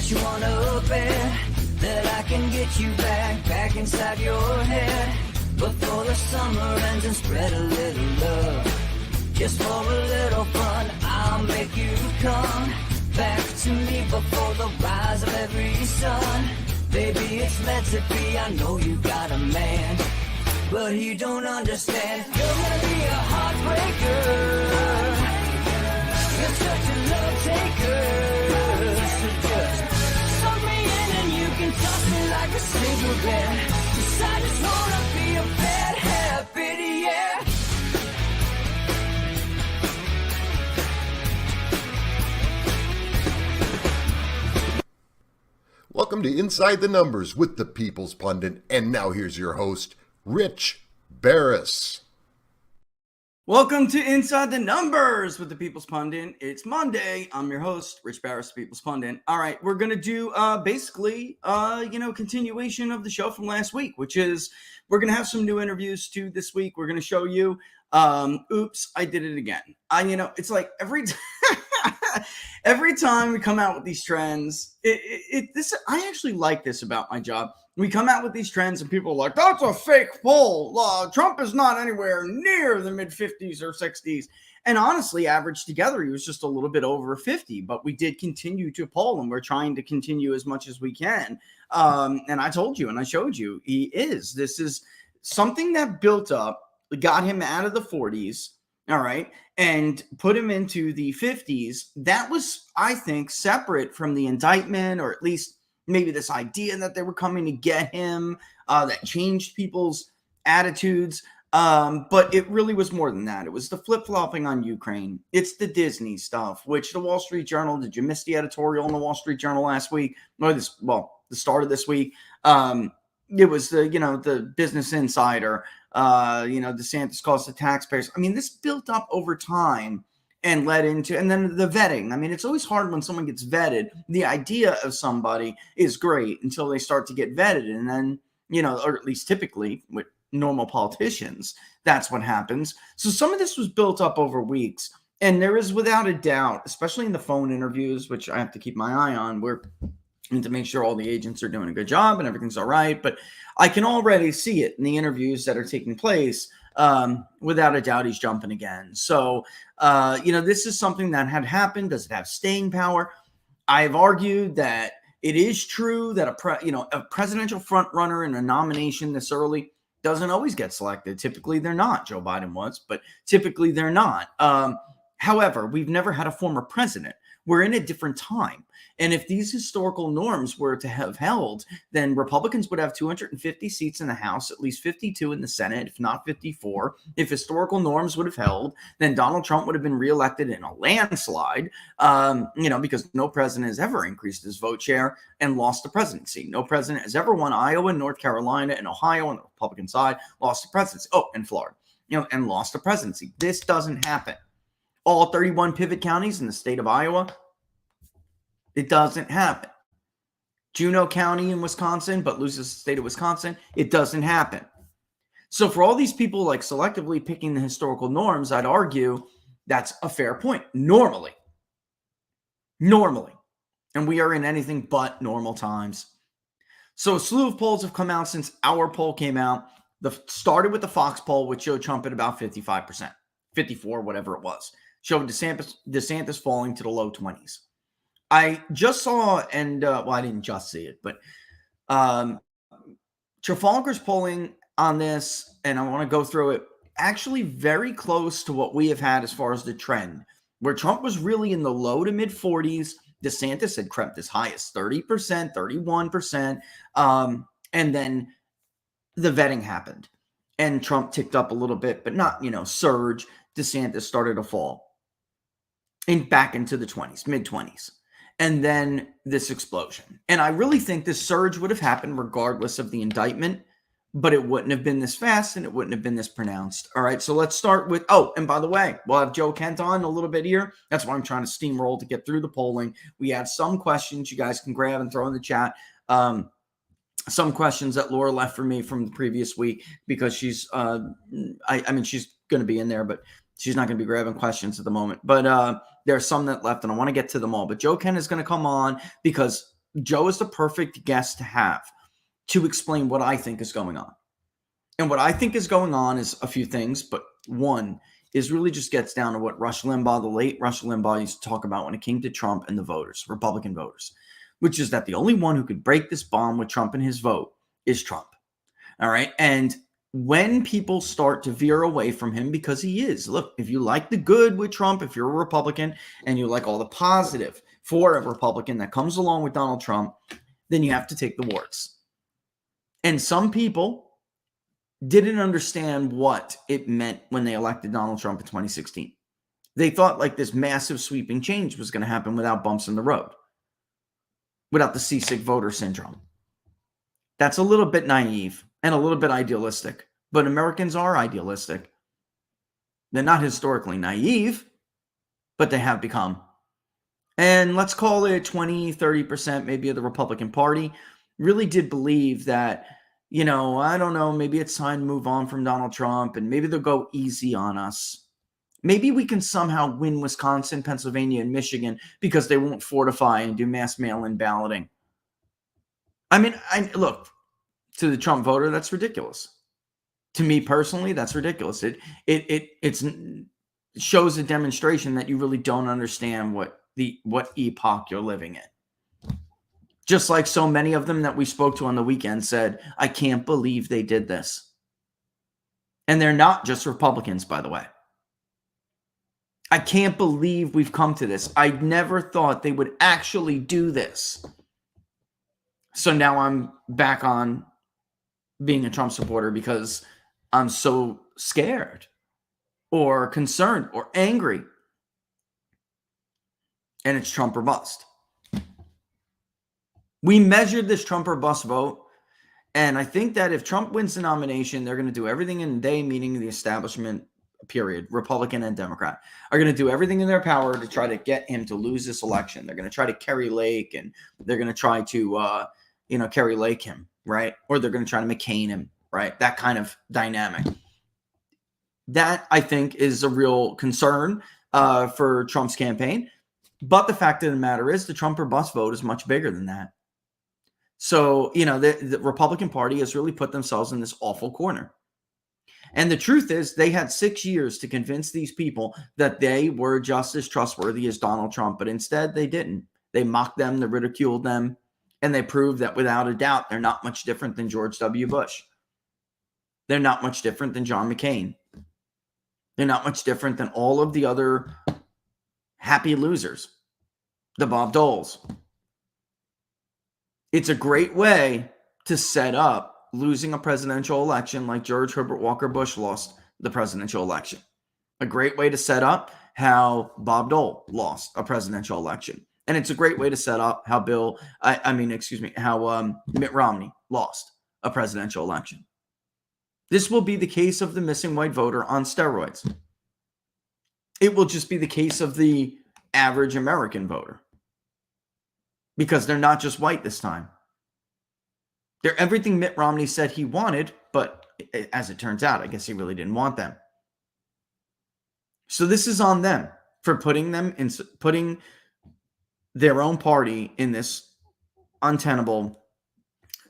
Bet you wanna bet that I can get you back inside your head before the summer ends and spread a little love. Just for a little fun, I'll make you come back to me before the rise of every sun. Baby, it's meant to be, I know you got a man, but he don't understand. You're gonna be a heartbreaker. You're such a love taker. So just suck me in and you can toss me like a cigarette. 'Cause I just wanna be a bad habit, yeah. Welcome to Inside the Numbers with the People's Pundit. And now here's your host, Rich Barris. Welcome to Inside the Numbers with the People's Pundit. It's Monday. I'm your host, Rich Barris, People's Pundit. All right, we're going to do continuation of the show from last week, which is we're going to have some new interviews too this week. We're going to show you, oops, I did it again. It's like every time we come out with these trends, I actually like this about my job. We come out with these trends and people are like, that's a fake poll. Trump is not anywhere near the mid-50s or 60s. And honestly, averaged together, he was just a little bit over 50. But we did continue to poll, and we're trying to continue as much as we can. And I told you and I showed you, he is. This is something that built up, got him out of the 40s, all right, and put him into the 50s. That was, I think, separate from the indictment, or at least maybe this idea that they were coming to get him, that changed people's attitudes. But it really was more than that. It was the flip-flopping on Ukraine. It's the Disney stuff, which the Wall Street Journal, did you miss the editorial in the Wall Street Journal last week? Or the start of this week. It was the Business Insider, DeSantis cost the taxpayers. I mean, this built up over time and led into, and then the vetting. I mean, it's always hard when someone gets vetted. The idea of somebody is great until they start to get vetted. And then, or at least typically with normal politicians, that's what happens. So some of this was built up over weeks. And there is without a doubt, especially in the phone interviews, which I have to keep my eye on, where I need to make sure all the agents are doing a good job and everything's all right. But I can already see it in the interviews that are taking place. Without a doubt, he's jumping again. So, this is something that had happened. Does it have staying power? I've argued that it is true that a presidential frontrunner in a nomination this early doesn't always get selected. Typically, they're not. Joe Biden was, but typically they're not. However, we've never had a former president. We're in a different time. And if these historical norms were to have held, then Republicans would have 250 seats in the House, at least 52 in the Senate, if not 54. If historical norms would have held, then Donald Trump would have been reelected in a landslide, because no president has ever increased his vote share and lost the presidency. No president has ever won Iowa, North Carolina, and Ohio on the Republican side, lost the presidency. Oh, and Florida, and lost the presidency. This doesn't happen. All 31 pivot counties in the state of Iowa, it doesn't happen. Juneau County in Wisconsin, but loses the state of Wisconsin, it doesn't happen. So for all these people like selectively picking the historical norms, I'd argue that's a fair point. Normally. And we are in anything but normal times. So a slew of polls have come out since our poll came out. Started with the Fox poll, which showed Trump at about 55%, 54, whatever it was. Showed DeSantis falling to the low 20s. I just saw, and I didn't just see it, but Trafalgar's polling on this, and I want to go through it, actually very close to what we have had as far as the trend, where Trump was really in the low to mid 40s. DeSantis had crept as high as 30%, 31%. And then the vetting happened and Trump ticked up a little bit, but not, surge. DeSantis started to fall back into the 20s, mid 20s. And then this explosion. And I really think this surge would have happened regardless of the indictment, but it wouldn't have been this fast and it wouldn't have been this pronounced. All right, so let's start with, and by the way, we'll have Joe Kent on a little bit here. That's why I'm trying to steamroll to get through the polling. We had some questions you guys can grab and throw in the chat. Some questions that Laura left for me from the previous week because she's, she's going to be in there, but she's not going to be grabbing questions at the moment. But there are some that left, and I want to get to them all. But Joe Kent is going to come on because Joe is the perfect guest to have to explain what I think is going on. And what I think is going on is a few things, but one is really just gets down to what Rush Limbaugh, the late Rush Limbaugh, used to talk about when it came to Trump and the voters, Republican voters, which is that the only one who could break this bond with Trump and his vote is Trump. All right. And when people start to veer away from him, because he is, look, if you like the good with Trump, if you're a Republican and you like all the positive for a Republican that comes along with Donald Trump, then you have to take the warts. And some people didn't understand what it meant when they elected Donald Trump in 2016. They thought like this massive sweeping change was going to happen without bumps in the road, without the seasick voter syndrome. That's a little bit naive and a little bit idealistic, but Americans are idealistic. They're not historically naive, but they have become. And let's call it 20, 30% maybe of the Republican Party really did believe that, you know, I don't know, maybe it's time to move on from Donald Trump and maybe they'll go easy on us. Maybe we can somehow win Wisconsin, Pennsylvania, and Michigan because they won't fortify and do mass mail-in balloting. I mean, look, to the Trump voter, that's ridiculous. To me personally, that's ridiculous. It shows a demonstration that you really don't understand what epoch you're living in. Just like so many of them that we spoke to on the weekend said, I can't believe they did this. And they're not just Republicans, by the way. I can't believe we've come to this. I never thought they would actually do this. So now I'm back on being a Trump supporter because I'm so scared or concerned or angry. And it's Trump or bust. We measured this Trump or bust vote. And I think that if Trump wins the nomination, they're going to do everything in they, meaning the establishment, period, Republican and Democrat, are going to do everything in their power to try to get him to lose this election. They're going to try to Kerry Lake and they're going to try to, Kerry Lake him, right? Or they're going to try to McCain him, right? That kind of dynamic. That, I think, is a real concern for Trump's campaign. But the fact of the matter is the Trump or bust vote is much bigger than that. So, the Republican Party has really put themselves in this awful corner. And the truth is they had 6 years to convince these people that they were just as trustworthy as Donald Trump. But instead, they didn't. They mocked them, they ridiculed them, and they proved that without a doubt, they're not much different than George W. Bush. They're not much different than John McCain. They're not much different than all of the other happy losers, the Bob Doles. It's a great way to set up losing a presidential election like George Herbert Walker Bush lost the presidential election. A great way to set up how Bob Dole lost a presidential election. And it's a great way to set up how Mitt Romney lost a presidential election. This will be the case of the missing white voter on steroids. It will just be the case of the average American voter. Because they're not just white this time. They're everything Mitt Romney said he wanted, but as it turns out, I guess he really didn't want them. So this is on them for putting their own party in this untenable,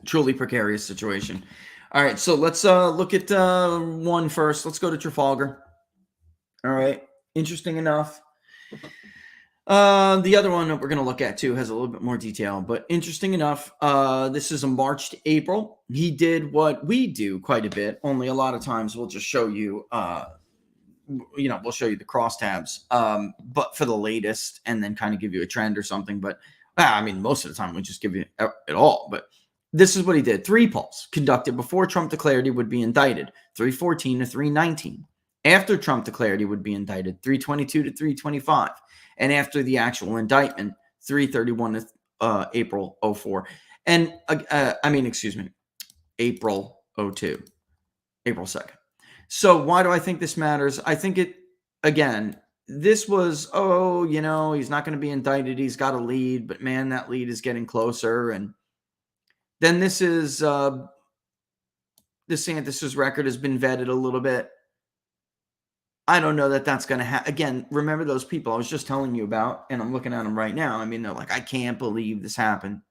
truly precarious situation. All right, so let's look at one first. Let's go to Trafalgar. All right, interesting enough. The other one that we're going to look at too has a little bit more detail, but interesting enough, this is a March to April. He did what we do quite a bit, only a lot of times we'll just show you, we'll show you the crosstabs, but for the latest and then kind of give you a trend or something. But most of the time we just give you it all, but this is what he did. 3 polls conducted before Trump declared he would be indicted, 314 to 319. After Trump declared he would be indicted, 322 to 325. And after the actual indictment, 331 to April 04. And, April 02. April 2nd. So why do I think this matters? I think this was, he's not going to be indicted. He's got a lead, but man, that lead is getting closer. And then this is, DeSantis's record has been vetted a little bit. I don't know that that's going to happen. Again, remember those people I was just telling you about, and I'm looking at them right now. They're like, I can't believe this happened.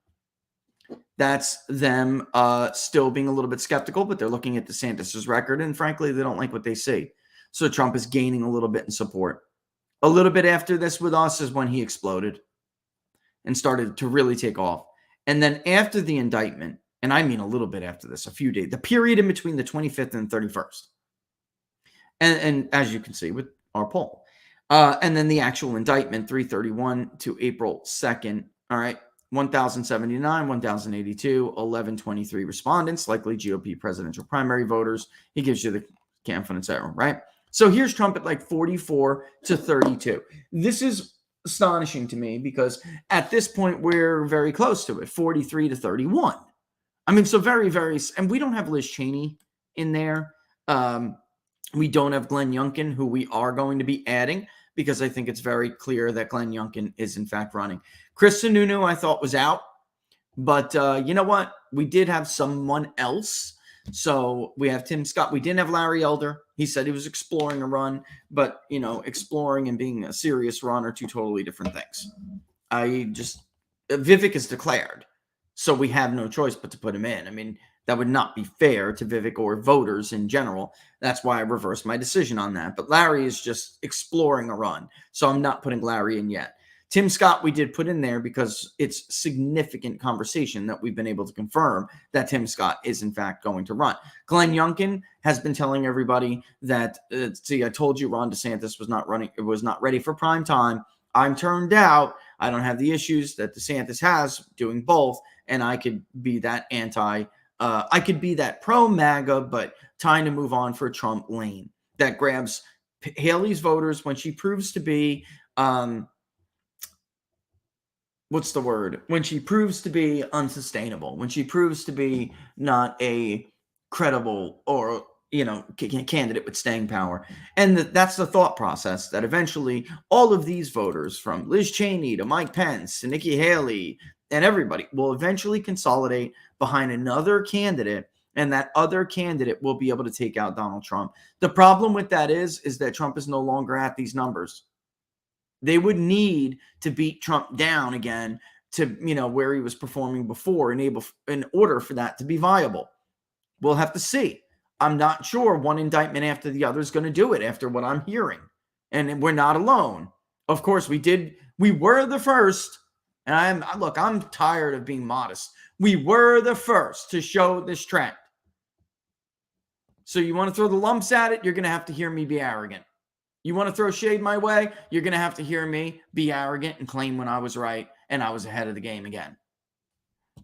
That's them still being a little bit skeptical, but they're looking at DeSantis's record, and frankly, they don't like what they see. So Trump is gaining a little bit in support. A little bit after this with us is when he exploded and started to really take off. And then after the indictment, and I mean a little bit after this, a few days, the period in between the 25th and 31st. And as you can see with our poll. And then the actual indictment, 3/31 to April 2nd. All right. 1,079, 1,082, 1,123 respondents, likely GOP presidential primary voters. He gives you the confidence interval, right? So here's Trump at like 44 to 32. This is astonishing to me because at this point, we're very close to it, 43 to 31. I mean, so very, very, and we don't have Liz Cheney in there. We don't have Glenn Youngkin, who we are going to be adding because I think it's very clear that Glenn Youngkin is in fact running. Chris Sununu, I thought was out, but you know what? We did have someone else. So we have Tim Scott. We didn't have Larry Elder. He said he was exploring a run, but you know, exploring and being a serious run are two totally different things. Vivek is declared, so we have no choice but to put him in. I mean, that would not be fair to Vivek or voters in general. That's why I reversed my decision on that. But Larry is just exploring a run, so I'm not putting Larry in yet. Tim Scott, we did put in there because it's significant conversation that we've been able to confirm that Tim Scott is in fact going to run. Glenn Youngkin has been telling everybody that, see, I told you Ron DeSantis was not running, it was not ready for prime time. I'm turned out. I don't have the issues that DeSantis has doing both, and I could be that I could be that pro-MAGA, but time to move on for Trump lane that grabs Haley's voters when she proves to be, what's the word? When she proves to be unsustainable, when she proves to be not a credible or, you know, candidate with staying power. And that's the thought process that eventually all of these voters from Liz Cheney to Mike Pence to Nikki Haley and everybody will eventually consolidate behind another candidate, and that other candidate will be able to take out Donald Trump. The problem with that is that Trump is no longer at these numbers. They would need to beat Trump down again to, you know, where he was performing before in order for that to be viable. We'll have to see. I'm not sure one indictment after the other is going to do it after what I'm hearing. And we're not alone. Of course, we were the first. And I'm tired of being modest. We were the first to show this trend. So you want to throw the lumps at it, you're going to have to hear me be arrogant. You want to throw shade my way, you're going to have to hear me be arrogant and claim when I was right and I was ahead of the game again.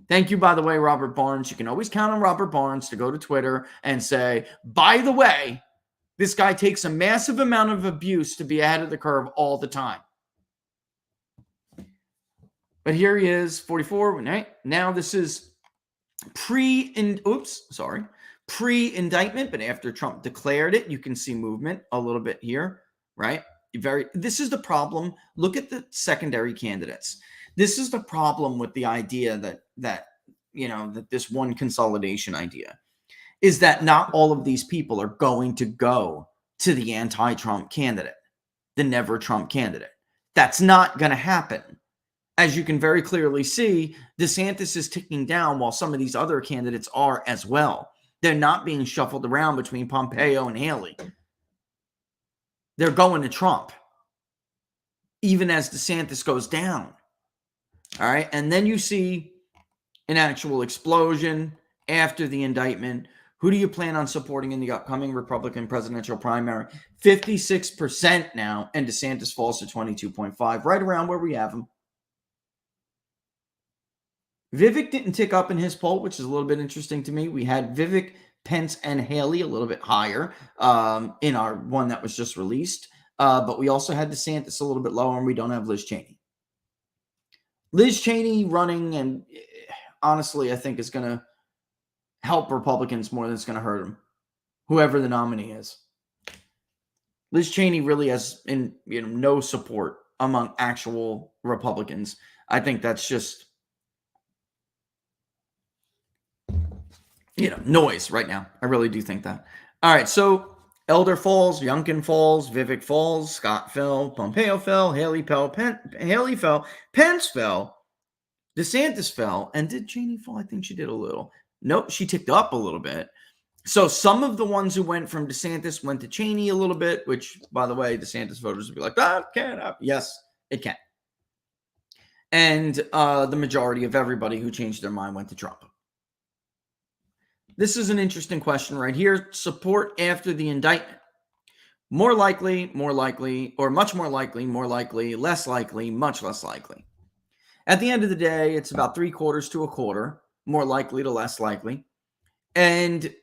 Thank you, by the way, Robert Barnes. You can always count on Robert Barnes to go to Twitter and say, by the way, this guy takes a massive amount of abuse to be ahead of the curve all the time. But here he is, 44. Now this is pre-indictment, but after Trump declared it, you can see movement a little bit here, right? This is the problem. Look at the secondary candidates. This is the problem with the idea that this one consolidation idea is that not all of these people are going to go to the anti-Trump candidate, the never Trump candidate. That's not going to happen. As you can very clearly see, DeSantis is ticking down while some of these other candidates are as well. They're not being shuffled around between Pompeo and Haley. They're going to Trump, even as DeSantis goes down. All right. And then you see an actual explosion after the indictment. Who do you plan on supporting in the upcoming Republican presidential primary? 56% now, and DeSantis falls to 22.5, right around where we have him. Vivek didn't tick up in his poll, which is a little bit interesting to me. We had Vivek, Pence, and Haley a little bit higher in our one that was just released. But we also had DeSantis a little bit lower, and we don't have Liz Cheney. Liz Cheney running, and honestly, I think is going to help Republicans more than it's going to hurt them, whoever the nominee is. Liz Cheney really has no support among actual Republicans. I think that's just noise right now. I really do think that. All right, so Elder falls, Youngkin falls, Vivek falls, Scott fell, Pompeo fell, Haley fell, Pence fell, DeSantis fell. And did Cheney fall? I think she did a little. Nope, she ticked up a little bit. So some of the ones who went from DeSantis went to Cheney a little bit, which, by the way, DeSantis voters would be like, that can't happen. Yes, it can. And the majority of everybody who changed their mind went to Trump. This is an interesting question right here. Support after the indictment. More likely, or much more likely, less likely, much less likely. At the end of the day, it's about 3/4 to a quarter, more likely to less likely. And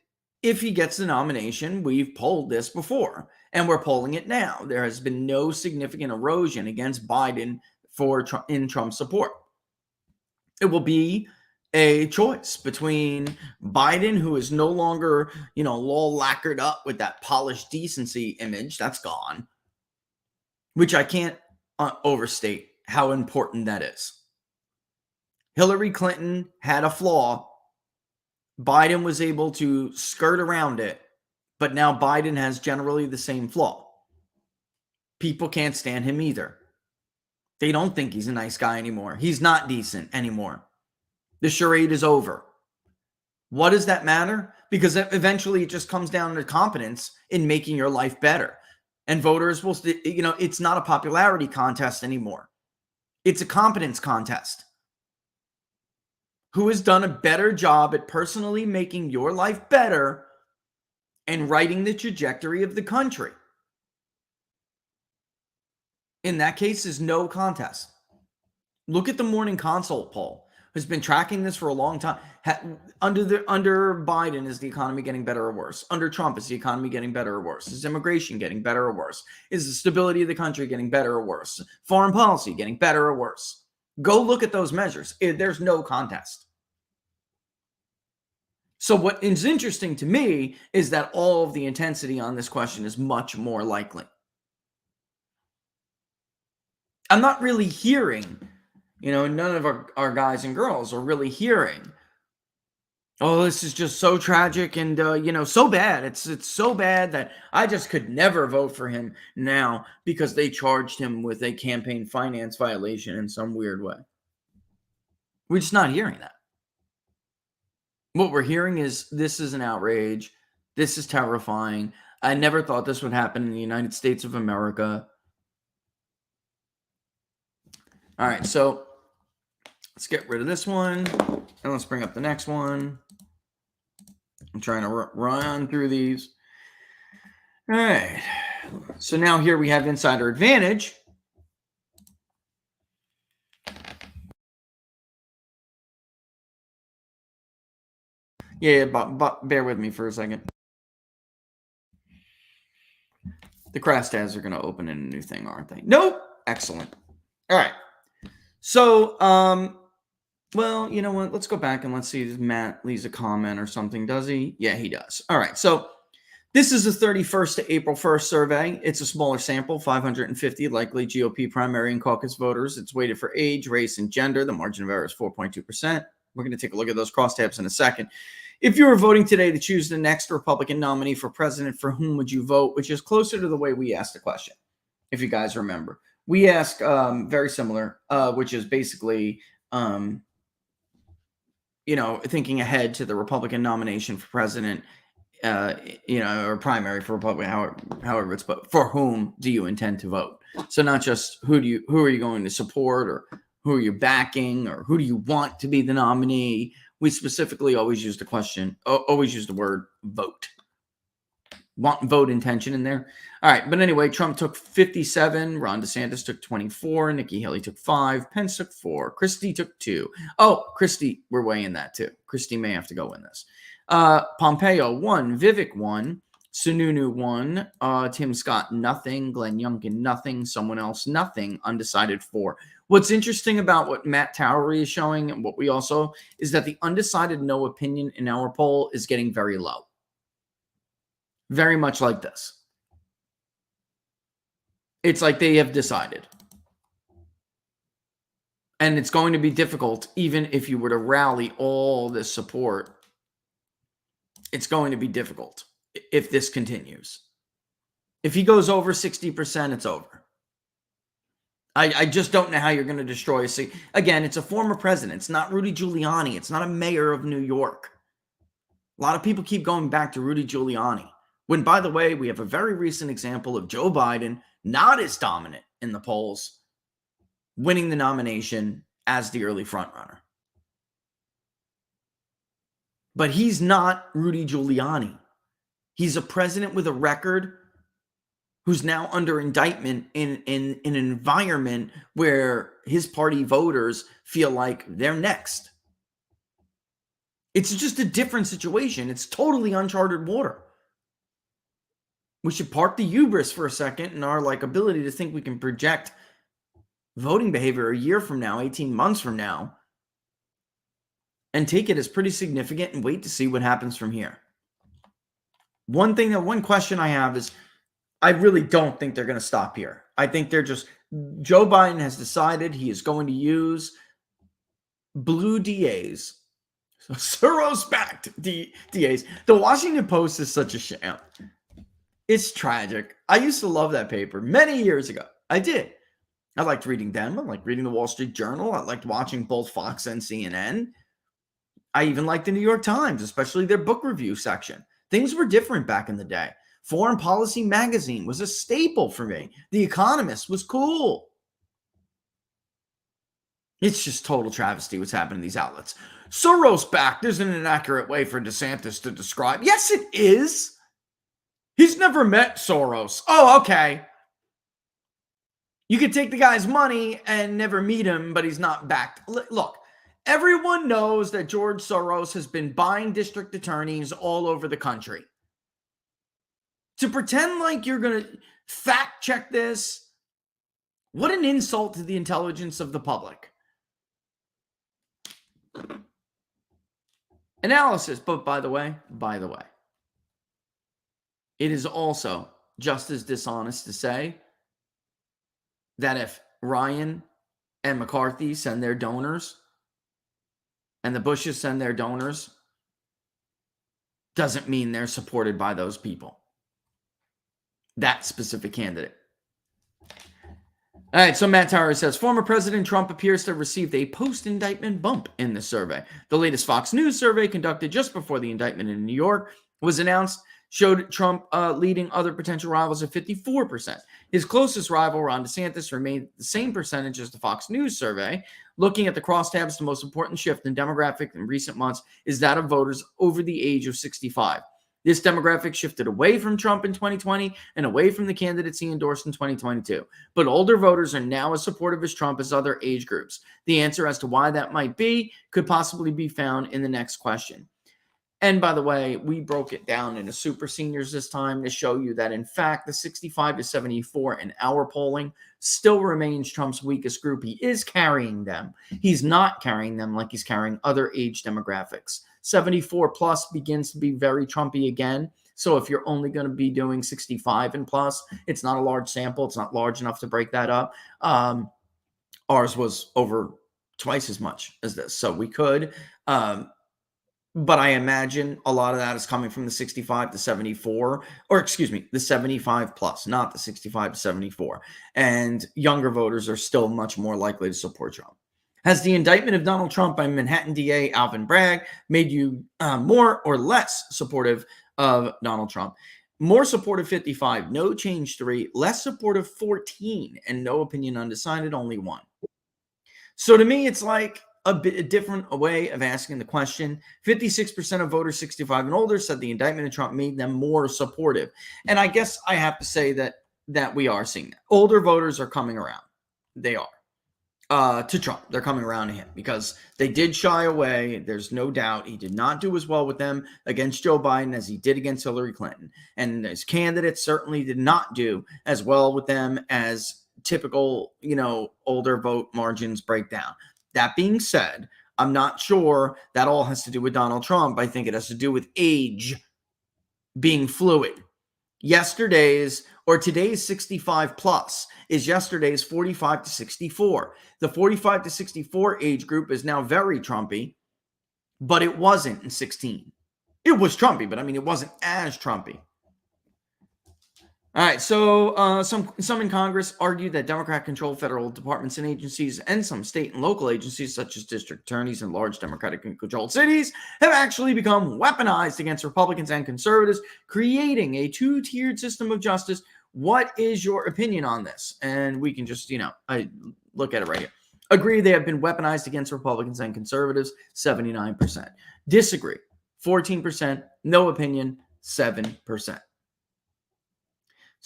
if he gets the nomination, we've polled this before, and we're polling it now. There has been no significant erosion against Biden in Trump's support. It will be a choice between Biden, who is no longer, all lacquered up with that polished decency image. That's gone, which I can't overstate how important that is. Hillary Clinton had a flaw. Biden was able to skirt around it, but now Biden has generally the same flaw. People can't stand him either. They don't think he's a nice guy anymore. He's not decent anymore. The charade is over. What does that matter? Because eventually it just comes down to competence in making your life better. And voters will, it's not a popularity contest anymore. It's a competence contest. Who has done a better job at personally making your life better and writing the trajectory of the country? In that case, is no contest. Look at the Morning Consult poll. Has been tracking this for a long time. Under Biden, is the economy getting better or worse? Under Trump, is the economy getting better or worse? Is immigration getting better or worse? Is the stability of the country getting better or worse? Foreign policy getting better or worse? Go look at those measures. There's no contest. So what is interesting to me is that all of the intensity on this question is much more likely. I'm not really hearing, none of our guys and girls are really hearing, oh, this is just so tragic and, so bad. It's so bad that I just could never vote for him now because they charged him with a campaign finance violation in some weird way. We're just not hearing that. What we're hearing is this is an outrage. This is terrifying. I never thought this would happen in the United States of America. All right, so let's get rid of this one, and let's bring up the next one. I'm trying to run through these. All right, so now here we have insider advantage. Yeah, but bear with me for a second. The crash tabs are going to open in a new thing, aren't they? Nope. Excellent. All right. So, well, you know what? Let's go back and let's see if Matt leaves a comment or something. Does he? Yeah, he does. All right. So this is the 31st to April 1st survey. It's a smaller sample, 550 likely GOP primary and caucus voters. It's weighted for age, race, and gender. The margin of error is 4.2%. We're going to take a look at those crosstabs in a second. If you were voting today to choose the next Republican nominee for president, for whom would you vote? Which is closer to the way we asked the question, if you guys remember. We ask very similar, which is basically, thinking ahead to the Republican nomination for president, or primary for Republican, however it's, but for whom do you intend to vote? So not just who are you going to support, or who are you backing, or who do you want to be the nominee? We specifically always use the word vote. Want vote intention in there. All right. But anyway, Trump took 57. Ron DeSantis took 24. Nikki Haley took 5. Pence took 4. Christie took 2. Oh, Christie, we're weighing that too. Christie may have to go in this. Pompeo 1. Vivek 1. Sununu 1. Tim Scott nothing. Glenn Youngkin nothing. Someone else nothing. Undecided 4. What's interesting about what Matt Towery is showing, and what we also, is that the undecided no opinion in our poll is getting very low. Very much like this. It's like they have decided. And it's going to be difficult, even if you were to rally all this support. It's going to be difficult if this continues. If he goes over 60%, it's over. I just don't know how you're going to destroy a city. Again, it's a former president. It's not Rudy Giuliani. It's not a mayor of New York. A lot of people keep going back to Rudy Giuliani. When, by the way, we have a very recent example of Joe Biden not as dominant in the polls, winning the nomination as the early frontrunner. But he's not Rudy Giuliani. He's a president with a record who's now under indictment in an environment where his party voters feel like they're next. It's just a different situation. It's totally uncharted water. We should park the hubris for a second and our ability to think we can project voting behavior a year from now, 18 months from now, and take it as pretty significant and wait to see what happens from here. One question I have is, I really don't think they're going to stop here. I think Joe Biden has decided he is going to use blue DAs, so Soros-backed DAs. The Washington Post is such a sham. It's tragic. I used to love that paper many years ago. I did. I liked reading them. I liked reading the Wall Street Journal. I liked watching both Fox and CNN. I even liked the New York Times, especially their book review section. Things were different back in the day. Foreign Policy Magazine was a staple for me. The Economist was cool. It's just total travesty what's happening to these outlets. Soros-backed isn't an accurate way for DeSantis to describe. Yes, it is. He's never met Soros. Oh, okay. You could take the guy's money and never meet him, but he's not backed. Look, everyone knows that George Soros has been buying district attorneys all over the country. To pretend like you're going to fact check this, what an insult to the intelligence of the public. Analysis, but by the way, it is also just as dishonest to say that if Ryan and McCarthy send their donors and the Bushes send their donors, doesn't mean they're supported by those people. That specific candidate. All right, so Matt Tower says, former President Trump appears to have received a post-indictment bump in the survey. The latest Fox News survey conducted just before the indictment in New York was announced showed Trump leading other potential rivals at 54%. His closest rival, Ron DeSantis, remained the same percentage as the Fox News survey. Looking at the crosstabs, the most important shift in demographic in recent months is that of voters over the age of 65. This demographic shifted away from Trump in 2020 and away from the candidates he endorsed in 2022. But older voters are now as supportive as Trump as other age groups. The answer as to why that might be could possibly be found in the next question. And by the way, we broke it down into super seniors this time to show you that, in fact, the 65 to 74 in our polling still remains Trump's weakest group. He is carrying them. He's not carrying them like he's carrying other age demographics. 74 plus begins to be very Trumpy again. So if you're only going to be doing 65 and plus, it's not a large sample. It's not large enough to break that up. Ours was over twice as much as this. So we could. But I imagine a lot of that is coming from the 65 to 74, or excuse me, the 75 plus, not the 65 to 74. And younger voters are still much more likely to support Trump. Has the indictment of Donald Trump by Manhattan DA Alvin Bragg made you more or less supportive of Donald Trump? More supportive 55, no change 3, less supportive 14, and no opinion undecided, only 1. So to me, it's like a different way of asking the question. 56% of voters 65 and older said the indictment of Trump made them more supportive. And I guess I have to say that we are seeing that. Older voters are coming around. They are. To Trump. They're coming around to him because they did shy away. There's no doubt he did not do as well with them against Joe Biden as he did against Hillary Clinton. And his candidates certainly did not do as well with them as typical, older vote margins break down. That being said, I'm not sure that all has to do with Donald Trump. I think it has to do with age being fluid. Today's 65 plus is yesterday's 45 to 64. The 45 to 64 age group is now very Trumpy, but it wasn't in 16. It was Trumpy, but it wasn't as Trumpy. All right, so some in Congress argued that Democrat-controlled federal departments and agencies and some state and local agencies, such as district attorneys in large Democratic-controlled cities, have actually become weaponized against Republicans and conservatives, creating a two-tiered system of justice. What is your opinion on this? And we can just, I look at it right here. Agree, they have been weaponized against Republicans and conservatives, 79%. Disagree, 14%. No opinion, 7%.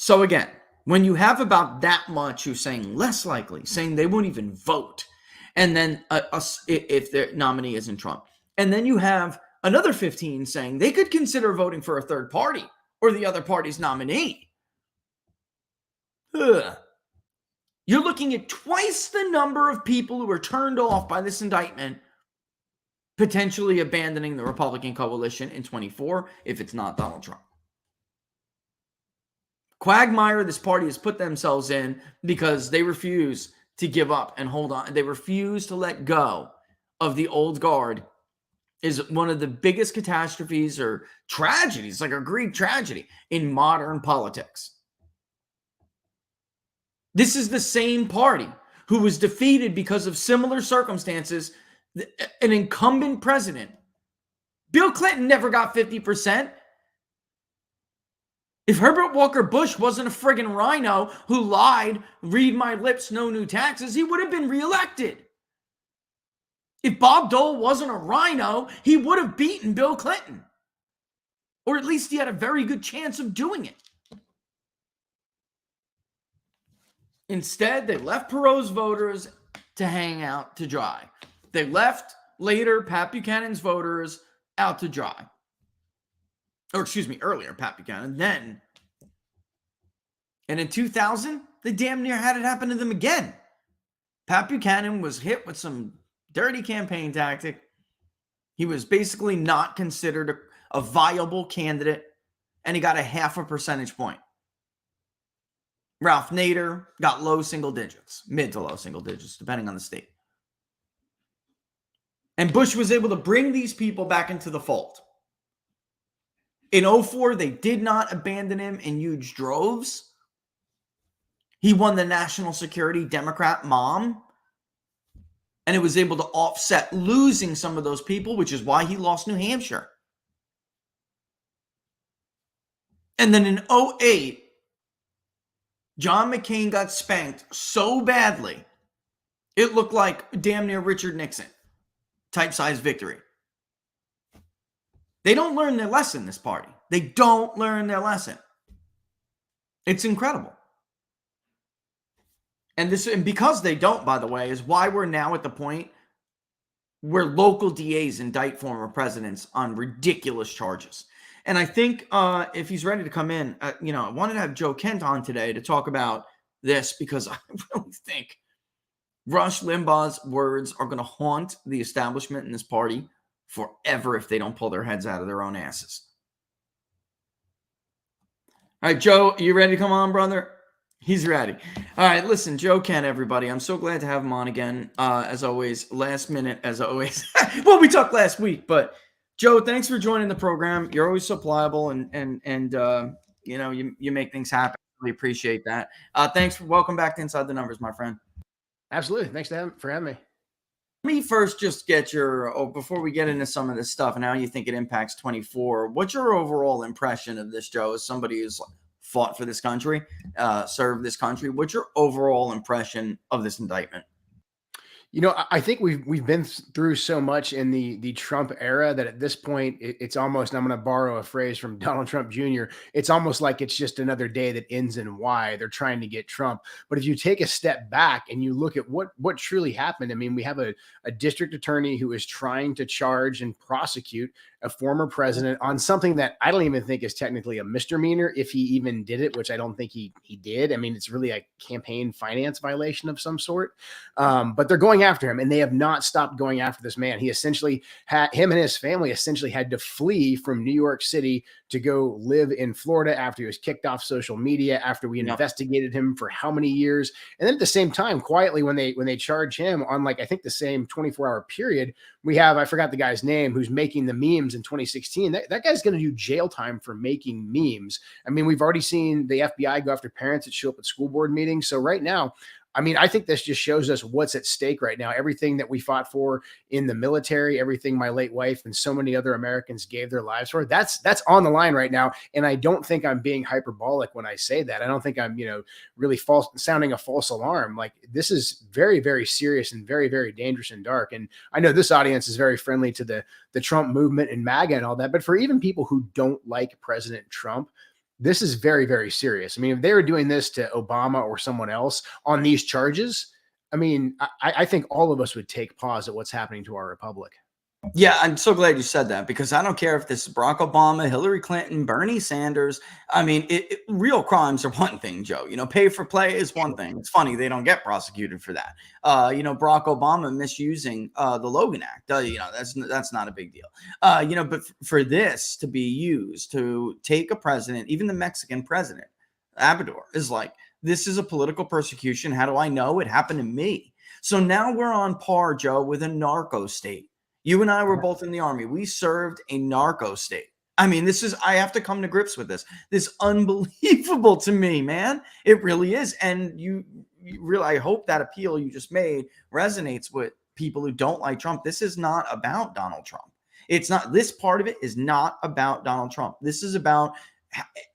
So again, when you have about that much who's saying less likely, saying they won't even vote, and then if their nominee isn't Trump, and then you have another 15 saying they could consider voting for a third party or the other party's nominee. You're looking at twice the number of people who are turned off by this indictment, potentially abandoning the Republican coalition in 24 if it's not Donald Trump. Quagmire this party has put themselves in because they refuse to give up and hold on. They refuse to let go of the old guard is one of the biggest catastrophes or tragedies, like a Greek tragedy in modern politics. This is the same party who was defeated because of similar circumstances. An incumbent president. Bill Clinton never got 50%. If Herbert Walker Bush wasn't a friggin' rhino who lied, read my lips, no new taxes, he would have been reelected. If Bob Dole wasn't a rhino, he would have beaten Bill Clinton. Or at least he had a very good chance of doing it. Instead, they left Perot's voters to hang out to dry. They left later Pat Buchanan's voters out to dry. Or excuse me, earlier Pat Buchanan, then. And in 2000, they damn near had it happen to them again. Pat Buchanan was hit with some dirty campaign tactic. He was basically not considered a viable candidate, and he got a 0.5 percentage point. Ralph Nader got low single digits, mid to low single digits, depending on the state. And Bush was able to bring these people back into the fold. In 2004, they did not abandon him in huge droves. He won the national security Democrat mom. And it was able to offset losing some of those people, which is why he lost New Hampshire. And then in 2008, John McCain got spanked so badly, it looked like damn near Richard Nixon type size victory. They don't learn their lesson, this party. They don't learn their lesson. It's incredible. And because they don't, by the way, is why we're now at the point where local DAs indict former presidents on ridiculous charges. And I think if he's ready to come in, I wanted to have Joe Kent on today to talk about this because I really think Rush Limbaugh's words are going to haunt the establishment in this party forever if they don't pull their heads out of their own asses. All right, Joe, you ready to come on, brother? He's ready. All right, listen, Joe Kent, everybody. I'm so glad to have him on again. As always, last minute, as always. Well, we talked last week, but Joe, thanks for joining the program. You're always so pliable and you make things happen. Really appreciate that. Welcome back to Inside the Numbers, my friend. Absolutely. Thanks for having me. Let me first just get before we get into some of this stuff and how you think it impacts 24, what's your overall impression of this, Joe, as somebody who's fought for this country, served this country? What's your overall impression of this indictment? I think we've been through so much in the Trump era that at this point, it's almost, I'm going to borrow a phrase from Donald Trump Jr., it's almost like it's just another day that ends in Y. They're trying to get Trump. But if you take a step back and you look at what truly happened, I mean, we have a district attorney who is trying to charge and prosecute a former president on something that I don't even think is technically a misdemeanor if he even did it, which I don't think he did. I mean, it's really a campaign finance violation of some sort. But they're going going after him, and they have not stopped going after this man. He essentially him and his family essentially had to flee from New York City to go live in Florida after he was kicked off social media, after we investigated him for how many years. And then at the same time, quietly, when they charge him on, like, I think the same 24-hour period, we have, I forgot the guy's name, who's making the memes in 2016. That guy's going to do jail time for making memes. I mean, we've already seen the FBI go after parents that show up at school board meetings. So right now, I mean, I think this just shows us what's at stake right now. Everything that we fought for in the military, everything my late wife and so many other Americans gave their lives for, that's on the line right now. And I don't think I'm being hyperbolic when I say that. I don't think I'm, really sounding a false alarm. Like, this is very, very serious and very, very dangerous and dark. And I know this audience is very friendly to the Trump movement and MAGA and all that, but for even people who don't like President Trump, this is very, very serious. I mean, if they were doing this to Obama or someone else on these charges, I mean, I think all of us would take pause at what's happening to our republic. Yeah, I'm so glad you said that, because I don't care if this is Barack Obama, Hillary Clinton, Bernie Sanders. I mean, real crimes are one thing, Joe. Pay for play is one thing. It's funny they don't get prosecuted for that. Barack Obama misusing the Logan Act. That's not a big deal. But for this to be used to take a president, even the Mexican president, Abador, is like, this is a political persecution. How do I know? It happened to me. So now we're on par, Joe, with a narco state. You and I were both in the Army. We served a narco state. I mean, I have to come to grips with this. This is unbelievable to me, man. It really is. And you really, I hope that appeal you just made resonates with people who don't like Trump. This is not about Donald Trump. It's not, this part of it is not about Donald Trump. This is about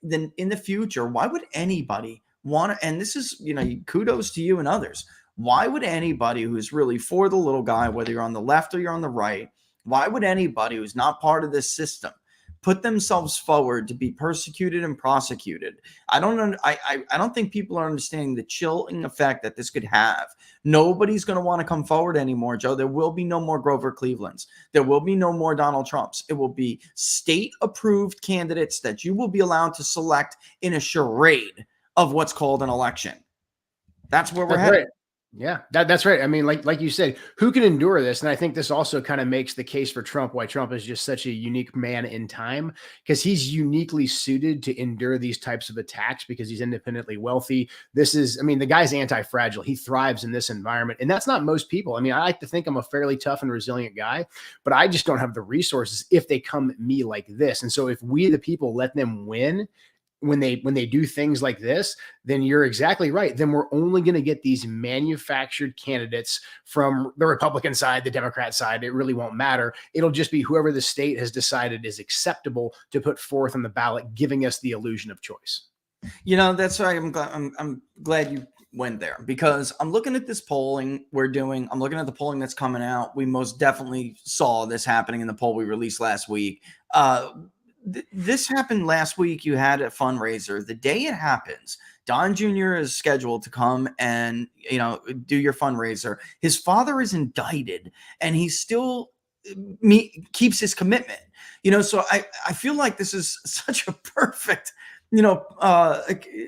then in the future, why would anybody want to, and this is, kudos to you and others. Why would anybody who's really for the little guy, whether you're on the left or you're on the right, why would anybody who's not part of this system put themselves forward to be persecuted and prosecuted? I don't think people are understanding the chilling effect that this could have. Nobody's going to want to come forward anymore, Joe. There will be no more Grover Clevelands. There will be no more Donald Trumps. It will be state-approved candidates that you will be allowed to select in a charade of what's called an election. That's where we're headed. Right. Yeah, that's right. I mean, like you said, who can endure this? And I think this also kind of makes the case for Trump, why Trump is just such a unique man in time, because he's uniquely suited to endure these types of attacks because he's independently wealthy. The guy's anti-fragile. He thrives in this environment. And that's not most people. I mean, I like to think I'm a fairly tough and resilient guy, but I just don't have the resources if they come at me like this. And so if we, the people, let them win, when they do things like this, then you're exactly right. Then we're only going to get these manufactured candidates from the Republican side, the Democrat side. It really won't matter. It'll just be whoever the state has decided is acceptable to put forth on the ballot, giving us the illusion of choice. That's why I'm glad you went there, because I'm looking at this polling we're doing. I'm looking at the polling that's coming out. We most definitely saw this happening in the poll we released last week. This happened last week. You had a fundraiser. The day it happens, Don Jr. is scheduled to come and, do your fundraiser. His father is indicted and he still keeps his commitment, so I feel like this is such a perfect,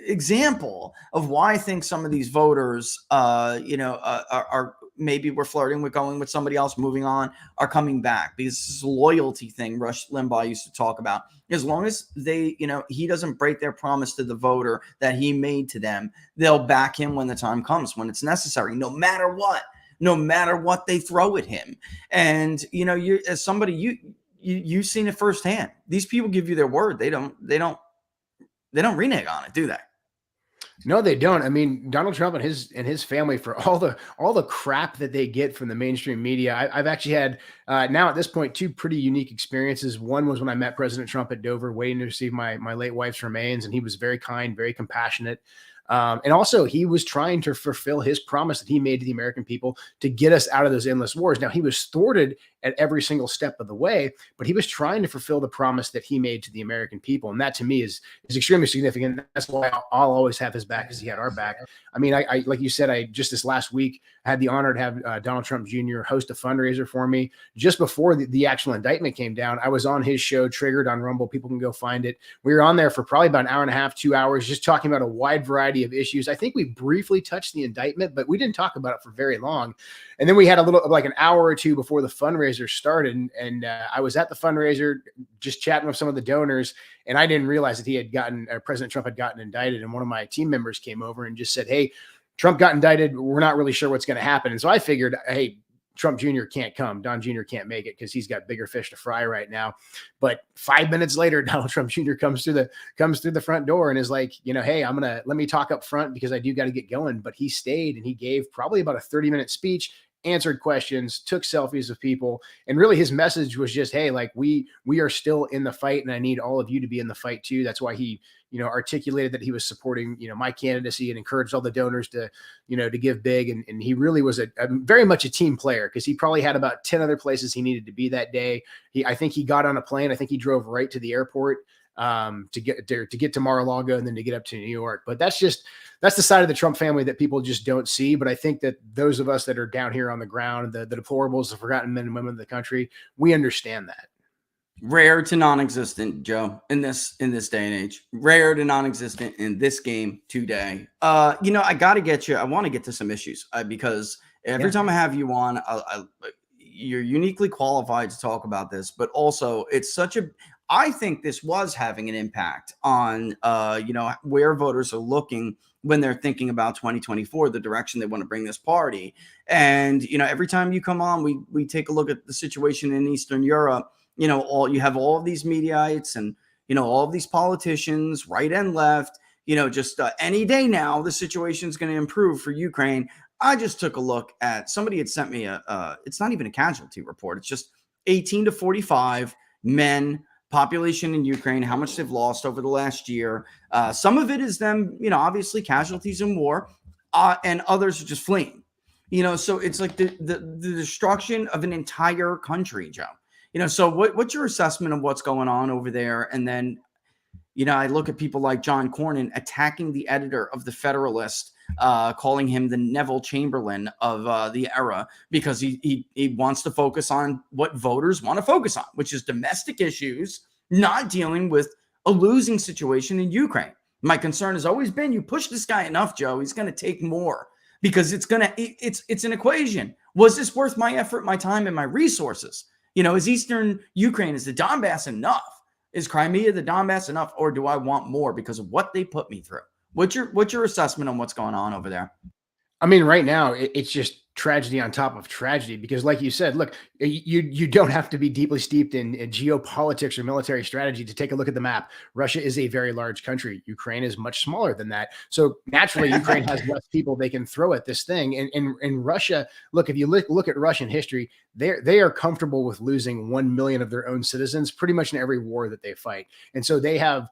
example of why I think some of these voters, are maybe we're flirting with going with somebody else, moving on, are coming back, because this is a loyalty thing Rush Limbaugh used to talk about. As long as they, he doesn't break their promise to the voter that he made to them, they'll back him when the time comes, when it's necessary, no matter what they throw at him. And, you as somebody, you've seen it firsthand. These people give you their word. They don't renege on it, do they? No, they don't. I mean, Donald Trump and his family, for all the crap that they get from the mainstream media. I've actually had now at this point 2 pretty unique experiences. One was when I met President Trump at Dover, waiting to receive my late wife's remains, and he was very kind, very compassionate. And also, he was trying to fulfill his promise that he made to the American people to get us out of those endless wars. Now, he was thwarted at every single step of the way, but he was trying to fulfill the promise that he made to the American people. And that to me is extremely significant. That's why I'll always have his back, because he had our back. I mean, I like you said, I just this last week had the honor to have Donald Trump Jr. host a fundraiser for me just before the actual indictment came down. I was on his show, Triggered, on Rumble. People can go find it. We were on there for probably about an hour and a half, 2 hours, just talking about a wide variety of issues. I think we briefly touched the indictment, but we didn't talk about it for very long. And then we had a little, like an hour or two before the fundraiser started. And I was at the fundraiser just chatting with some of the donors. And I didn't realize that he had gotten, President Trump had gotten indicted. And one of my team members came over and just said, "Hey, Trump got indicted. We're not really sure what's going to happen." And so I figured, hey, Trump Jr. can't come. Don Jr. can't make it because he's got bigger fish to fry right now. But 5 minutes later, Donald Trump Jr. comes through the front door and is like, hey, let me talk up front because I do got to get going. But he stayed and he gave probably about a 30-minute speech, answered questions, took selfies of people. And really his message was just, hey, like we are still in the fight and I need all of you to be in the fight too. That's why he, articulated that he was supporting, my candidacy and encouraged all the donors to, to give big. And he really was a very much a team player because he probably had about 10 other places he needed to be that day. I think he got on a plane. I think he drove right to the airport to get to Mar-a-Lago and then to get up to New York. But that's the side of the Trump family that people just don't see. But I think that those of us that are down here on the ground, the deplorables, the forgotten men and women of the country, we understand that. Rare to non-existent, Joe, in this day and age. Rare to non-existent in this game today. I got to get you. I want to get to some issues because every time I have you on, you're uniquely qualified to talk about this. But also, I think this was having an impact on, where voters are looking when they're thinking about 2024, the direction they want to bring this party. And, every time you come on, we take a look at the situation in Eastern Europe. You have all of these mediaites and, all of these politicians, right and left, just any day now, the situation is going to improve for Ukraine. I just took a look at, somebody had sent me it's not even a casualty report. It's just 18 to 45 men, population in Ukraine, how much they've lost over the last year. Some of it is them, obviously casualties in war, and others are just fleeing, so it's like the destruction of an entire country, Joe. So what's your assessment of what's going on over there? And then, I look at people like John Cornyn attacking the editor of The Federalist, calling him the Neville Chamberlain of the era because he wants to focus on what voters want to focus on, which is domestic issues, not dealing with a losing situation in Ukraine. My concern has always been you push this guy enough, Joe, he's going to take more because it's an equation. Was this worth my effort, my time, and my resources? Is Eastern Ukraine, is the Donbass enough? Is Crimea the Donbass enough? Or do I want more because of what they put me through? What's your assessment on what's going on over there? I mean, right now it's just tragedy on top of tragedy because like you said, look, you don't have to be deeply steeped in geopolitics or military strategy to take a look at the map. Russia is a very large country. Ukraine is much smaller than that. So naturally Ukraine has less people they can throw at this thing. And Russia, look, if you look at Russian history, they are comfortable with losing 1 million of their own citizens pretty much in every war that they fight. And so they have,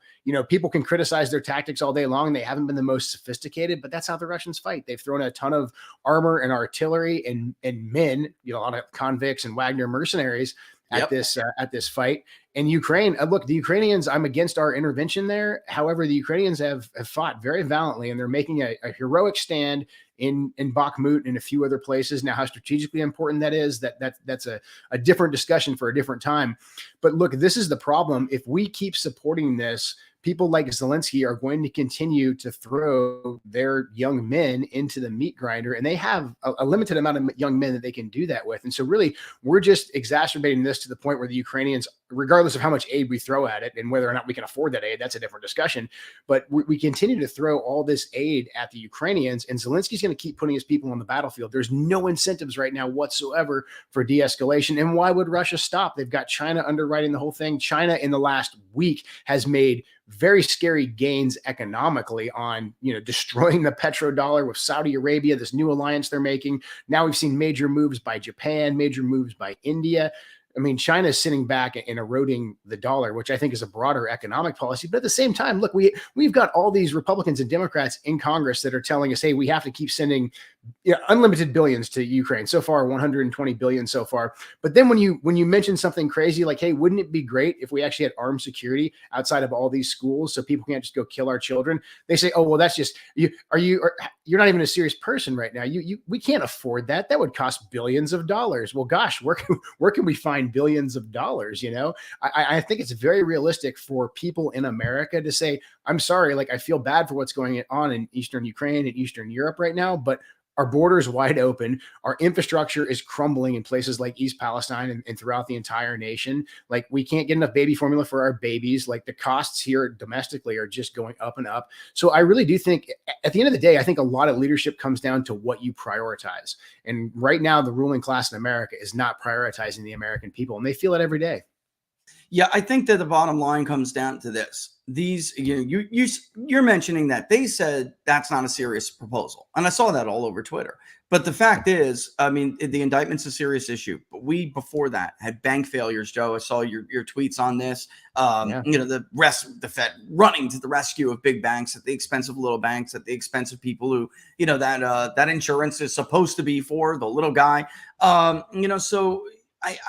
people can criticize their tactics all day long. They haven't been the most sophisticated, but that's how the Russians fight. They've thrown a ton of armor and artillery and men, a lot of convicts and Wagner mercenaries at this fight. And Ukraine, look, the Ukrainians, I'm against our intervention there. However, the Ukrainians have fought very valiantly and they're making a heroic stand in Bakhmut and a few other places. Now, how strategically important that is, that's a different discussion for a different time. But look, this is the problem. If we keep supporting this, people like Zelensky are going to continue to throw their young men into the meat grinder, and they have a limited amount of young men that they can do that with. And so really, we're just exacerbating this to the point where the Ukrainians, regardless of how much aid we throw at it and whether or not we can afford that aid, that's a different discussion. But we continue to throw all this aid at the Ukrainians, and Zelensky's going to keep putting his people on the battlefield. There's no incentives right now whatsoever for de-escalation. And why would Russia stop? They've got China underwriting the whole thing. China in the last week has made very scary gains economically on, destroying the petrodollar with Saudi Arabia, this new alliance they're making. Now we've seen major moves by Japan, major moves by India. I mean, China is sitting back and eroding the dollar, which I think is a broader economic policy. But at the same time, look, we've got all these Republicans and Democrats in Congress that are telling us, hey, we have to keep sending unlimited billions to Ukraine so far, 120 billion so far. But then when you mention something crazy like, hey, wouldn't it be great if we actually had armed security outside of all these schools so people can't just go kill our children? They say, oh, well, that's just you're not even a serious person right now. We can't afford that. That would cost billions of dollars. Well, gosh, where can we find billions of dollars? I think it's very realistic for people in America to say, I'm sorry, like I feel bad for what's going on in Eastern Ukraine and Eastern Europe right now, but our border is wide open. Our infrastructure is crumbling in places like East Palestine and throughout the entire nation. Like we can't get enough baby formula for our babies. Like the costs here domestically are just going up and up. So I really do think at the end of the day, I think a lot of leadership comes down to what you prioritize. And right now, the ruling class in America is not prioritizing the American people, and they feel it every day. Yeah, I think that the bottom line comes down to this. These, you're mentioning that they said that's not a serious proposal, and I saw that all over Twitter. But the fact is, I mean, the indictment's a serious issue. But we before that had bank failures, Joe. I saw your tweets on this. The Fed running to the rescue of big banks at the expense of little banks, at the expense of people who, that insurance is supposed to be for the little guy. So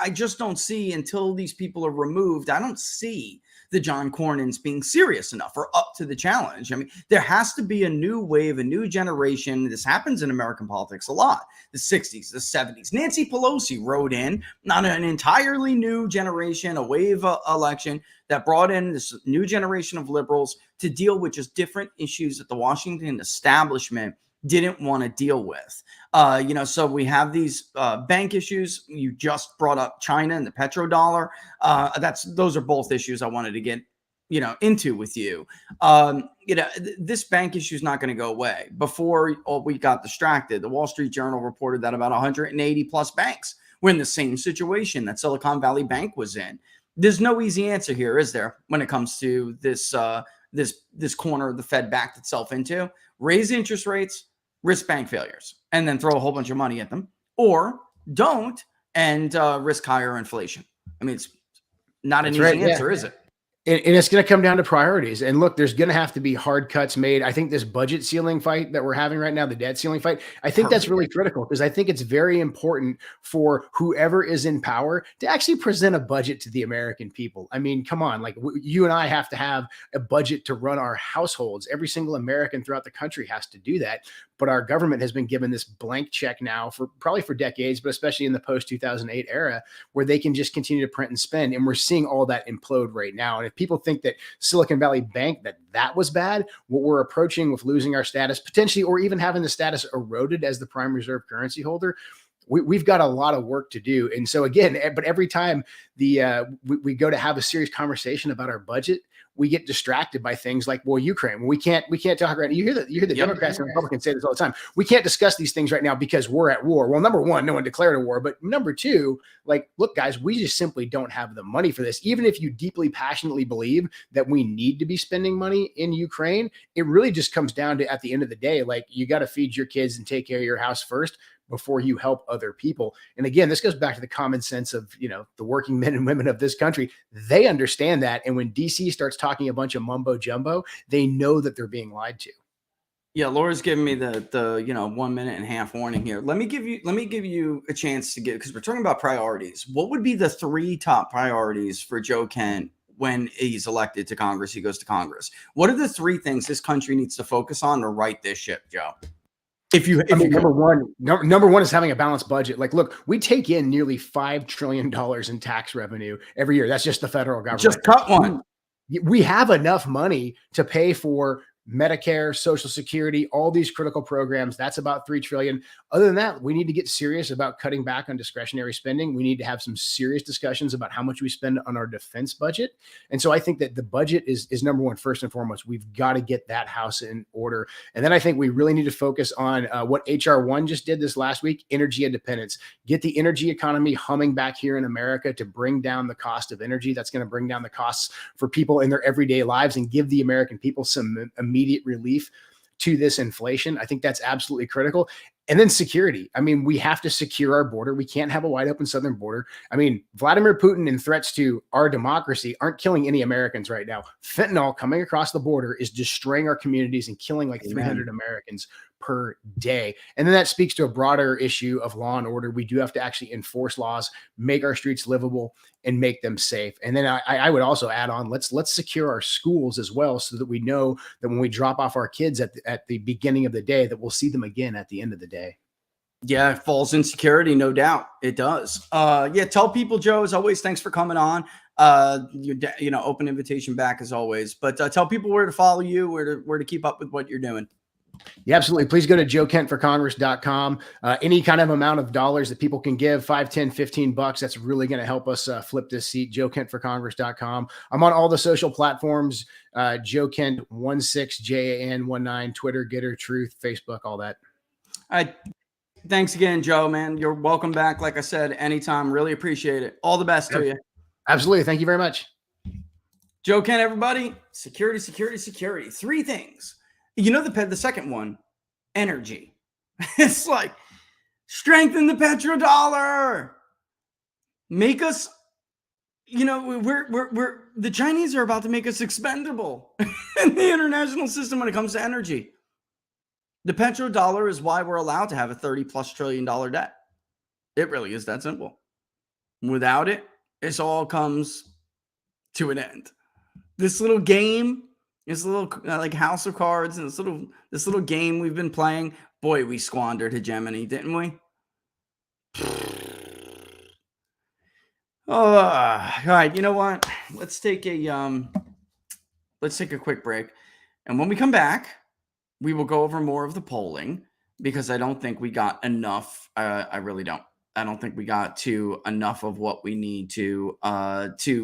I just don't see, until these people are removed, I don't see the John Cornyn's being serious enough or up to the challenge. I mean, there has to be a new wave, a new generation. This happens in American politics a lot. The 60s, the 70s. Nancy Pelosi rode in on an entirely new generation, a wave election that brought in this new generation of liberals to deal with just different issues that the Washington establishment didn't want to deal with. So we have these bank issues. You just brought up China and the petrodollar. Those are both issues I wanted to get, into with you. This bank issue is not going to go away. Before we got distracted, the Wall Street Journal reported that about 180 plus banks were in the same situation that Silicon Valley Bank was in. There's no easy answer here, is there, when it comes to this corner the Fed backed itself into? Raise interest rates, risk bank failures, and then throw a whole bunch of money at them, or don't and risk higher inflation. I mean, it's not an easy answer, is it? And it's going to come down to priorities. And look, there's going to have to be hard cuts made. I think this budget ceiling fight that we're having right now, the debt ceiling fight, I think that's really critical, because I think it's very important for whoever is in power to actually present a budget to the American people. I mean, come on, like you and I have to have a budget to run our households. Every single American throughout the country has to do that. But our government has been given this blank check now for decades, but especially in the post-2008 era, where they can just continue to print and spend. And we're seeing all that implode right now. And if people think that Silicon Valley Bank, that was bad, what we're approaching with losing our status potentially, or even having the status eroded as the prime reserve currency holder, we've got a lot of work to do. And so again, but every time we go to have a serious conversation about our budget, we get distracted by things like, well, Ukraine. We can't talk right now. You hear the Democrats and Republicans say this all the time. We can't discuss these things right now because we're at war. Well, number one, no one declared a war. But number two, like, look, guys, we just simply don't have the money for this. Even if you deeply, passionately believe that we need to be spending money in Ukraine, it really just comes down to, at the end of the day, like, you got to feed your kids and take care of your house first before you help other people. And again, this goes back to the common sense of, the working men and women of this country. They understand that. And when DC starts talking a bunch of mumbo jumbo, they know that they're being lied to. Yeah, Laura's giving me the 1 minute and a half warning here. Let me give you a chance to because we're talking about priorities. What would be the 3 top priorities for Joe Kent when he's elected to Congress? He goes to Congress. What are the 3 things this country needs to focus on to right this ship, Joe? Number one is having a balanced budget. Like, look, we take in nearly $5 trillion in tax revenue every year. That's just the federal government. Just cut one. We have enough money to pay for Medicare, Social Security, all these critical programs. That's about $3 trillion. Other than that, we need to get serious about cutting back on discretionary spending. We need to have some serious discussions about how much we spend on our defense budget. And so I think that the budget is number one, first and foremost. We've got to get that house in order. And then I think we really need to focus on what HR 1 just did this last week, energy independence. Get the energy economy humming back here in America to bring down the cost of energy. That's going to bring down the costs for people in their everyday lives and give the American people some immediate relief to this inflation. I think that's absolutely critical. And then security. I mean, we have to secure our border. We can't have a wide open southern border. I mean, Vladimir Putin and threats to our democracy aren't killing any Americans right now. Fentanyl coming across the border is destroying our communities and killing like 300 Americans per day. And then that speaks to a broader issue of law and order. We do have to actually enforce laws, make our streets livable, and make them safe. And then I would also add on, let's secure our schools as well, so that we know that when we drop off our kids at the beginning of the day, that we'll see them again at the end of the day. Yeah, it falls in security, no doubt. It does. Yeah, tell people, Joe, as always, thanks for coming on. Open invitation back as always. But tell people where to follow you, where to keep up with what you're doing. Yeah, absolutely. Please go to joekentforcongress.com. Any kind of amount of dollars that people can give, $5, $10, $15, that's really going to help us flip this seat. joekentforcongress.com. I'm on all the social platforms, Joe Kent 16 JAN19, Twitter, Getter, Truth, Facebook, all that. All right. Thanks again, Joe, man. You're welcome back. Like I said, anytime. Really appreciate it. All the best to you. Absolutely. Thank you very much. Joe Kent, everybody. Security, security, security. 3 things. You know, the second one, energy. It's like, strengthen the petrodollar. Make us, we're the Chinese are about to make us expendable in the international system when it comes to energy. The petrodollar is why we're allowed to have a $30+ trillion debt. It really is that simple. Without it, this all comes to an end. This little game, this little like House of Cards, and this little game we've been playing, boy, we squandered hegemony, didn't we? All right, you know what? Let's take a quick break, and when we come back, we will go over more of the polling, because I don't think we got enough. I really don't. I don't think we got to enough of what we need to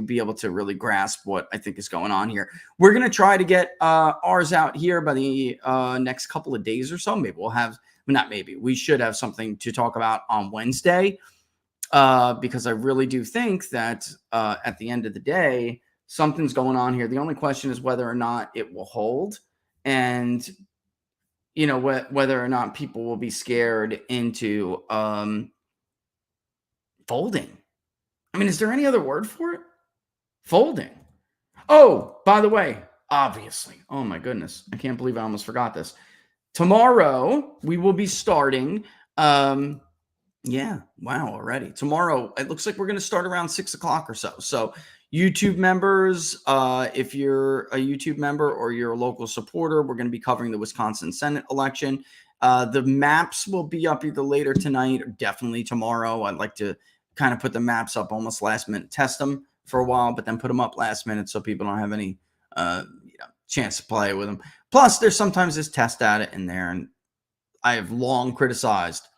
be able to really grasp what I think is going on here. We're going to try to get ours out here by the next couple of days or so. Maybe we'll have, not maybe, we should have something to talk about on Wednesday, because I really do think that at the end of the day, something's going on here. The only question is whether or not it will hold, and whether or not people will be scared into folding. I mean, is there any other word for it? Folding. Oh, by the way, obviously. Oh my goodness. I can't believe I almost forgot this. Tomorrow, we will be starting. Yeah. Wow. Already. Tomorrow, it looks like we're going to start around 6 o'clock or so. So YouTube members, if you're a YouTube member or you're a local supporter, we're going to be covering the Wisconsin Senate election. The maps will be up either later tonight or definitely tomorrow. I'd like to kind of put the maps up almost last minute, test them for a while, but then put them up last minute so people don't have any chance to play with them. Plus, there's sometimes this test data in there, and I have long criticized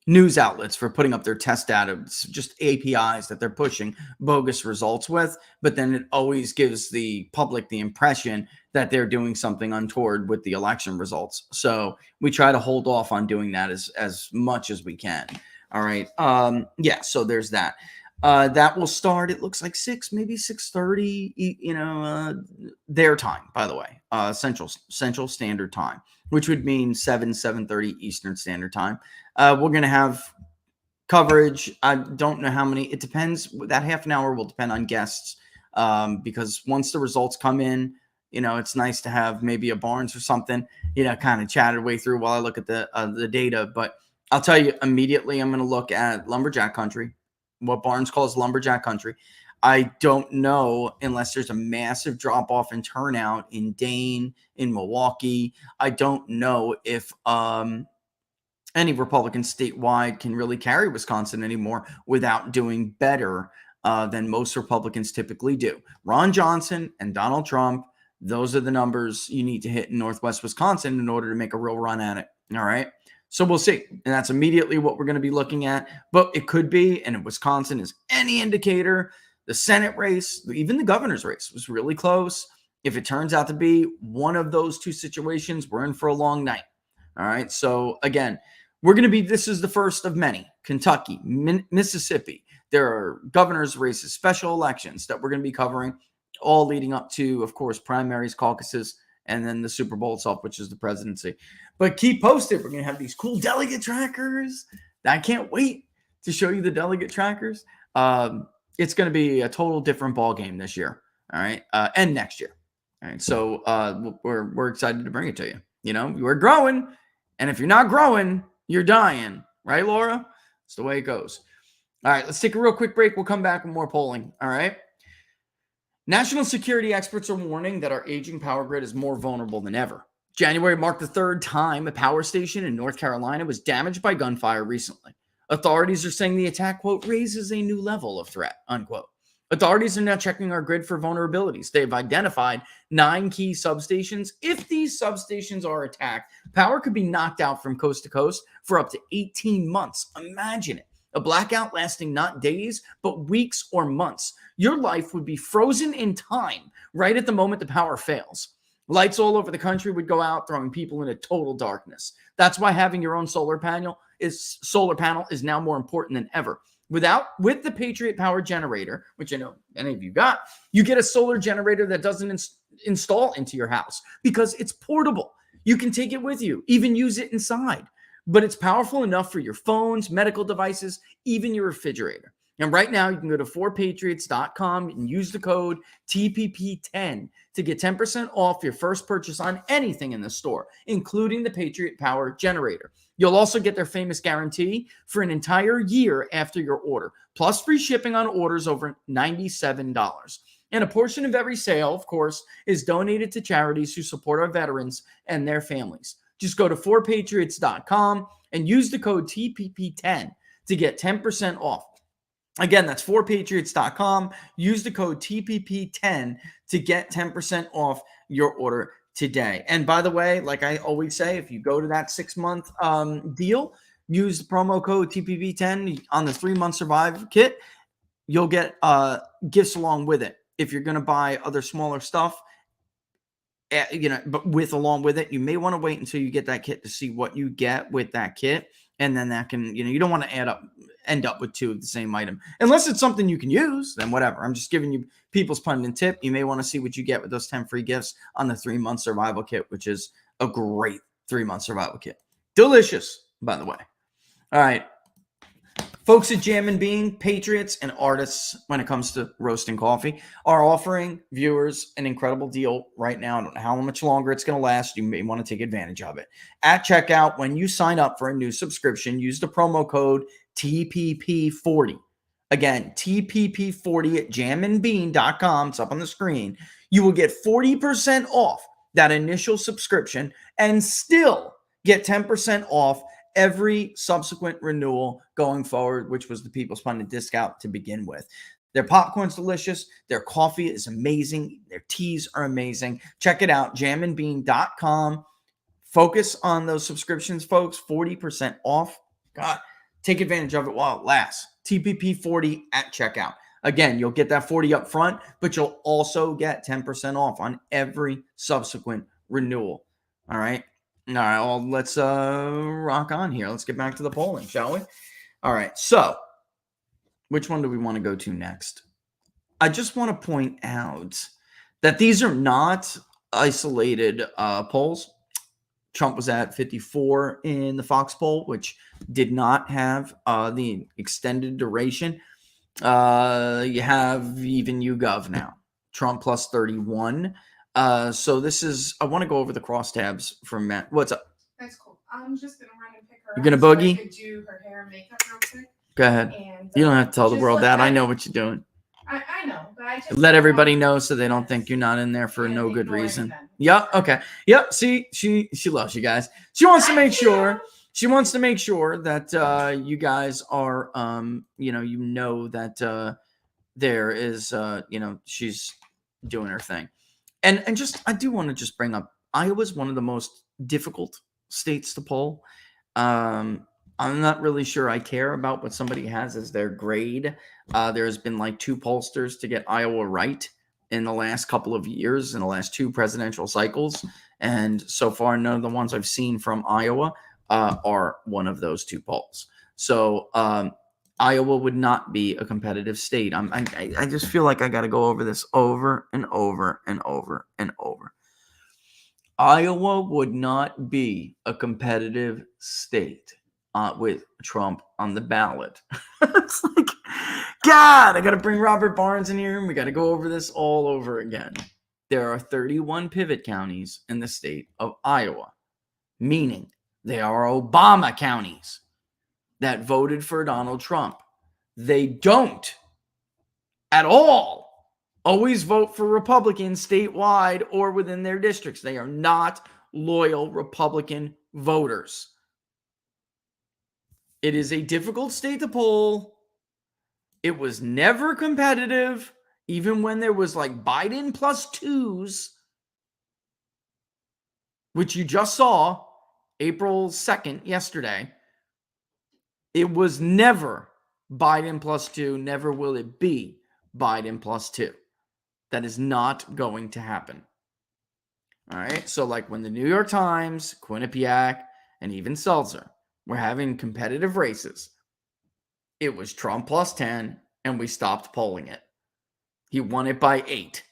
news outlets for putting up their test data. It's just APIs that they're pushing bogus results with, but then it always gives the public the impression that they're doing something untoward with the election results. So we try to hold off on doing that as much as we can. All right. Yeah. So there's that. That will start, it looks like 6, maybe 6:30, their time, by the way, Central Standard Time, which would mean 7:30 Eastern Standard Time. We're going to have coverage. I don't know how many. It depends. That half an hour will depend on guests, because once the results come in, it's nice to have maybe a Barnes or something, kind of chat our way through while I look at the data. But I'll tell you immediately, I'm going to look at lumberjack country, what Barnes calls lumberjack country. I don't know unless there's a massive drop off in turnout in Dane, in Milwaukee. I don't know if any Republican statewide can really carry Wisconsin anymore without doing better than most Republicans typically do. Ron Johnson and Donald Trump, those are the numbers you need to hit in Northwest Wisconsin in order to make a real run at it. All right. So we'll see. And that's immediately what we're going to be looking at. But it could be, and if Wisconsin is any indicator, the Senate race, even the governor's race was really close. If it turns out to be one of those two situations, we're in for a long night. All right. So again, this is the first of many. Kentucky, Mississippi. There are governor's races, special elections that we're going to be covering, all leading up to, of course, primaries, caucuses, and then the Super Bowl itself, which is the presidency. But keep posted. We're going to have these cool delegate trackers. I can't wait to show you the delegate trackers. It's going to be a total different ball game this year. All right. And next year. All right. So we're excited to bring it to you. We're growing, And if you're not growing, you're dying. Right, Laura? That's the way it goes. All right, let's take a real quick break. We'll come back with more polling. All right. National security experts are warning that our aging power grid is more vulnerable than ever. January marked the third time a power station in North Carolina was damaged by gunfire recently. Authorities are saying the attack, quote, raises a new level of threat, unquote. Authorities are now checking our grid for vulnerabilities. They've identified 9 key substations. If these substations are attacked, power could be knocked out from coast to coast for up to 18 months. Imagine it. A blackout lasting not days, but weeks or months. Your life would be frozen in time right at the moment the power fails. Lights all over the country would go out, throwing people into total darkness. That's why having your own solar panel is now more important than ever. With the Patriot Power generator, which I know many of you got, you get a solar generator that doesn't install into your house because it's portable. You can take it with you, even use it inside. But it's powerful enough for your phones, medical devices, even your refrigerator. And right now, you can go to 4patriots.com and use the code TPP10 to get 10% off your first purchase on anything in the store, including the Patriot Power generator. You'll also get their famous guarantee for an entire year after your order, plus free shipping on orders over $97. And a portion of every sale, of course, is donated to charities who support our veterans and their families. Just go to 4patriots.com and use the code TPP10 to get 10% off. Again, that's 4patriots.com. Use the code TPP10 to get 10% off your order today. And by the way, like I always say, if you go to that 6-month deal, use the promo code TPP10 on the 3-month Survive kit. You'll get gifts along with it. If you're going to buy other smaller stuff, but along with it, you may want to wait until you get that kit to see what you get with that kit. And then that can, you don't want to end up with 2 of the same item. Unless it's something you can use, then whatever. I'm just giving you people's pundit tip. You may want to see what you get with those 10 free gifts on the 3-month survival kit, which is a great 3-month survival kit. Delicious, by the way. All right. Folks at Jam and Bean, patriots and artists, when it comes to roasting coffee, are offering viewers an incredible deal right now. I don't know how much longer it's going to last. You may want to take advantage of it. At checkout, when you sign up for a new subscription, use the promo code TPP40. Again, TPP40 at jamandbean.com. It's up on the screen. You will get 40% off that initial subscription and still get 10% off every subsequent renewal going forward, which was the People's Pundit discount to begin with. Their popcorn's delicious. Their coffee is amazing. Their teas are amazing. Check it out, jamandbean.com. Focus on those subscriptions, folks. 40% off. God, take advantage of it while it lasts. TPP40 at checkout. Again, you'll get that 40 up front, but you'll also get 10% off on every subsequent renewal. All right. All right, well, let's rock on here. Let's get back to the polling, shall we? All right, so which one do we want to go to next? I just want to point out that these are not isolated polls. Trump was at 54 in the Fox poll, which did not have the extended duration. You have even YouGov now. Trump plus 31. So this is, I want to go over the crosstabs from Matt. What's up? That's cool. I'm just going to run and pick her You gonna up so boogie? I could do her hair and makeup real quick. Go ahead. And, You don't have to tell the just world let that. I that- know what you're doing. I know, but I just Let everybody know so they don't think you're not in there for Yeah, no good ignoring reason. them. Yep. Okay. Yep. See, she loves you guys. She wants to make sure. She wants to make sure that you guys are, that there is, she's doing her thing. And just, I do want to just bring up, Iowa's one of the most difficult states to poll. I'm not really sure I care about what somebody has as their grade. There's been like 2 pollsters to get Iowa right in the last couple of years, in the last 2 presidential cycles. And so far, none of the ones I've seen from Iowa are one of those 2 polls. So Iowa would not be a competitive state. I just feel like I got to go over this over and over and over and over. Iowa would not be a competitive state with Trump on the ballot. It's like, God, I got to bring Robert Barnes in here and we got to go over this all over again. There are 31 pivot counties in the state of Iowa, meaning They are Obama counties that voted for Donald Trump. They don't at all always vote for Republicans statewide or within their districts. They are not loyal Republican voters. It is a difficult state to poll. It was never competitive, even when there was like Biden +2s, which you just saw April 2nd, yesterday. It was never Biden +2. Never will it be Biden +2. That is not going to happen. All right. So like when the New York Times, Quinnipiac, and even Seltzer were having competitive races, it was Trump +10, and we stopped polling it. He won it by 8.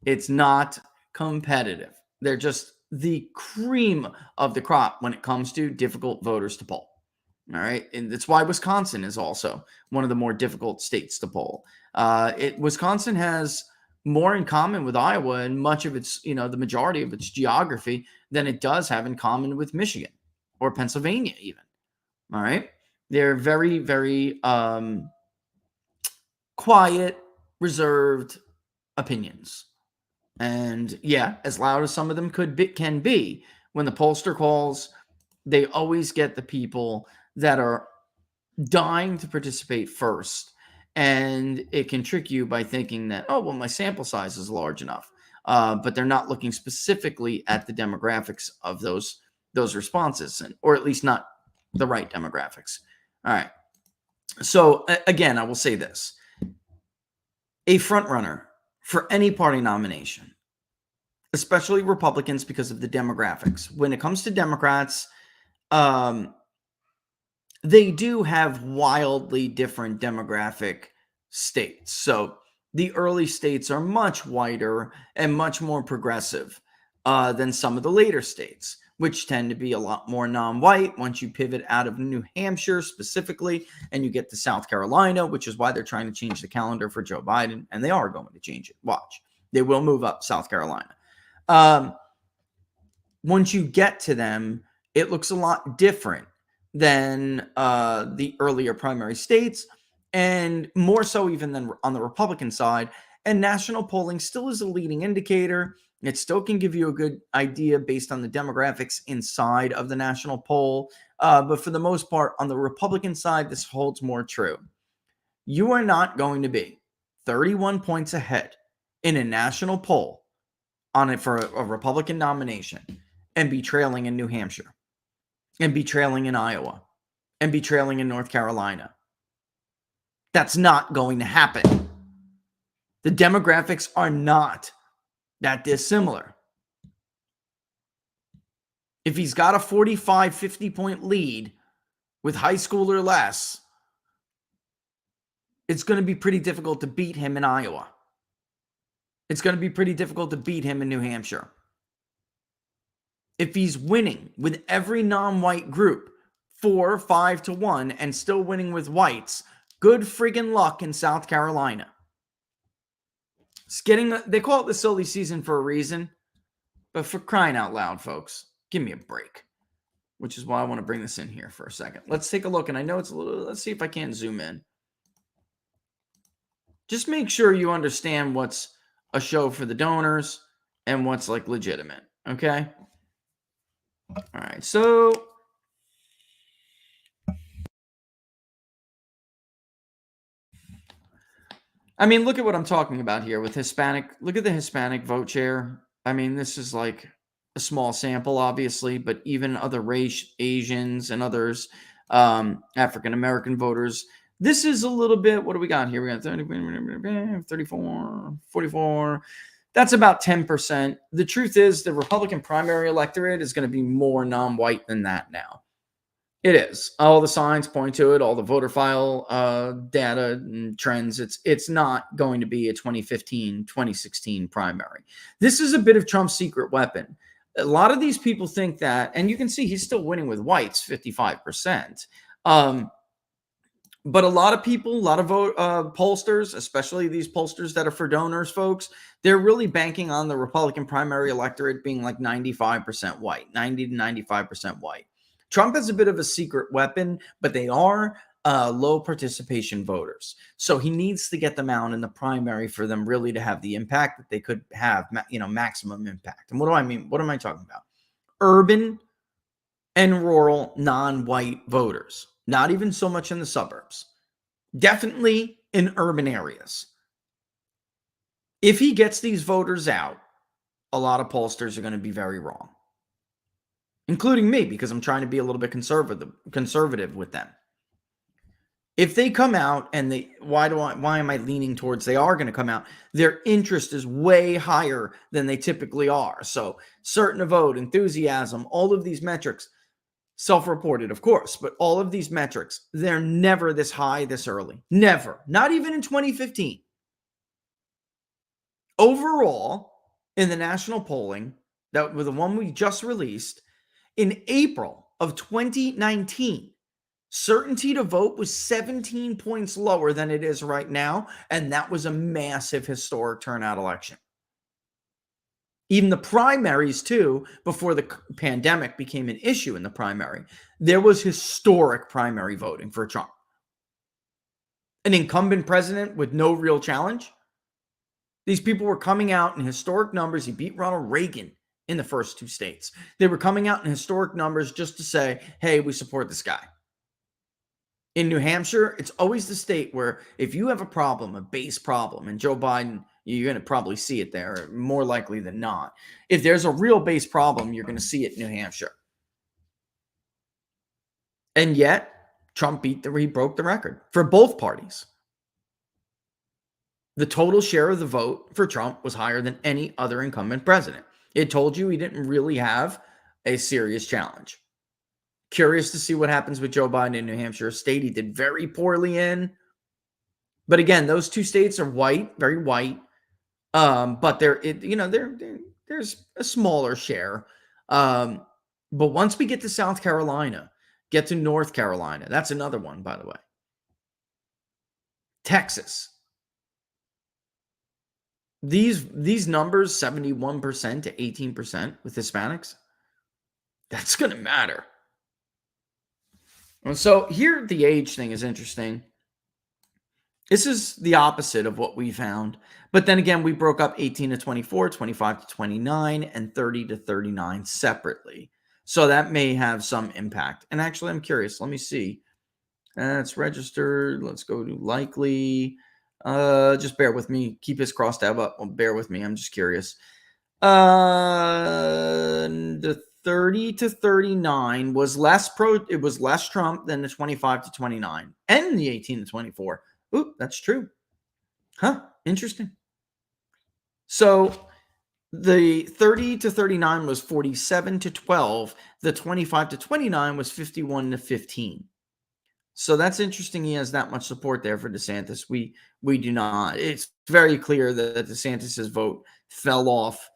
It's not competitive. They're just the cream of the crop when it comes to difficult voters to poll. All right. And that's why Wisconsin is also one of the more difficult states to poll. Wisconsin has more in common with Iowa and much of its, the majority of its geography than it does have in common with Michigan or Pennsylvania even. All right. They're very, very quiet, reserved opinions. And yeah, as loud as some of them can be, when the pollster calls, they always get the people that are dying to participate first. And it can trick you by thinking that, oh, well, my sample size is large enough. But they're not looking specifically at the demographics of those responses, or at least not the right demographics. All right. So again, I will say this. A frontrunner for any party nomination, especially Republicans, because of the demographics. When it comes to Democrats, they do have wildly different demographic states. So the early states are much whiter and much more progressive than some of the later states, which tend to be a lot more non-white once you pivot out of New Hampshire specifically, and you get to South Carolina, which is why they're trying to change the calendar for Joe Biden, and they are going to change it. Watch. They will move up South Carolina. Once you get to them, it looks a lot different than the earlier primary states, and more so even than on the Republican side. And national polling still is a leading indicator. It still can give you a good idea based on the demographics inside of the national poll. But for the most part, on the Republican side, this holds more true. You are not going to be 31 points ahead in a national poll on it for a Republican nomination and be trailing in New Hampshire, and be trailing in Iowa, and be trailing in North Carolina. That's not going to happen. The demographics are not that dissimilar. If he's got a 45, 50-point lead with high school or less, it's going to be pretty difficult to beat him in Iowa. It's going to be pretty difficult to beat him in New Hampshire. If he's winning with every non-white group 4 or 5-1 and still winning with whites, good friggin' luck in South Carolina. They call it the silly season for a reason, but for crying out loud, folks, give me a break, which is why I want to bring this in here for a second. Let's take a look, and I know it's a little, let's see if I can zoom in. Just make sure you understand what's a show for the donors and what's like legitimate, okay? All right, so I mean, look at what I'm talking about here with Hispanic. Look at the Hispanic vote share. I mean, this is like a small sample, obviously, but even other race, Asians and others, African-American voters. This is a little bit, what do we got here? We got 30, 34, 44. That's about 10%. The truth is the Republican primary electorate is going to be more non-white than that now. It is. All the signs point to it, all the voter file data and trends. It's not going to be a 2015, 2016 primary. This is a bit of Trump's secret weapon. A lot of these people think that, and you can see he's still winning with whites, 55%. But a lot of people, a lot of pollsters, especially these pollsters that are for donors, folks, they're really banking on the Republican primary electorate being like 95% white, 90 to 95% white. Trump has a bit of a secret weapon, but they are low participation voters. So he needs to get them out in the primary for them really to have the impact that they could have, maximum impact. And what do I mean? What am I talking about? Urban and rural non-white voters. Not even so much in the suburbs. Definitely in urban areas. If he gets these voters out, a lot of pollsters are going to be very wrong. Including me, because I'm trying to be a little bit conservative with them. If they come out and why am I leaning towards they are going to come out? Their interest is way higher than they typically are. So certain to vote, enthusiasm, all of these metrics, self-reported, of course, but all of these metrics, they're never this high this early. Never. Not even in 2015. Overall, in the national polling, that was the one we just released, in April of 2019, certainty to vote was 17 points lower than it is right now, and that was a massive historic turnout election. Even the primaries, too, before the pandemic became an issue in the primary, there was historic primary voting for Trump. An incumbent president with no real challenge. These people were coming out in historic numbers. He beat Ronald Reagan in the first two states. They were coming out in historic numbers just to say, hey, we support this guy. In New Hampshire, it's always the state where if you have a problem, a base problem, and Joe Biden, you're going to probably see it there, more likely than not. If there's a real base problem, you're going to see it in New Hampshire. And yet, Trump he broke the record for both parties. The total share of the vote for Trump was higher than any other incumbent president. It told you he didn't really have a serious challenge. Curious to see what happens with Joe Biden in New Hampshire, a state he did very poorly in. But again, those two states are white, very white. But there's a smaller share. But once we get to South Carolina, get to North Carolina, that's another one, by the way. Texas. These numbers, 71% to 18% with Hispanics, that's going to matter. And so here, the age thing is interesting. This is the opposite of what we found. But then again, we broke up 18 to 24, 25 to 29, and 30 to 39 separately. So that may have some impact. And actually, I'm curious. Let me see. It's registered. Let's go to likely. Just bear with me. Keep his cross tab up. Well, bear with me. I'm just curious. The 30 to 39 was less it was less Trump than the 25 to 29 and the 18 to 24. Ooh, that's true. Huh, interesting. So the 30 to 39 was 47 to 12. The 25 to 29 was 51 to 15. So that's interesting. He has that much support there for DeSantis. We do not. It's very clear that DeSantis's vote fell off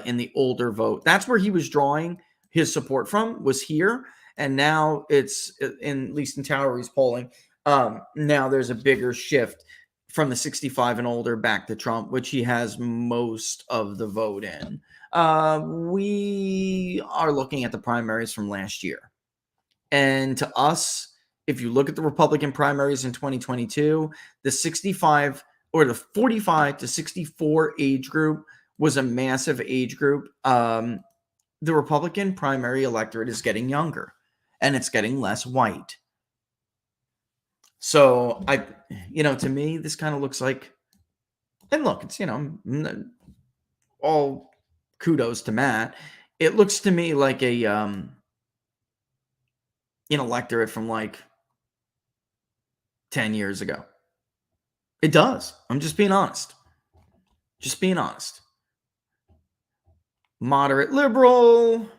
in the older vote. That's where he was drawing his support from, was here. And now it's, at least in Towery's polling, now there's a bigger shift from the 65 and older back to Trump, which he has most of the vote in. We are looking at the primaries from last year. And to us, if you look at the Republican primaries in 2022, the 65 or the 45 to 64 age group was a massive age group. The Republican primary electorate is getting younger and it's getting less white. So to me, this kind of looks like, and look, it's, all kudos to Matt. It looks to me like a, an electorate from like 10 years ago. It does. I'm just being honest. Moderate liberal.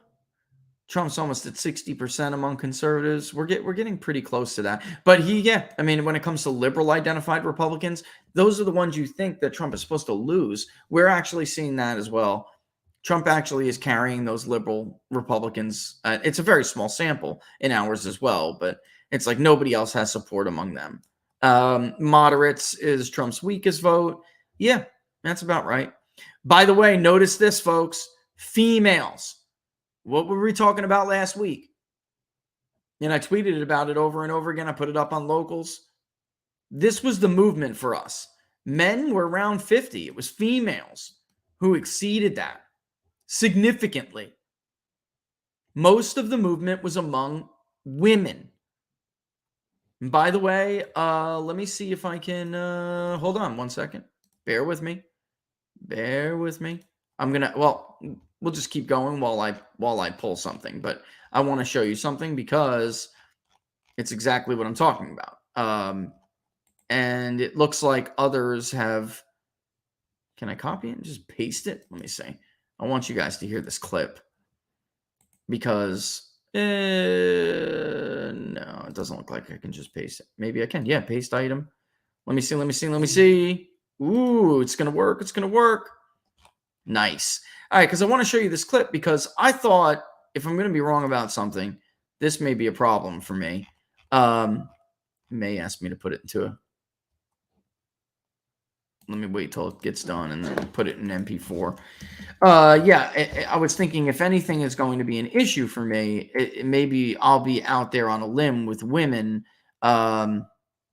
Trump's almost at 60% among conservatives. We're getting pretty close to that. But when it comes to liberal identified Republicans, those are the ones you think that Trump is supposed to lose. We're actually seeing that as well. Trump actually is carrying those liberal Republicans. It's a very small sample in ours as well, but It's like nobody else has support among them. Moderates is Trump's weakest vote. Yeah, that's about right. By the way, notice this, folks. Females. What were we talking about last week? And I tweeted about it over and over again. I put it up on locals. This was the movement for us. Men were around 50. It was females who exceeded that significantly. Most of the movement was among women. And by the way, let me see if I can hold on one second. Bear with me. I'm gonna we'll just keep going while I pull something, but I want to show you something because it's exactly what I'm talking about. And it looks like others have. Can I copy it and just paste it? Let me see. I want you guys to hear this clip because no, it doesn't look like I can just paste it. Maybe I can. Yeah, paste item. Let me see. Ooh, it's gonna work. Nice. All right, because I want to show you this clip because I thought if I'm going to be wrong about something, this may be a problem for me. May ask me to put it into a. Let me wait till it gets done and then put it in MP4. Yeah, I was thinking if anything is going to be an issue for me, maybe I'll be out there on a limb with women. Yeah,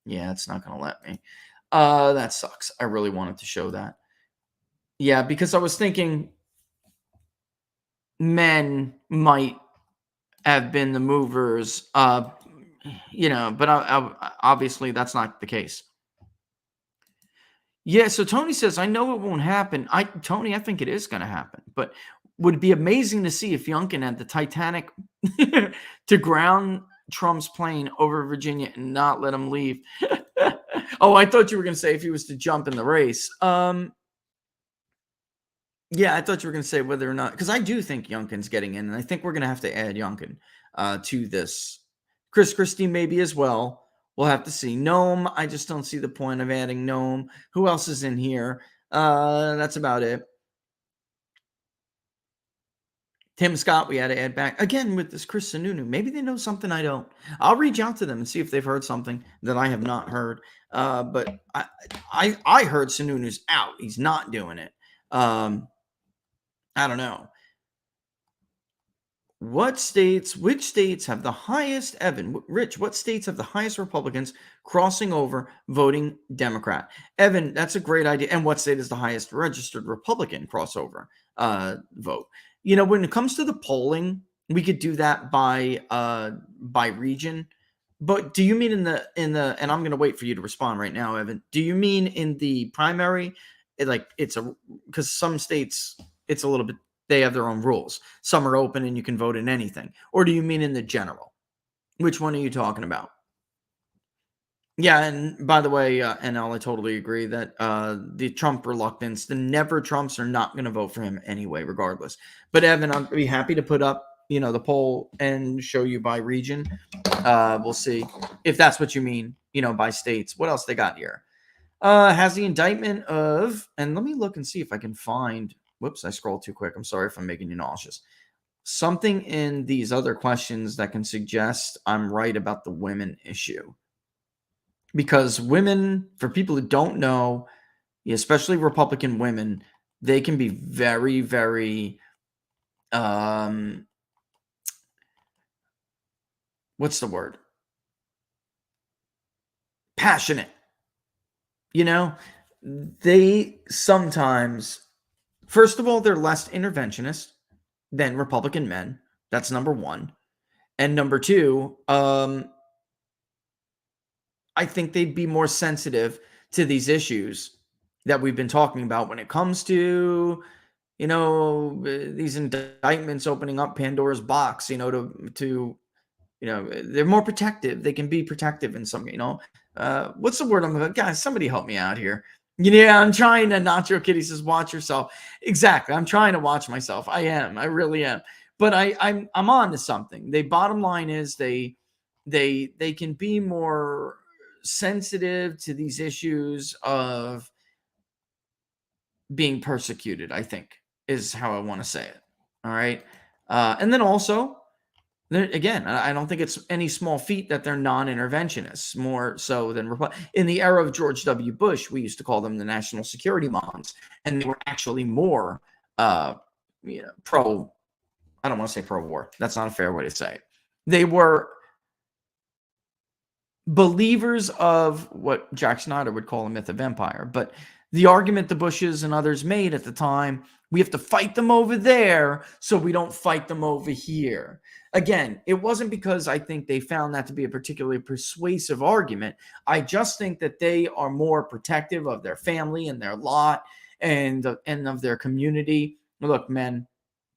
it's not going to let me. That sucks. I really wanted to show that. Yeah, because I was thinking men might have been the movers, but obviously that's not the case. Yeah, so Tony says, I know it won't happen. Tony, I think it is going to happen, but would be amazing to see if Youngkin had the Titanic to ground Trump's plane over Virginia and not let him leave. Oh, I thought you were going to say if he was to jump in the race. Yeah, I thought you were going to say whether or not, because I do think Youngkin's getting in, and I think we're going to have to add Youngkin to this. Chris Christie maybe as well. We'll have to see. Gnome, I just don't see the point of adding Gnome. Who else is in here? That's about it. Tim Scott, we had to add back. Again, with this Chris Sununu, maybe they know something I don't. I'll reach out to them and see if they've heard something that I have not heard. But I heard Sununu's out. He's not doing it. I don't know. Which states have the highest, Evan, Rich, what states have the highest Republicans crossing over voting Democrat? Evan, that's a great idea. And what state is the highest registered Republican crossover vote? You know, when it comes to the polling, we could do that by region. But do you mean in the, and I'm going to wait for you to respond right now, Evan. Do you mean in the primary? Because some states, it's a little bit, they have their own rules. Some are open and you can vote in anything. Or do you mean in the general? Which one are you talking about? Yeah, and by the way, NL, I totally agree that the Trump reluctance, the never Trumps are not going to vote for him anyway, regardless. But Evan, I'd be happy to put up, the poll and show you by region. We'll see if that's what you mean, by states. What else they got here? Has the indictment of, and let me look and see if I can find. Whoops, I scrolled too quick. I'm sorry if I'm making you nauseous. Something in these other questions that can suggest I'm right about the women issue. Because women, for people who don't know, especially Republican women, they can be very, very, what's the word? Passionate. They sometimes, first of all, they're less interventionist than Republican men. That's number one. And number two, I think they'd be more sensitive to these issues that we've been talking about when it comes to, these indictments opening up Pandora's box, to they're more protective. They can be protective in some, what's the word? Guys, somebody help me out here. Yeah, I'm trying to. Nacho Kitty says, "Watch yourself." Exactly. I'm trying to watch myself. I am. I really am. But I'm on to something. Bottom line is they can be more sensitive to these issues of being persecuted, I think, is how I want to say it. All right. And then also, Again, I don't think it's any small feat that they're non-interventionists, more so than in the era of George W. Bush, we used to call them the national security moms, and they were actually more pro. I don't want to say pro-war. That's not a fair way to say it. They were believers of what Jack Snyder would call a myth of empire. But the argument the Bushes and others made at the time, we have to fight them over there so we don't fight them over here. Again, it wasn't because I think they found that to be a particularly persuasive argument. I just think that they are more protective of their family and their lot and of their community. Look, men,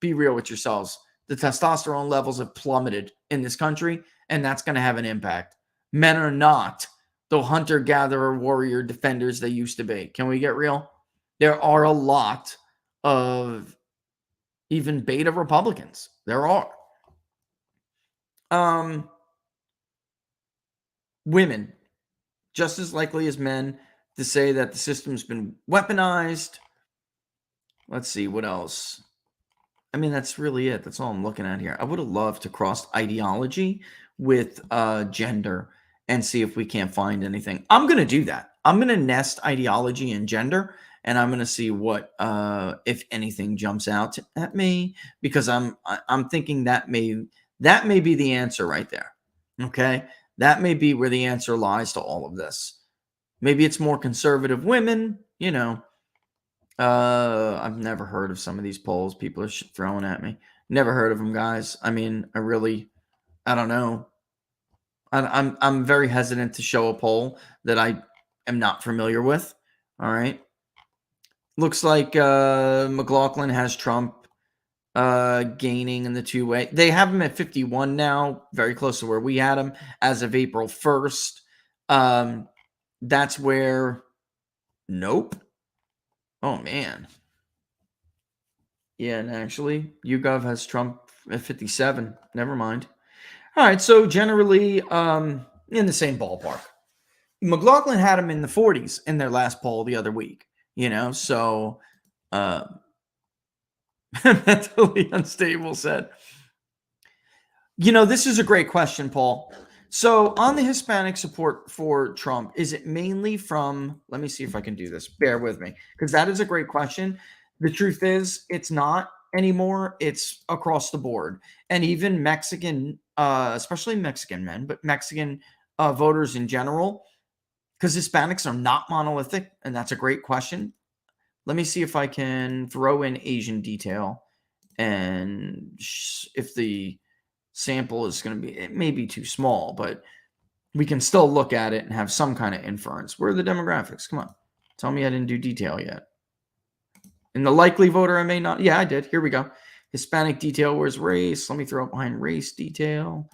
be real with yourselves. The testosterone levels have plummeted in this country, and that's going to have an impact. Men are not the hunter-gatherer, warrior defenders they used to be. Can we get real? There are a lot of even beta Republicans. There are. Women, just as likely as men, to say that the system's been weaponized. Let's see, what else? I mean, that's really it. That's all I'm looking at here. I would have loved to cross ideology with gender and see if we can't find anything. I'm going to do that. I'm going to nest ideology and gender, and I'm going to see what, if anything, jumps out at me, because I'm thinking that may be the answer right there. Okay, that may be where the answer lies to all of this. Maybe it's more conservative women. I've never heard of some of these polls people are throwing at me. Never heard of them, guys. I mean, I don't know. I'm very hesitant to show a poll that I am not familiar with. All right. Looks like McLaughlin has Trump gaining in the two-way. They have him at 51 now, very close to where we had him as of April 1st. That's where, nope. Oh, man. Yeah, and actually, YouGov has Trump at 57. Never mind. All right, so generally in the same ballpark. McLaughlin had him in the 40s in their last poll the other week, so mentally unstable said. This is a great question, Paul. So on the Hispanic support for Trump, is it mainly from, let me see if I can do this. Bear with me, because that is a great question. The truth is, it's not anymore. It's across the board. And even Mexican, especially Mexican men, but Mexican voters in general, because Hispanics are not monolithic. And that's a great question. Let me see if I can throw in Asian detail. And if the sample is going to be, it may be too small, but we can still look at it and have some kind of inference. Where are the demographics? Come on. Tell me I didn't do detail yet. And the likely voter, I may not. Yeah, I did. Here we go. Hispanic detail. Where's race? Let me throw it behind race detail.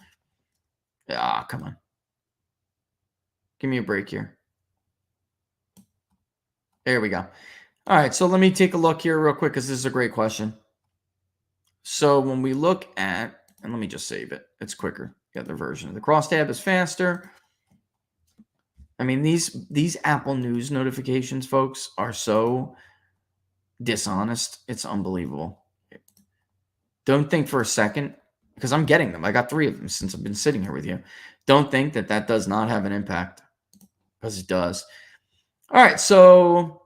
Ah, come on. Give me a break here. There we go. All right, so let me take a look here real quick, because this is a great question. So when we look at, and let me just save it. It's quicker. The other version of the crosstab is faster. I mean, these Apple News notifications, folks, are so dishonest. It's unbelievable. Don't think for a second, because I'm getting them. I got 3 of them since I've been sitting here with you. Don't think that does not have an impact, because it does. All right, so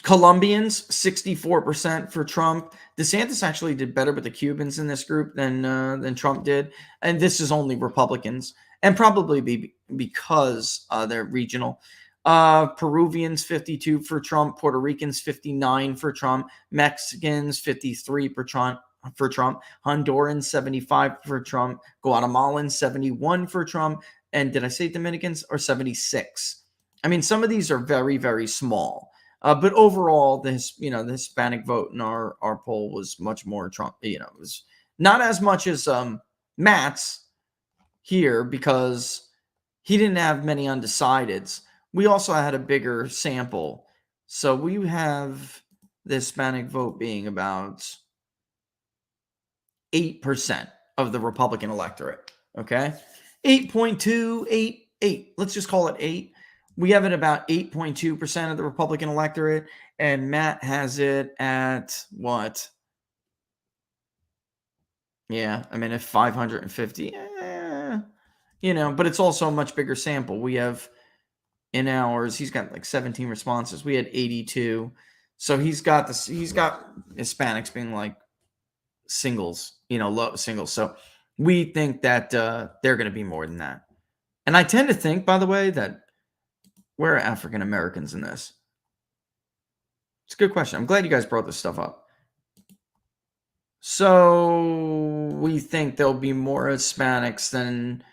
Colombians, 64% for Trump. DeSantis actually did better with the Cubans in this group than Trump did. And this is only Republicans, and probably because they're regional. Peruvians, 52 for Trump. Puerto Ricans, 59 for Trump. Mexicans, 53 for Trump. Hondurans, 75 for Trump. Guatemalans, 71 for Trump. And did I say Dominicans? Or 76? I mean, some of these are very, very small. But overall, the Hispanic vote in our poll was much more Trump. It was not as much as Matt's here, because he didn't have many undecideds. We also had a bigger sample. So we have the Hispanic vote being about 8% of the Republican electorate. Okay. 8.288. Let's just call it 8. We have it about 8.2% of the Republican electorate, and Matt has it at what? Yeah, I mean, if 550, but it's also a much bigger sample. We have in ours, he's got like 17 responses. We had 82. So he's got Hispanics being like singles, low singles. So we think that they're going to be more than that. And I tend to think, by the way, that where are African Americans in this? It's a good question. I'm glad you guys brought this stuff up. So we think there'll be more Hispanics than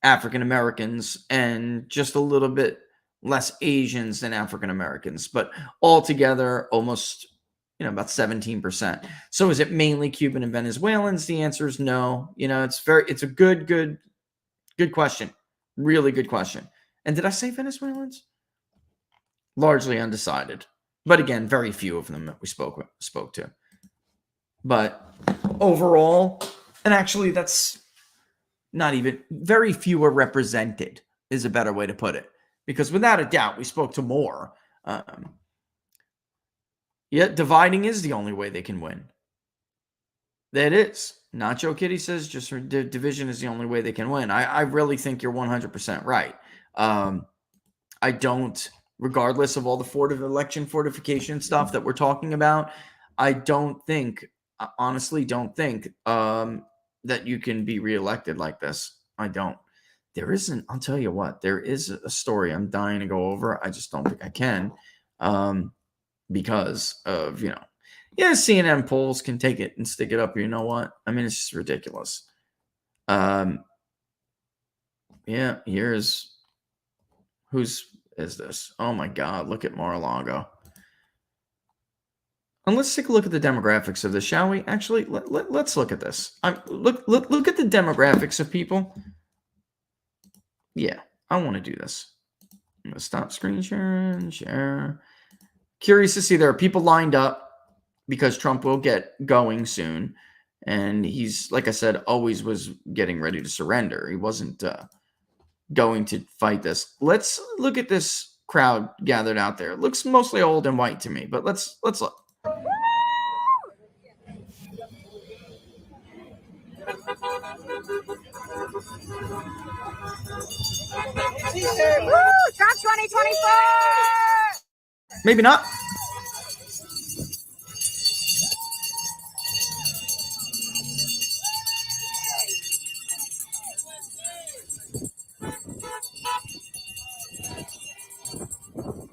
African Americans and just a little bit less Asians than African Americans, but altogether almost, about 17%. So is it mainly Cuban and Venezuelans? The answer is no. It's a good question. Really good question. And did I say Venezuelans? Largely undecided. But again, very few of them that we spoke to. But overall, and actually that's not even, very few are represented is a better way to put it. Because without a doubt, we spoke to more. Yet dividing is the only way they can win. That is. Nacho Kitty says just division is the only way they can win. I really think you're 100% right. I don't, regardless of all the election fortification stuff that we're talking about, I honestly don't think that you can be reelected like this. I don't. I'll tell you what, there is a story I'm dying to go over. I just don't think I can because of, CNN polls can take it and stick it up. You know what? I mean, it's just ridiculous. Here's whose is this? Oh my God, look at Mar-a-Lago. And let's take a look at the demographics of this, shall we? Actually, let's look at this. Look at the demographics of people. Yeah, I want to do this. I'm going to stop screen sharing, share. Curious to see there are people lined up because Trump will get going soon. And he's, like I said, always was getting ready to surrender. He wasn't going to fight this. Let's look at this crowd gathered out there. It looks mostly old and white to me, but let's look. Woo! Trump 2024! Maybe not.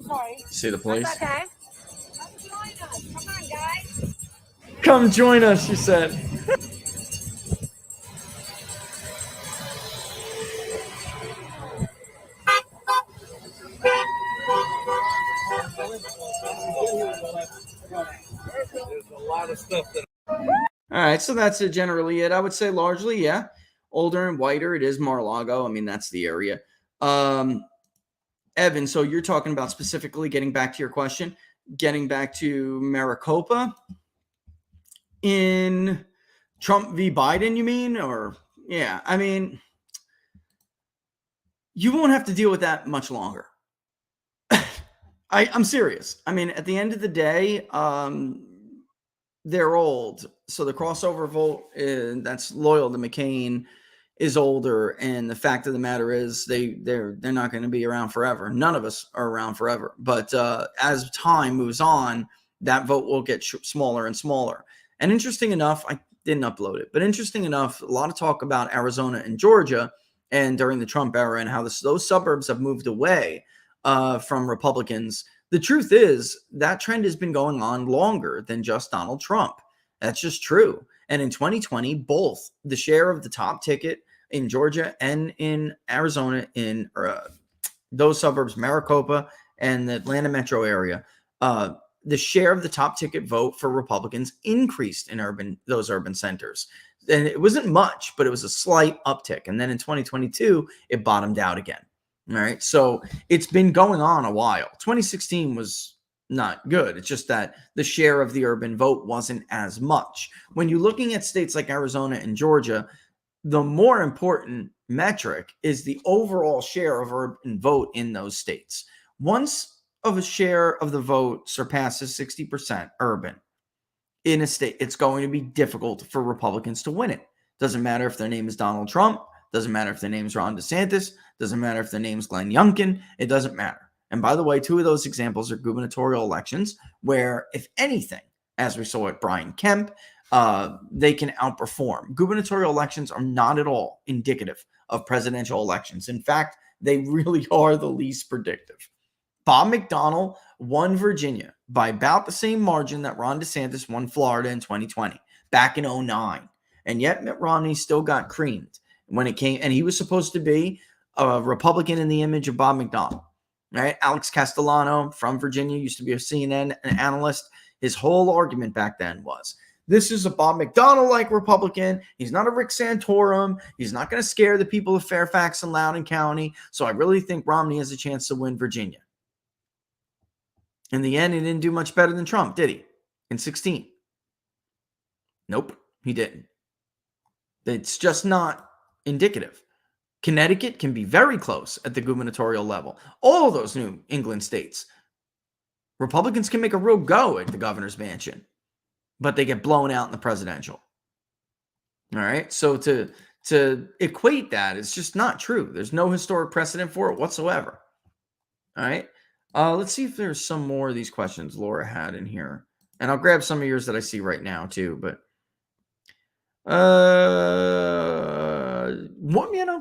Sorry. See the place? That's okay. Come join us. Come on, guys. Come join us, she said. All right, so that's generally it. I would say largely, yeah. Older and whiter, it is Mar-a-Lago. I mean, that's the area. Evan, so you're talking about specifically getting back to your question, getting back to Maricopa in Trump v. Biden, you mean? Or, yeah, I mean, you won't have to deal with that much longer. I'm serious. I mean, at the end of the day, they're old. So the crossover vote that's loyal to McCain is older. And the fact of the matter is they're not going to be around forever. None of us are around forever. But as time moves on, that vote will get smaller and smaller. And interesting enough, I didn't upload it, but interesting enough, a lot of talk about Arizona and Georgia and during the Trump era and how those suburbs have moved away from Republicans. The truth is that trend has been going on longer than just Donald Trump. That's just true. And in 2020, both the share of the top ticket in Georgia and in Arizona in those suburbs, Maricopa and the Atlanta metro area, the share of the top ticket vote for Republicans increased in those urban centers. And it wasn't much, but it was a slight uptick. And then in 2022, it bottomed out again. All right. So it's been going on a while. 2016 was not good. It's just that the share of the urban vote wasn't as much. When you're looking at states like Arizona and Georgia, the more important metric is the overall share of urban vote in those states. Once a share of the vote surpasses 60% urban in a state, it's going to be difficult for Republicans to win it. Doesn't matter if their name is Donald Trump. Doesn't matter if their name is Ron DeSantis. Doesn't matter if their name is Glenn Youngkin. It doesn't matter. And by the way, 2 of those examples are gubernatorial elections where, if anything, as we saw at Brian Kemp, they can outperform. Gubernatorial elections are not at all indicative of presidential elections. In fact, they really are the least predictive. Bob McDonnell won Virginia by about the same margin that Ron DeSantis won Florida in 2020, back in 2009. And yet Mitt Romney still got creamed when it came, and he was supposed to be a Republican in the image of Bob McDonnell, right? Alex Castellano from Virginia used to be a CNN analyst. His whole argument back then was, this is a Bob McDonnell-like Republican. He's not a Rick Santorum. He's not going to scare the people of Fairfax and Loudoun County. So I really think Romney has a chance to win Virginia. In the end, he didn't do much better than Trump, did he? In 16. Nope, he didn't. It's just not indicative. Connecticut can be very close at the gubernatorial level. All of those New England states. Republicans can make a real go at the governor's mansion, but they get blown out in the presidential. All right. So to equate that is just not true. There's no historic precedent for it whatsoever. All right. Let's see if there's some more of these questions Laura had in here. And I'll grab some of yours that I see right now too. But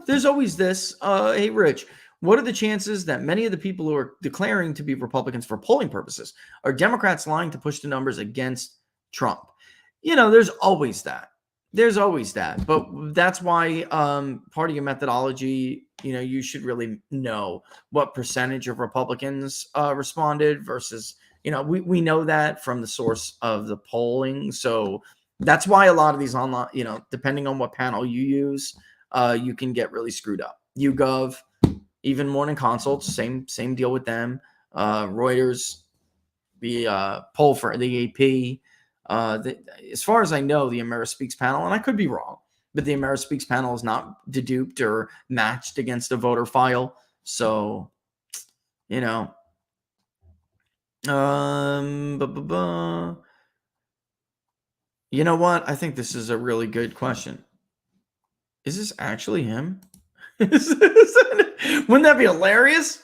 there's always this. Hey, Rich, what are the chances that many of the people who are declaring to be Republicans for polling purposes are Democrats lying to push the numbers against Trump? There's always that. There's always that. But that's why part of your methodology, you should really know what percentage of Republicans responded versus, we know that from the source of the polling. So that's why a lot of these online, depending on what panel you use, you can get really screwed up. YouGov, even Morning Consults, same deal with them. Reuters, the poll for the AP. As far as I know, the AmeriSpeaks panel, and I could be wrong, but the AmeriSpeaks panel is not deduped or matched against a voter file. So, You know, you know what? I think this is a really good question. Is this actually him? Wouldn't that be hilarious?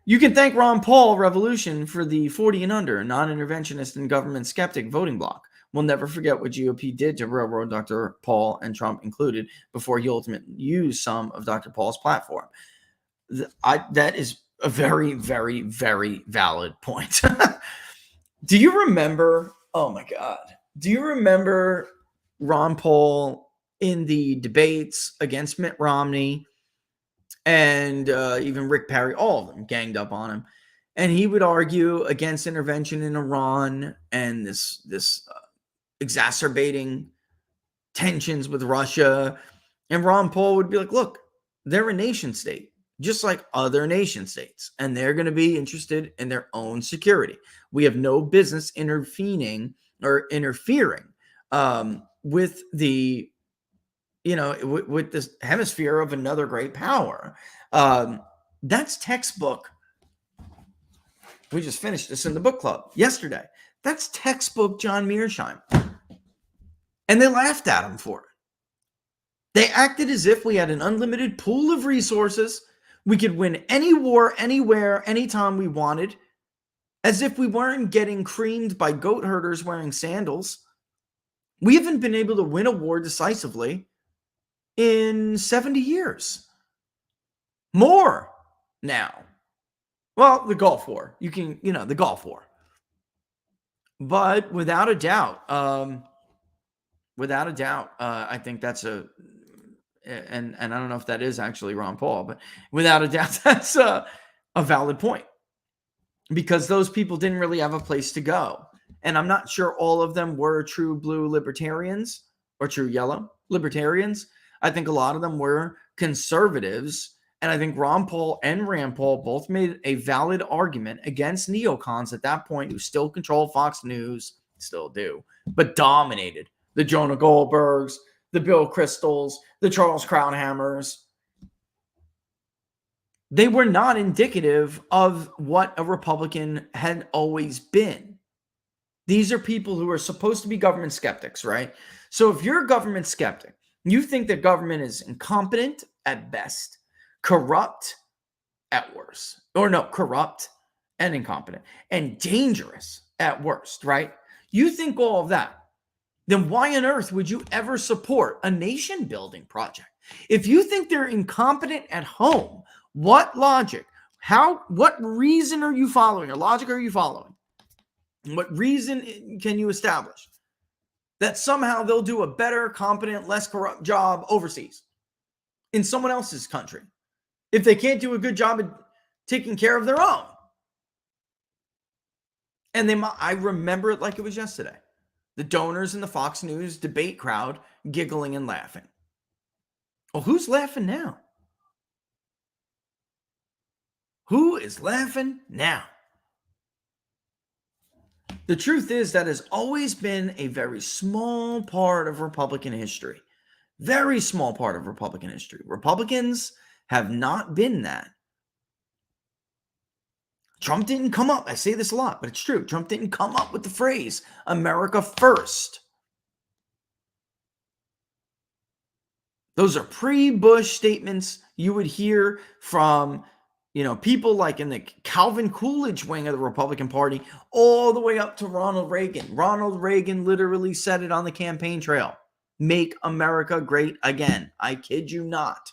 You can thank Ron Paul Revolution for the 40 and under non-interventionist and government skeptic voting bloc. We'll never forget what GOP did to railroad Dr. Paul and Trump included before he ultimately used some of Dr. Paul's platform. That is a very, very, very valid point. Do you remember? Oh my God. Do you remember Ron Paul in the debates against Mitt Romney and even Rick Perry? All of them ganged up on him. And he would argue against intervention in Iran and this exacerbating tensions with Russia. And Ron Paul would be like, look, they're a nation state, just like other nation states, and they're going to be interested in their own security. We have no business intervening or interfering with the, with this hemisphere of another great power. That's textbook. We just finished this in the book club yesterday. That's textbook John Mearsheimer. And they laughed at him for it. They acted as if we had an unlimited pool of resources. We could win any war, anywhere, anytime we wanted, as if we weren't getting creamed by goat herders wearing sandals. We haven't been able to win a war decisively in 70 years. More now. Well, the Gulf War. The Gulf War. But without a doubt, I think that's and I don't know if that is actually Ron Paul, but without a doubt, that's a valid point, because those people didn't really have a place to go. And I'm not sure all of them were true blue libertarians or true yellow libertarians. I think a lot of them were conservatives. And I think Ron Paul and Rand Paul both made a valid argument against neocons at that point, who still control Fox News, still do, but dominated the Jonah Goldbergs, the Bill Kristols, the Charles Krauthammers. They were not indicative of what a Republican had always been. These are people who are supposed to be government skeptics, right? So if you're a government skeptic You think that government is incompetent at best, corrupt at worst, or no, corrupt and incompetent, and dangerous at worst, right? You think all of that. Then why on earth would you ever support a nation building project? If you think they're incompetent at home, what logic, what reason are you following, or logic are you following? What reason can you establish that somehow they'll do a better, competent, less corrupt job overseas in someone else's country if they can't do a good job of taking care of their own? And I remember it like it was yesterday. The donors in the Fox News debate crowd giggling and laughing. Well, who's laughing now? Who is laughing now? The truth is that has always been a very small part of Republican history. Very small part of Republican history. Republicans have not been that. Trump didn't come up. I say this a lot, but it's true. Trump didn't come up with the phrase America first. Those are pre-Bush statements you would hear from, people like in the Calvin Coolidge wing of the Republican Party, all the way up to Ronald Reagan. Ronald Reagan literally said it on the campaign trail. Make America great again. I kid you not.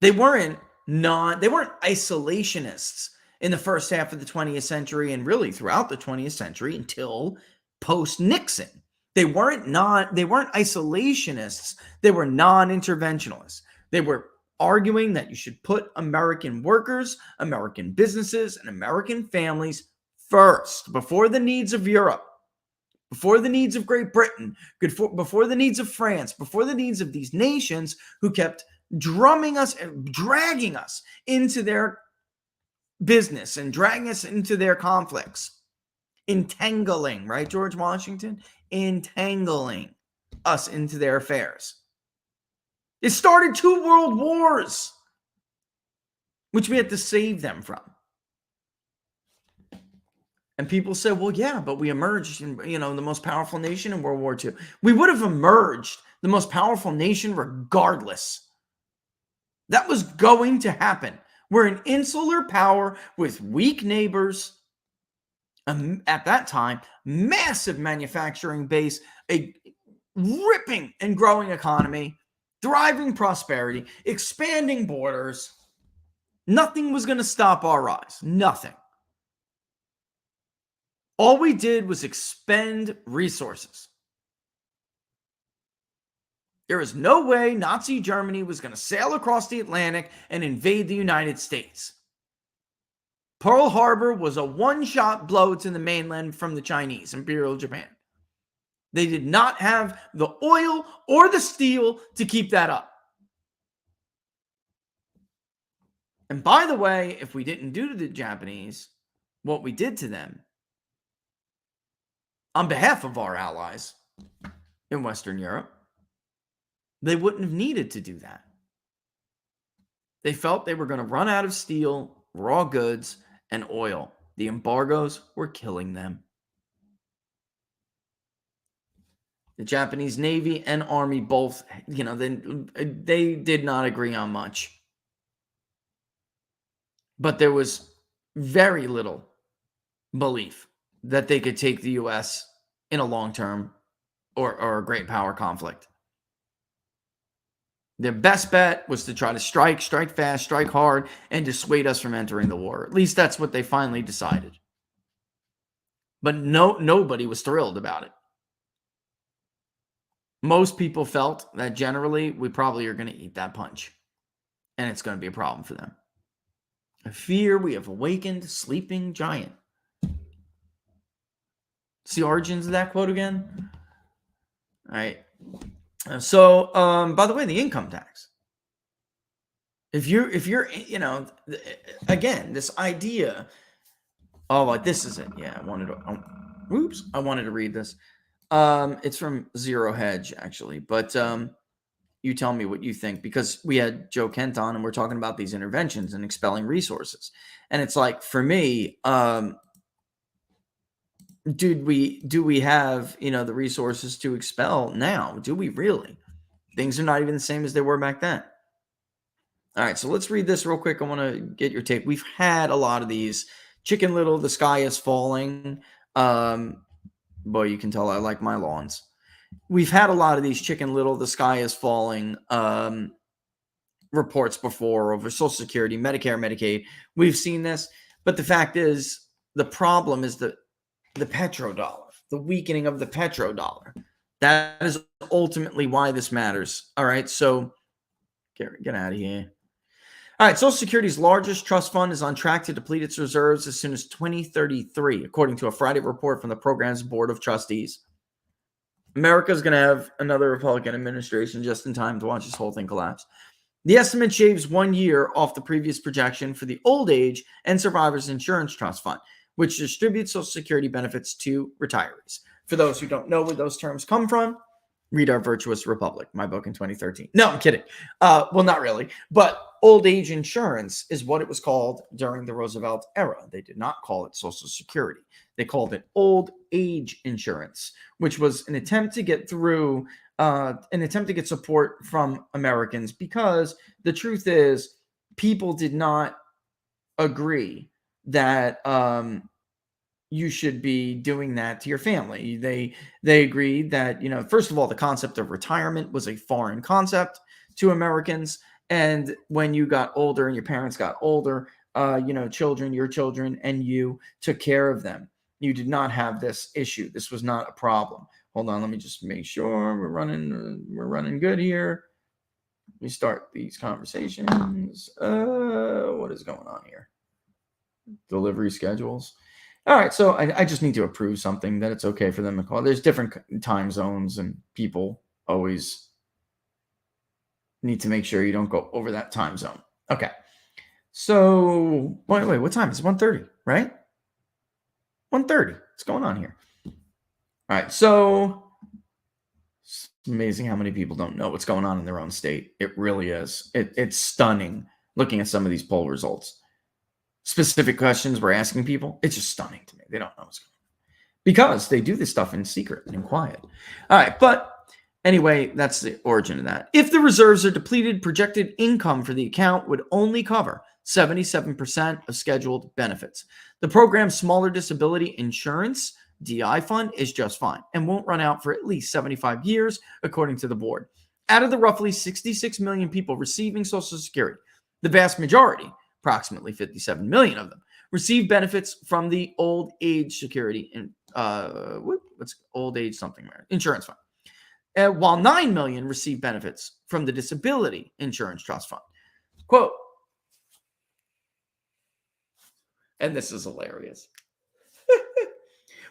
They weren't isolationists in the first half of the 20th century and really throughout the 20th century until post-Nixon. They weren't isolationists. They were non-interventionalists. They were arguing that you should put American workers, American businesses, and American families first, before the needs of Europe, before the needs of Great Britain, before the needs of France, before the needs of these nations who kept drumming us and dragging us into their business and dragging us into their conflicts. Entangling, right, George Washington? Entangling us into their affairs. It started 2 world wars, which we had to save them from. And people said, well, yeah, but we emerged in, the most powerful nation in World War II. We would have emerged the most powerful nation regardless. That was going to happen. We're an insular power with weak neighbors. At that time, massive manufacturing base, a ripping and growing economy, thriving prosperity, expanding borders. Nothing was going to stop our rise. Nothing. All we did was expend resources. There is no way Nazi Germany was going to sail across the Atlantic and invade the United States. Pearl Harbor was a one-shot blow to the mainland from the Chinese, Imperial Japan. They did not have the oil or the steel to keep that up. And by the way, if we didn't do to the Japanese what we did to them, on behalf of our allies in Western Europe, they wouldn't have needed to do that. They felt they were going to run out of steel, raw goods, and oil. The embargoes were killing them. The Japanese Navy and Army both, they did not agree on much. But there was very little belief that they could take the U.S. in a long-term or a great power conflict. Their best bet was to try to strike fast, strike hard, and dissuade us from entering the war. At least that's what they finally decided. But nobody was thrilled about it. Most people felt that generally we probably are going to eat that punch. And it's going to be a problem for them. I fear we have awakened sleeping giant. See the origins of that quote again? All right. So, by the way, the income tax. If you're, again, this idea. Oh, like this is it. Yeah, I wanted to read this. It's from Zero Hedge, actually, but you tell me what you think, because we had Joe Kent on and we're talking about these interventions and expelling resources. And it's like, for me, do we have, the resources to expel now? Do we really? Things are not even the same as they were back then. All right, so let's read this real quick. I want to get your take. We've had a lot of these. Chicken Little, the sky is falling. Boy, you can tell I like my lawns. We've had a lot of these Chicken Little, the sky is falling reports before over Social Security, Medicare, Medicaid. We've seen this, but the fact is, the problem is the petrodollar, the weakening of the petrodollar. That is ultimately why this matters. All right, so get out of here. All right, Social Security's largest trust fund is on track to deplete its reserves as soon as 2033, according to a Friday report from the program's Board of Trustees. America's going to have another Republican administration just in time to watch this whole thing collapse. The estimate shaves 1 year off the previous projection for the Old Age and Survivors Insurance Trust Fund, which distributes Social Security benefits to retirees. For those who don't know where those terms come from, read Our Virtuous Republic, my book in 2013. No, I'm kidding. Well, not really. But old age insurance is what it was called during the Roosevelt era. They did not call it Social Security. They called it old age insurance, which was an attempt to get through, support from Americans, because the truth is people did not agree that you should be doing that to your family. They agreed that, first of all, the concept of retirement was a foreign concept to Americans. And when you got older and your parents got older, your children and you took care of them. You did not have this issue. This was not a problem. Hold on, let me just make sure we're running good here. Let me start these conversations. What is going on here? Delivery schedules. All right, so I just need to approve something that it's okay for them to call. There's different time zones, and people always need to make sure you don't go over that time zone. Okay. So, wait, what time? It's 1:30, right? 1:30. What's going on here? All right, so it's amazing how many people don't know what's going on in their own state. It really is. It's stunning looking at some of these poll results. Specific questions we're asking people, it's just stunning to me. They don't know what's going on because they do this stuff in secret and in quiet. All right, but anyway, that's the origin of that. If the reserves are depleted, projected income for the account would only cover 77% of scheduled benefits. The program's smaller disability insurance DI fund is just fine and won't run out for at least 75 years, according to the board. Out of the roughly 66 million people receiving Social Security, the vast majority, approximately 57 million of them, receive benefits from the old age security and what's old age something insurance fund, while 9 million receive benefits from the disability insurance trust fund. Quote, and this is hilarious.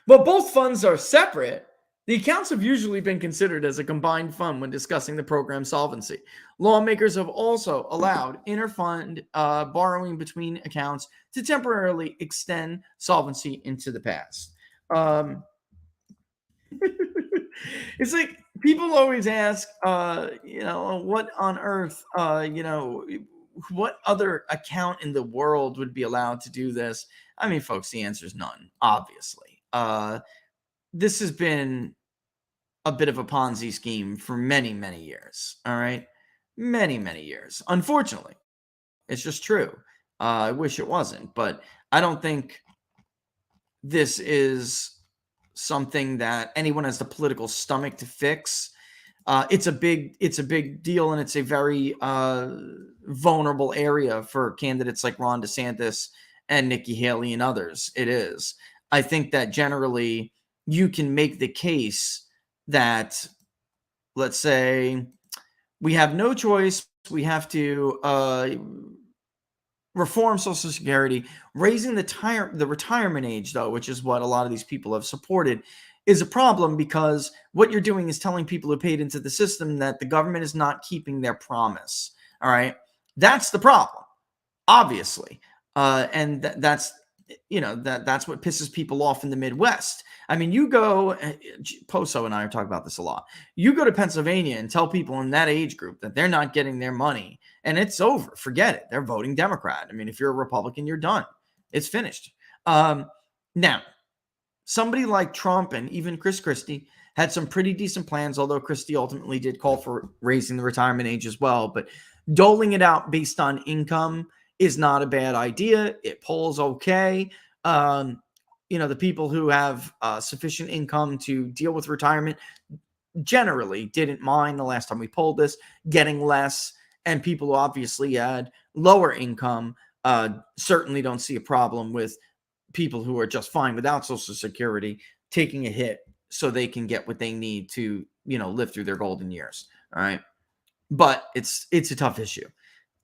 While both funds are separate, the accounts have usually been considered as a combined fund when discussing the program's solvency. Lawmakers have also allowed inter-fund borrowing between accounts to temporarily extend solvency into the past. It's like people always ask, what on earth, what other account in the world would be allowed to do this? I mean, folks, the answer is none, obviously. This has been a bit of a Ponzi scheme for many, many years. All right. Many, many years. Unfortunately, it's just true. I wish it wasn't, but I don't think this is something that anyone has the political stomach to fix. It's a big deal, and it's a very vulnerable area for candidates like Ron DeSantis and Nikki Haley and others. It is. I think that generally you can make the case that, let's say, we have no choice. We have to reform Social Security. Raising the retirement age, though, which is what a lot of these people have supported, is a problem, because what you're doing is telling people who paid into the system that the government is not keeping their promise. All right. That's the problem, obviously. And that's what pisses people off in the Midwest. I mean, you go, Poso and I are talking about this a lot. You go to Pennsylvania and tell people in that age group that they're not getting their money, and it's over. Forget it. They're voting Democrat. I mean, if you're a Republican, you're done. It's finished. Now, somebody like Trump and even Chris Christie had some pretty decent plans, although Christie ultimately did call for raising the retirement age as well. But doling it out based on income is not a bad idea. It polls okay. The people who have sufficient income to deal with retirement generally didn't mind the last time we polled this, getting less. And people who obviously had lower income certainly don't see a problem with people who are just fine without Social Security taking a hit so they can get what they need to, live through their golden years. All right. But it's a tough issue.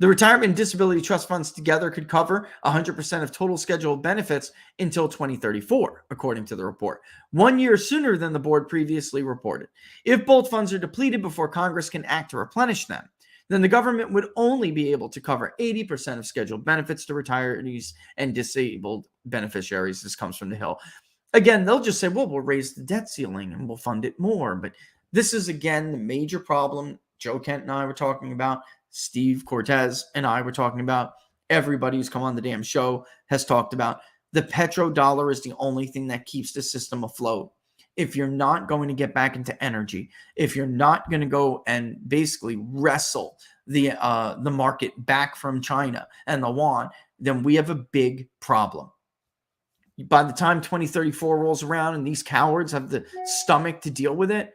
The retirement and disability trust funds together could cover 100% of total scheduled benefits until 2034, according to the report, 1 year sooner than the board previously reported. If both funds are depleted before Congress can act to replenish them, then the government would only be able to cover 80% of scheduled benefits to retirees and disabled beneficiaries. This comes from the Hill. Again, they'll just say, well, we'll raise the debt ceiling and we'll fund it more. But this is, again, the major problem Joe Kent and I were talking about. Steve Cortez and I were talking about. Everybody who's come on the damn show has talked about. The petrodollar is the only thing that keeps the system afloat. If you're not going to get back into energy, if you're not going to go and basically wrestle the market back from China and the yuan, then we have a big problem. By the time 2034 rolls around and these cowards have the stomach to deal with it,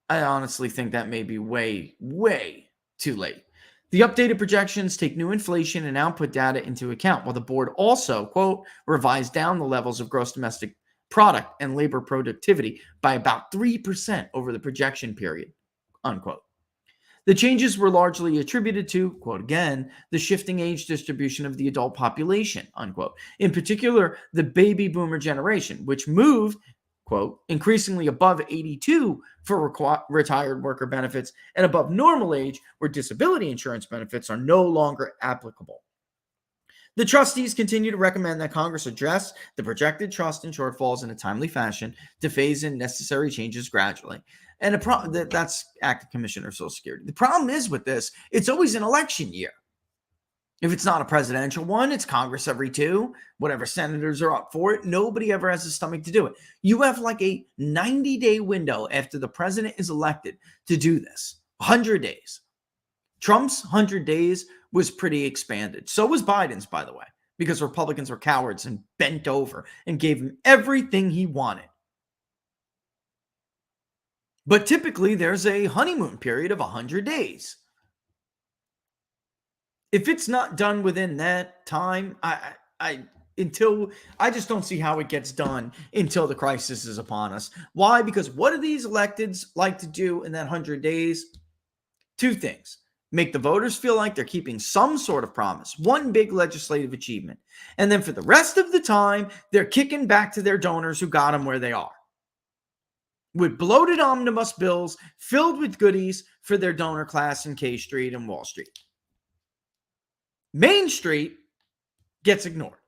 I honestly think that may be way, way too late. The updated projections take new inflation and output data into account, while the board also, quote, revised down the levels of gross domestic product and labor productivity by about 3% over the projection period, unquote. The changes were largely attributed to, quote again, the shifting age distribution of the adult population, unquote. In particular, the baby boomer generation, which moved, quote, increasingly above 82 for retired worker benefits and above normal age where disability insurance benefits are no longer applicable. The trustees continue to recommend that Congress address the projected trust and shortfalls in a timely fashion to phase in necessary changes gradually. And that's acting commissioner of Social Security. The problem is with this, it's always an election year. If it's not a presidential one, it's Congress every two, whatever senators are up for it. Nobody ever has the stomach to do it. You have like a 90-day window after the president is elected to do this. 100 days. Trump's 100 days was pretty expanded. So was Biden's, by the way, because Republicans were cowards and bent over and gave him everything he wanted. But typically there's a honeymoon period of 100 days. If it's not done within that time, I just don't see how it gets done until the crisis is upon us. Why? Because what do these electeds like to do in that 100 days? Two things. Make the voters feel like they're keeping some sort of promise, one big legislative achievement. And then for the rest of the time, they're kicking back to their donors who got them where they are, with bloated omnibus bills filled with goodies for their donor class in K Street and Wall Street. Main Street gets ignored.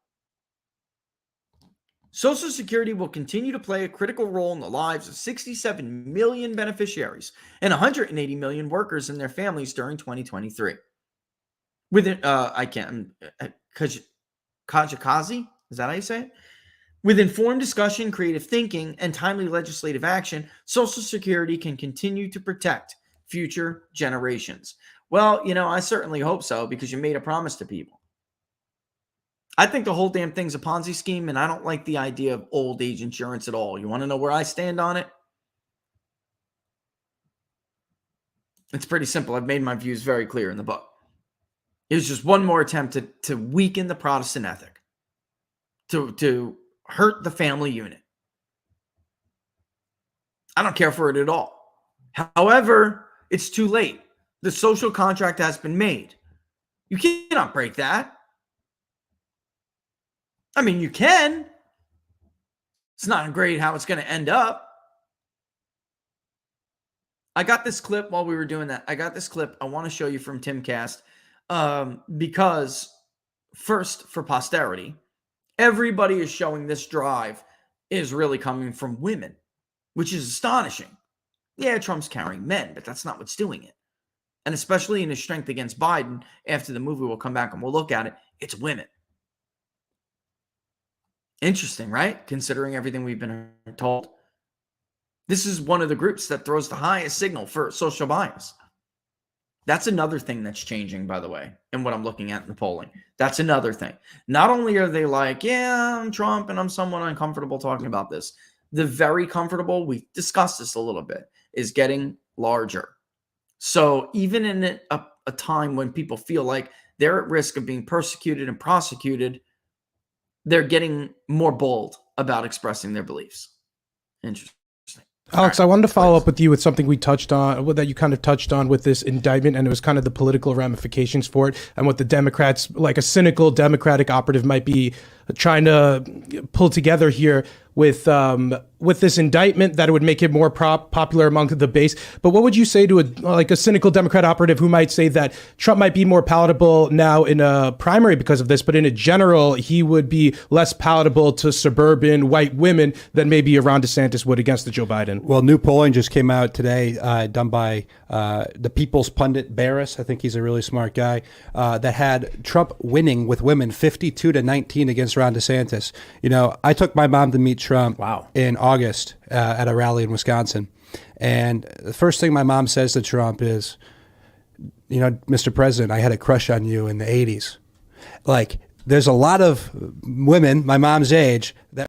Social Security will continue to play a critical role in the lives of 67 million beneficiaries and 180 million workers and their families during 2023. With Kajikazi, is that how you say it? With informed discussion, creative thinking, and timely legislative action, Social Security can continue to protect future generations. Well, I certainly hope so, because you made a promise to people. I think the whole damn thing's a Ponzi scheme, and I don't like the idea of old age insurance at all. You want to know where I stand on it? It's pretty simple. I've made my views very clear in the book. It was just one more attempt to weaken the Protestant ethic, to hurt the family unit. I don't care for it at all. However, it's too late. The social contract has been made. You cannot break that. I mean, you can. It's not great how it's going to end up. I got this clip while we were doing that. I got this clip I want to show you from Timcast because, first, for posterity, everybody is showing this drive is really coming from women, which is astonishing. Yeah, Trump's carrying men, but that's not what's doing it. And especially in his strength against Biden, after the movie, we'll come back and we'll look at it, it's women. Interesting, right? Considering everything we've been told. This is one of the groups that throws the highest signal for social bias. That's another thing that's changing, by the way, in what I'm looking at in the polling. That's another thing. Not only are they like, yeah, I'm Trump and I'm somewhat uncomfortable talking about this. The very comfortable, we discussed this a little bit, is getting larger. So even in a time when people feel like they're at risk of being persecuted and prosecuted, they're getting more bold about expressing their beliefs. Interesting. Alex, I wanted to follow up with you with something we touched on, that you kind of touched on with this indictment, and it was kind of the political ramifications for it and what the Democrats, like a cynical Democratic operative, might be trying to pull together here with this indictment, that it would make it more popular among the base. But what would you say to a cynical Democrat operative who might say that Trump might be more palatable now in a primary because of this, but in a general, he would be less palatable to suburban white women than maybe a Ron DeSantis would against the Joe Biden? Well, new polling just came out today, done by the People's Pundit Barris. I think he's a really smart guy, that had Trump winning with women 52-19 against Ron DeSantis. You know, I took my mom to meet Trump in August at a rally in Wisconsin. And the first thing my mom says to Trump is, you know, Mr. President, I had a crush on you in the 80s. Like, there's a lot of women my mom's age that.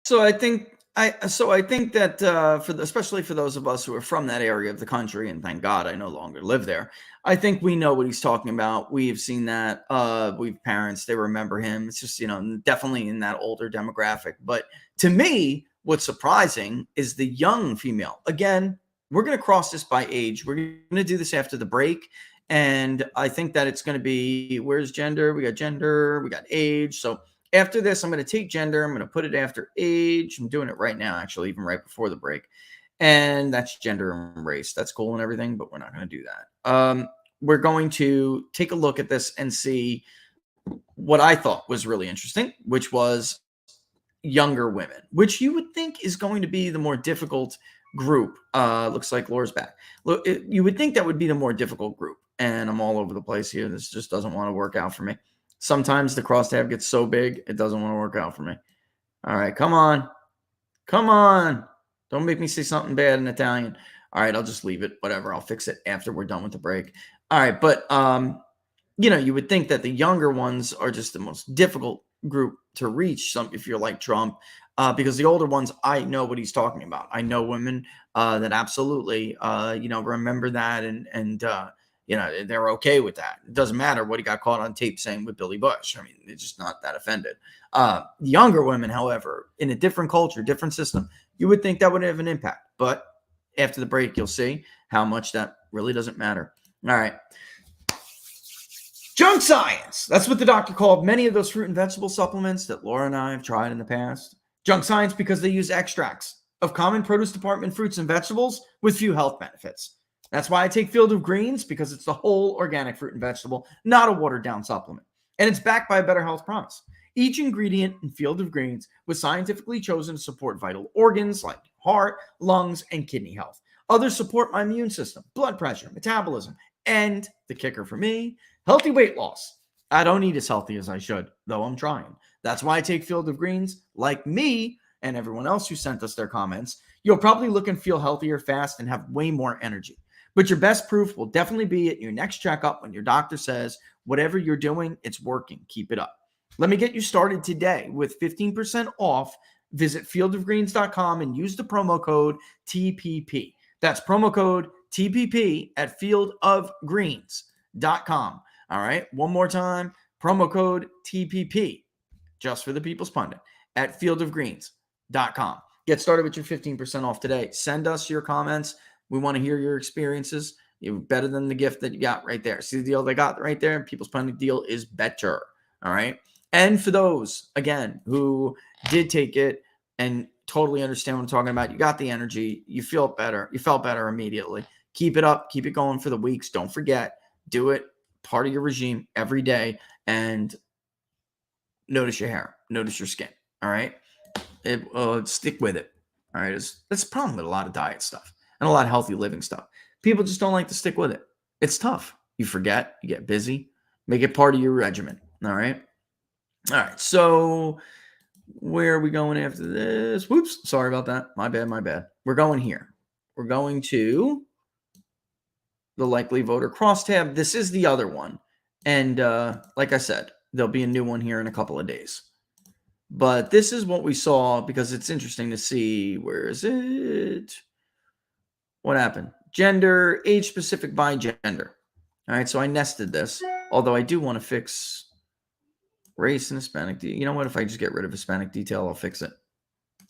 So I think that especially for those of us who are from that area of the country, and thank God I no longer live there, I think we know what he's talking about. We've seen that. We've parents, they remember him. It's just, you know, definitely in that older demographic. But to me, what's surprising is the young female. Again, we're going to cross this by age. We're going to do this after the break. And I think that it's going to be, where's gender? We got age. So after this, I'm going to take gender. I'm going to put it after age. I'm doing it right now, actually, even right before the break. And that's gender and race. That's cool and everything, but we're not going to do that. We're going to take a look at this and see what I thought was really interesting, which was younger women, which you would think is going to be the more difficult group. Looks like Laura's back. Look, you would think that would be the more difficult group. And I'm all over the place here. This just doesn't want to work out for me. Sometimes the crosstab gets so big, it doesn't want to work out for me. All right, come on. Come on. Don't make me say something bad in Italian. All right, I'll just leave it. Whatever. I'll fix it after we're done with the break. All right, but, you know, you would think that the younger ones are just the most difficult group to reach if you're like Trump, because the older ones, I know what he's talking about. I know women that absolutely, you know, remember that and you know, they're okay with that. It doesn't matter what he got caught on tape saying with Billy Bush. I mean, they're just not that offended. Younger women, however, in a different culture, different system, you would think that would have an impact. But after the break, you'll see how much that really doesn't matter. All right. Junk science. That's what the doctor called many of those fruit and vegetable supplements that Laura and I have tried in the past. Junk science because they use extracts of common produce department fruits and vegetables with few health benefits. That's why I take Field of Greens, because it's the whole organic fruit and vegetable, not a watered down supplement. And it's backed by a better health promise. Each ingredient in Field of Greens was scientifically chosen to support vital organs like heart, lungs, and kidney health. Others support my immune system, blood pressure, metabolism, and the kicker for me, healthy weight loss. I don't eat as healthy as I should, though I'm trying. That's why I take Field of Greens. Like me and everyone else who sent us their comments, you'll probably look and feel healthier fast and have way more energy. But your best proof will definitely be at your next checkup when your doctor says, whatever you're doing, it's working. Keep it up. Let me get you started today with 15% off. Visit fieldofgreens.com and use the promo code TPP. That's promo code TPP at fieldofgreens.com. All right. One more time. Promo code TPP, just for the People's Pundit, at fieldofgreens.com. Get started with your 15% off today. Send us your comments. We want to hear your experiences. You're better than the gift that you got right there. See the deal they got right there? People's Pundit deal is better. All right. And for those, again, who did take it and totally understand what I'm talking about, you got the energy. You feel better. You felt better immediately. Keep it up. Keep it going for the weeks. Don't forget. Do it. Part of your regime every day. And notice your hair. Notice your skin. All right. Stick with it. All right. That's a problem with a lot of diet stuff and a lot of healthy living stuff. People just don't like to stick with it. It's tough. You forget. You get busy. Make it part of your regimen. All right. All right. So where are we going after this? Whoops. Sorry about that. My bad. We're going here. We're going to the likely voter crosstab. This is the other one. And like I said, there'll be a new one here in a couple of days. But this is what we saw because it's interesting to see. Where is it? What happened? Gender, age specific by gender. All right, so I nested this. Although I do want to fix race and Hispanic. You know what? If I just get rid of Hispanic detail, I'll fix it.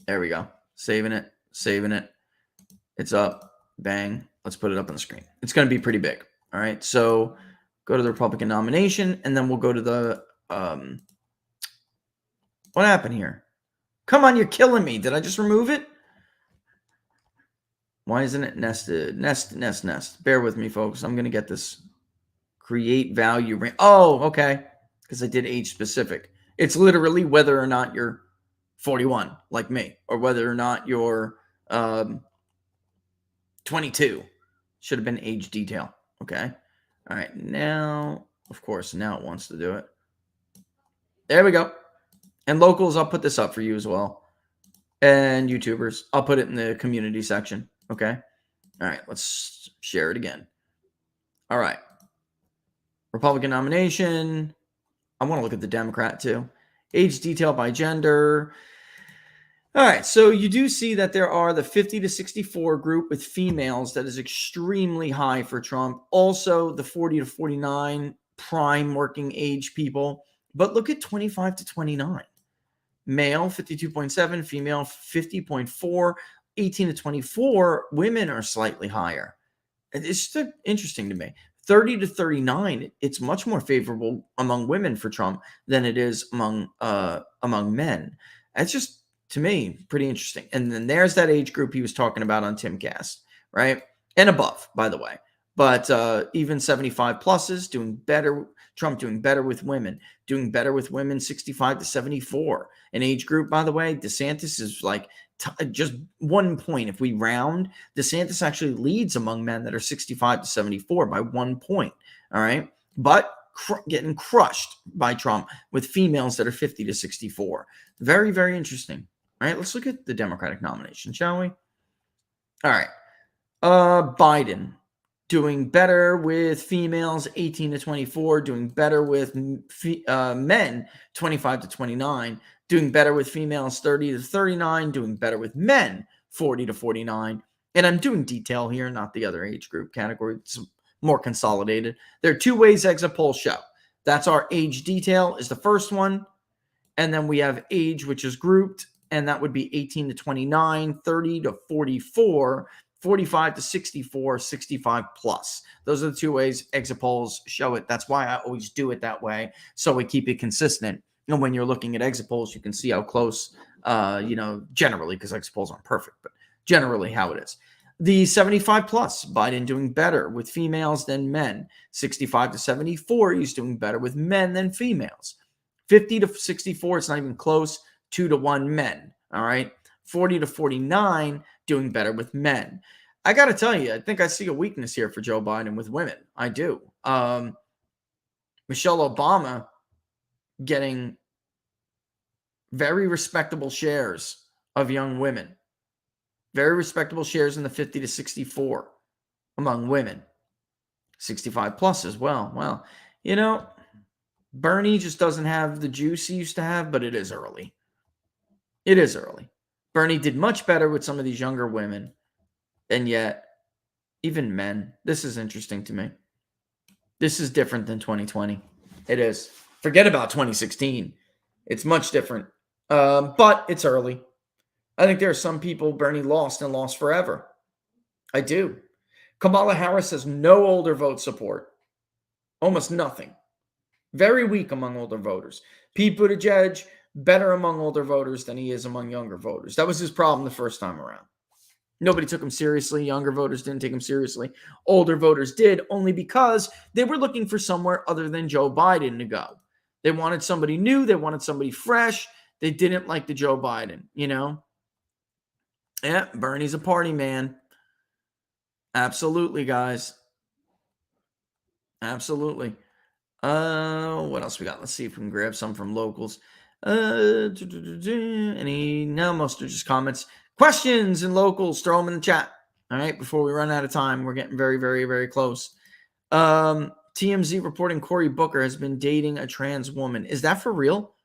There we go. Saving it. It's up. Bang. Let's put it up on the screen. It's going to be pretty big. All right, so go to the Republican nomination, and then we'll go to the what happened here? Come on, you're killing me. Did I just remove it? Why isn't it nested? Nest. Bear with me, folks. I'm going to get this. Create value range. Oh, okay. Because I did age specific. It's literally whether or not you're 41, like me, or whether or not you're 22. Should have been age detail. Okay. All right. Now, of course, now it wants to do it. There we go. And locals, I'll put this up for you as well. And YouTubers, I'll put it in the community section. Okay. All right. Let's share it again. All right. Republican nomination. I want to look at the Democrat too. Age detail by gender. All right. So you do see that there are the 50 to 64 group with females that is extremely high for Trump. Also the 40 to 49 prime working age people. But look at 25 to 29. Male 52.7, female 50.4, 18 to 24, women are slightly higher. It's still interesting to me. 30 to 39, it's much more favorable among women for Trump than it is among men. That's just, to me, pretty interesting. And then there's that age group he was talking about on Timcast, right? And above, by the way. But even 75 pluses doing better. Trump doing better with women, 65 to 74. An age group, by the way, DeSantis is like just 1 point. If we round, DeSantis actually leads among men that are 65 to 74 by 1 point. All right. But getting crushed by Trump with females that are 50 to 64. Very, very interesting. All right. Let's look at the Democratic nomination, shall we? All right. Biden. Doing better with females 18 to 24, doing better with men 25 to 29, doing better with females 30 to 39, doing better with men 40 to 49. And I'm doing detail here, not the other age group category. It's more consolidated. There are two ways exit polls show. That's our age detail is the first one. And then we have age, which is grouped, and that would be 18 to 29, 30 to 44, 45 to 64, 65 plus. Those are the two ways exit polls show it. That's why I always do it that way, so we keep it consistent. And when you're looking at exit polls, you can see how close, generally, because exit polls aren't perfect, but generally how it is. The 75 plus, Biden doing better with females than men. 65 to 74, he's doing better with men than females. 50 to 64, it's not even close, 2 to 1 men. All right. 40 to 49, doing better with men. I got to tell you, I think I see a weakness here for Joe Biden with women. I do. Michelle Obama getting very respectable shares of young women. Very respectable shares in the 50 to 64 among women. 65 plus as well. Well, Bernie just doesn't have the juice he used to have, but it is early. It is early. Bernie did much better with some of these younger women, and yet even men. This is interesting to me. This is different than 2020. It is. Forget about 2016. It's much different, but it's early. I think there are some people Bernie lost and lost forever. I do. Kamala Harris has no older vote support. Almost nothing. Very weak among older voters. Pete Buttigieg, better among older voters than he is among younger voters. That was his problem the first time around. Nobody took him seriously. Younger voters didn't take him seriously. Older voters did, only because they were looking for somewhere other than Joe Biden to go. They wanted somebody new. They wanted somebody fresh. They didn't like the Joe Biden, Yeah, Bernie's a party man. Absolutely, guys. Absolutely. What else we got? Let's see if we can grab some from locals. Most are just comments. Questions and locals, throw them in the chat. All right, before we run out of time, we're getting very, very, very close. TMZ reporting Cory Booker has been dating a trans woman. Is that for real?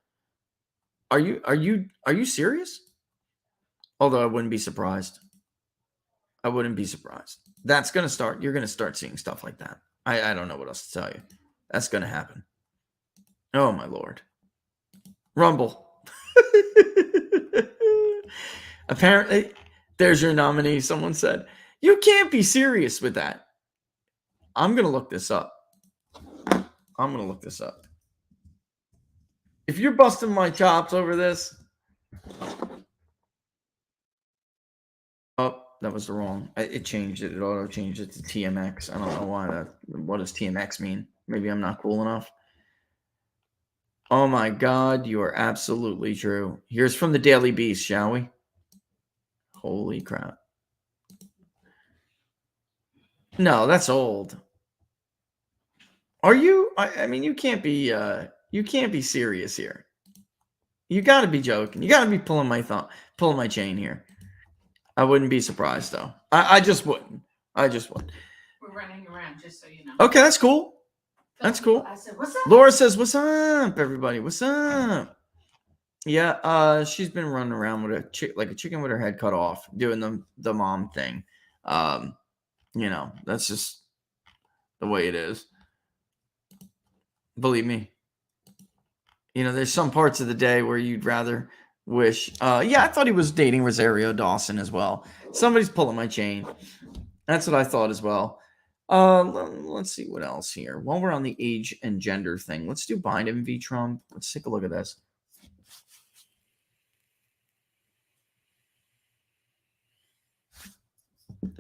Are you serious? Although I wouldn't be surprised. I wouldn't be surprised. That's gonna start. You're gonna start seeing stuff like that. I don't know what else to tell you. That's gonna happen. Oh my Lord. Rumble. Apparently, there's your nominee. Someone said, you can't be serious with that. I'm going to look this up. If you're busting my chops over this. Oh, that was the wrong. It changed it. It auto changed it to TMX. I don't know why that. What does TMX mean? Maybe I'm not cool enough. Oh my God, you are absolutely true. Here's from the Daily Beast, shall we? Holy crap. No, that's old. Are you? I mean, you can't be serious here. You got to be joking. You got to be pulling my chain here. I wouldn't be surprised though. I just wouldn't. We're running around, just so you know. Okay, that's cool. That's cool. I said, what's up? Laura says, "What's up, everybody? What's up?" Yeah, she's been running around with like a chicken with her head cut off, doing the mom thing. That's just the way it is. Believe me. There's some parts of the day where you'd rather wish. I thought he was dating Rosario Dawson as well. Somebody's pulling my chain. That's what I thought as well. Let's see what else here. While we're on the age and gender thing, let's do Biden v. Trump. Let's take a look at this.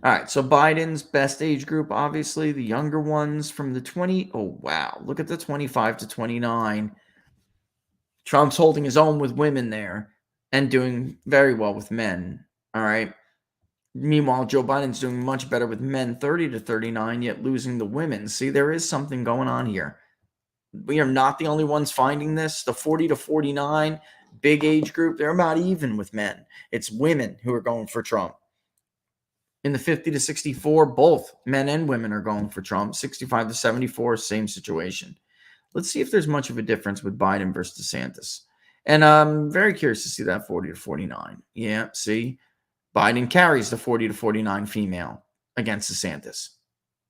All right, so Biden's best age group, obviously, the younger ones from the 20. Oh, wow. Look at the 25 to 29. Trump's holding his own with women there and doing very well with men. All right. Meanwhile, Joe Biden's doing much better with men 30 to 39, yet losing the women. See, there is something going on here. We are not the only ones finding this. The 40 to 49, big age group, they're about even with men. It's women who are going for Trump. In the 50 to 64, both men and women are going for Trump. 65 to 74, same situation. Let's see if there's much of a difference with Biden versus DeSantis. And I'm very curious to see that 40 to 49. Yeah, see? Biden carries the 40 to 49 female against DeSantis.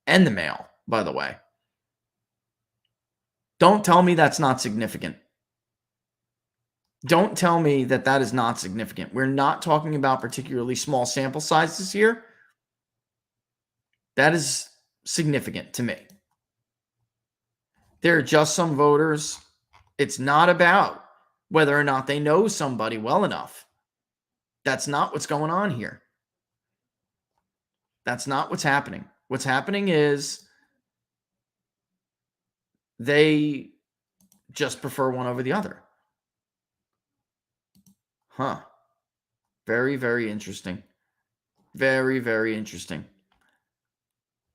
And the male, by the way. Don't tell me that's not significant. Don't tell me that that is not significant. We're not talking about particularly small sample sizes here. That is significant to me. There are just some voters. It's not about whether or not they know somebody well enough. That's not what's going on here. That's not what's happening. What's happening is they just prefer one over the other. Huh. Very, very interesting. Very, very interesting.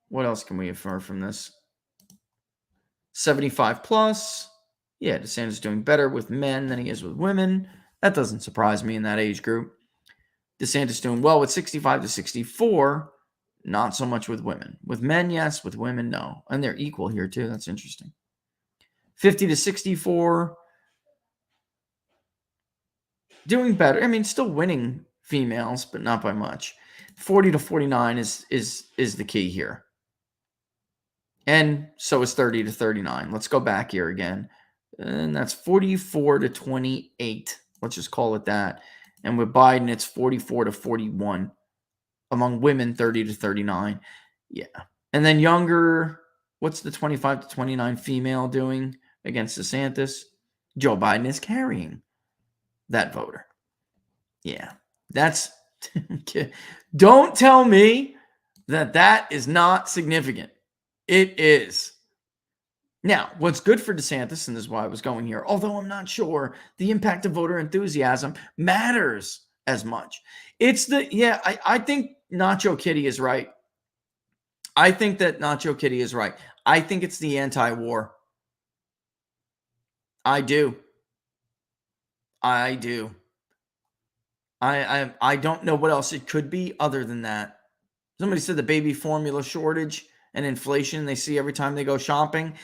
What else can we infer from this? 75 plus. Yeah, DeSantis is doing better with men than he is with women. That doesn't surprise me in that age group. DeSantis doing well with 65 to 64. Not so much with women. With men, yes. With women, no. And they're equal here, too. That's interesting. 50 to 64. Doing better. I mean, still winning females, but not by much. 40 to 49 is the key here. And so is 30 to 39. Let's go back here again. And that's 44 to 28. Let's just call it that. And with Biden, it's 44 to 41. Among women, 30 to 39. Yeah. And then younger, what's the 25 to 29 female doing against DeSantis? Joe Biden is carrying that voter. Yeah. That's... Don't tell me that is not significant. It is. Now, what's good for DeSantis, and this is why I was going here, although I'm not sure the impact of voter enthusiasm matters as much. I think Nacho Kitty is right. I think that Nacho Kitty is right. I think it's the anti-war. I do. I do. I don't know what else it could be other than that. Somebody said the baby formula shortage and inflation they see every time they go shopping.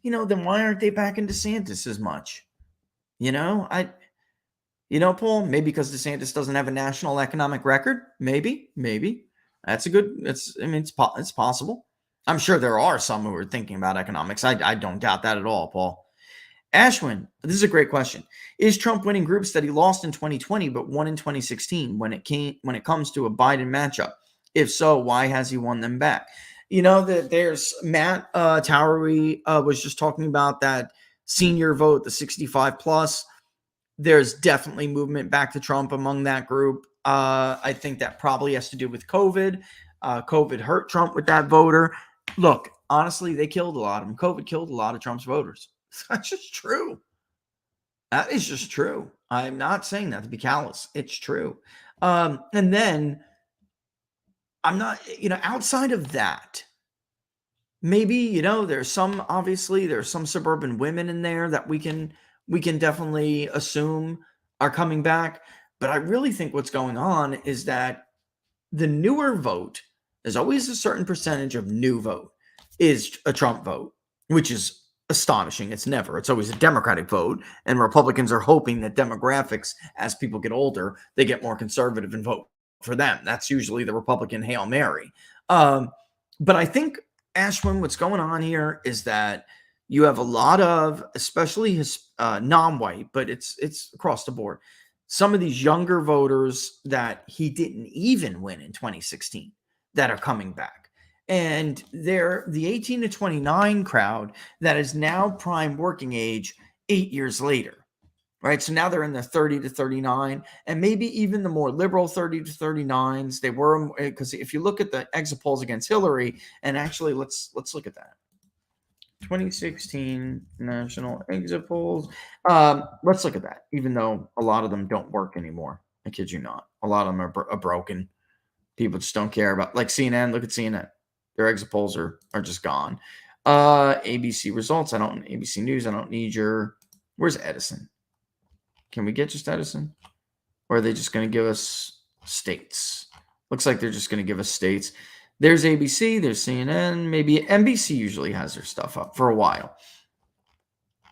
Then why aren't they backing DeSantis as much? Paul, maybe because DeSantis doesn't have a national economic record. Maybe. That's a good. It's possible. I'm sure there are some who are thinking about economics. I don't doubt that at all, Paul. Ashwin, this is a great question. Is Trump winning groups that he lost in 2020 but won in 2016 when it comes to a Biden matchup? If so, why has he won them back? That there's Matt Towery was just talking about that senior vote, the 65 plus. There's definitely movement back to Trump among that group. I think that probably has to do with COVID. COVID hurt Trump with that voter. Look, honestly, they killed a lot of them. COVID killed a lot of Trump's voters. That's just true. That is just true. I'm not saying that to be callous. It's true. And then I'm not, outside of that, maybe, there's some suburban women in there that we can definitely assume are coming back. But I really think what's going on is that the newer vote, there's always a certain percentage of new vote is a Trump vote, which is astonishing. It's always a Democratic vote. And Republicans are hoping that demographics, as people get older, they get more conservative and vote for them. That's usually the Republican Hail Mary. But I think, Ashwin, what's going on here is that you have a lot of, especially his non-white, but it's across the board, some of these younger voters that he didn't even win in 2016 that are coming back. And they're the 18 to 29 crowd that is now prime working age 8 years later, right? So now they're in the 30 to 39, and maybe even the more liberal 30 to 39s. They were, because if you look at the exit polls against Hillary, and actually let's look at that. 2016 national exit polls. Let's look at that, even though a lot of them don't work anymore. I kid you not. A lot of them are broken. People just don't care about, like CNN. Look at CNN. Their exit polls are just gone. ABC results. ABC News. I don't need where's Edison? Can we get just Edison? Or are they just going to give us states? Looks like they're just going to give us states. There's ABC. There's CNN. Maybe NBC usually has their stuff up for a while.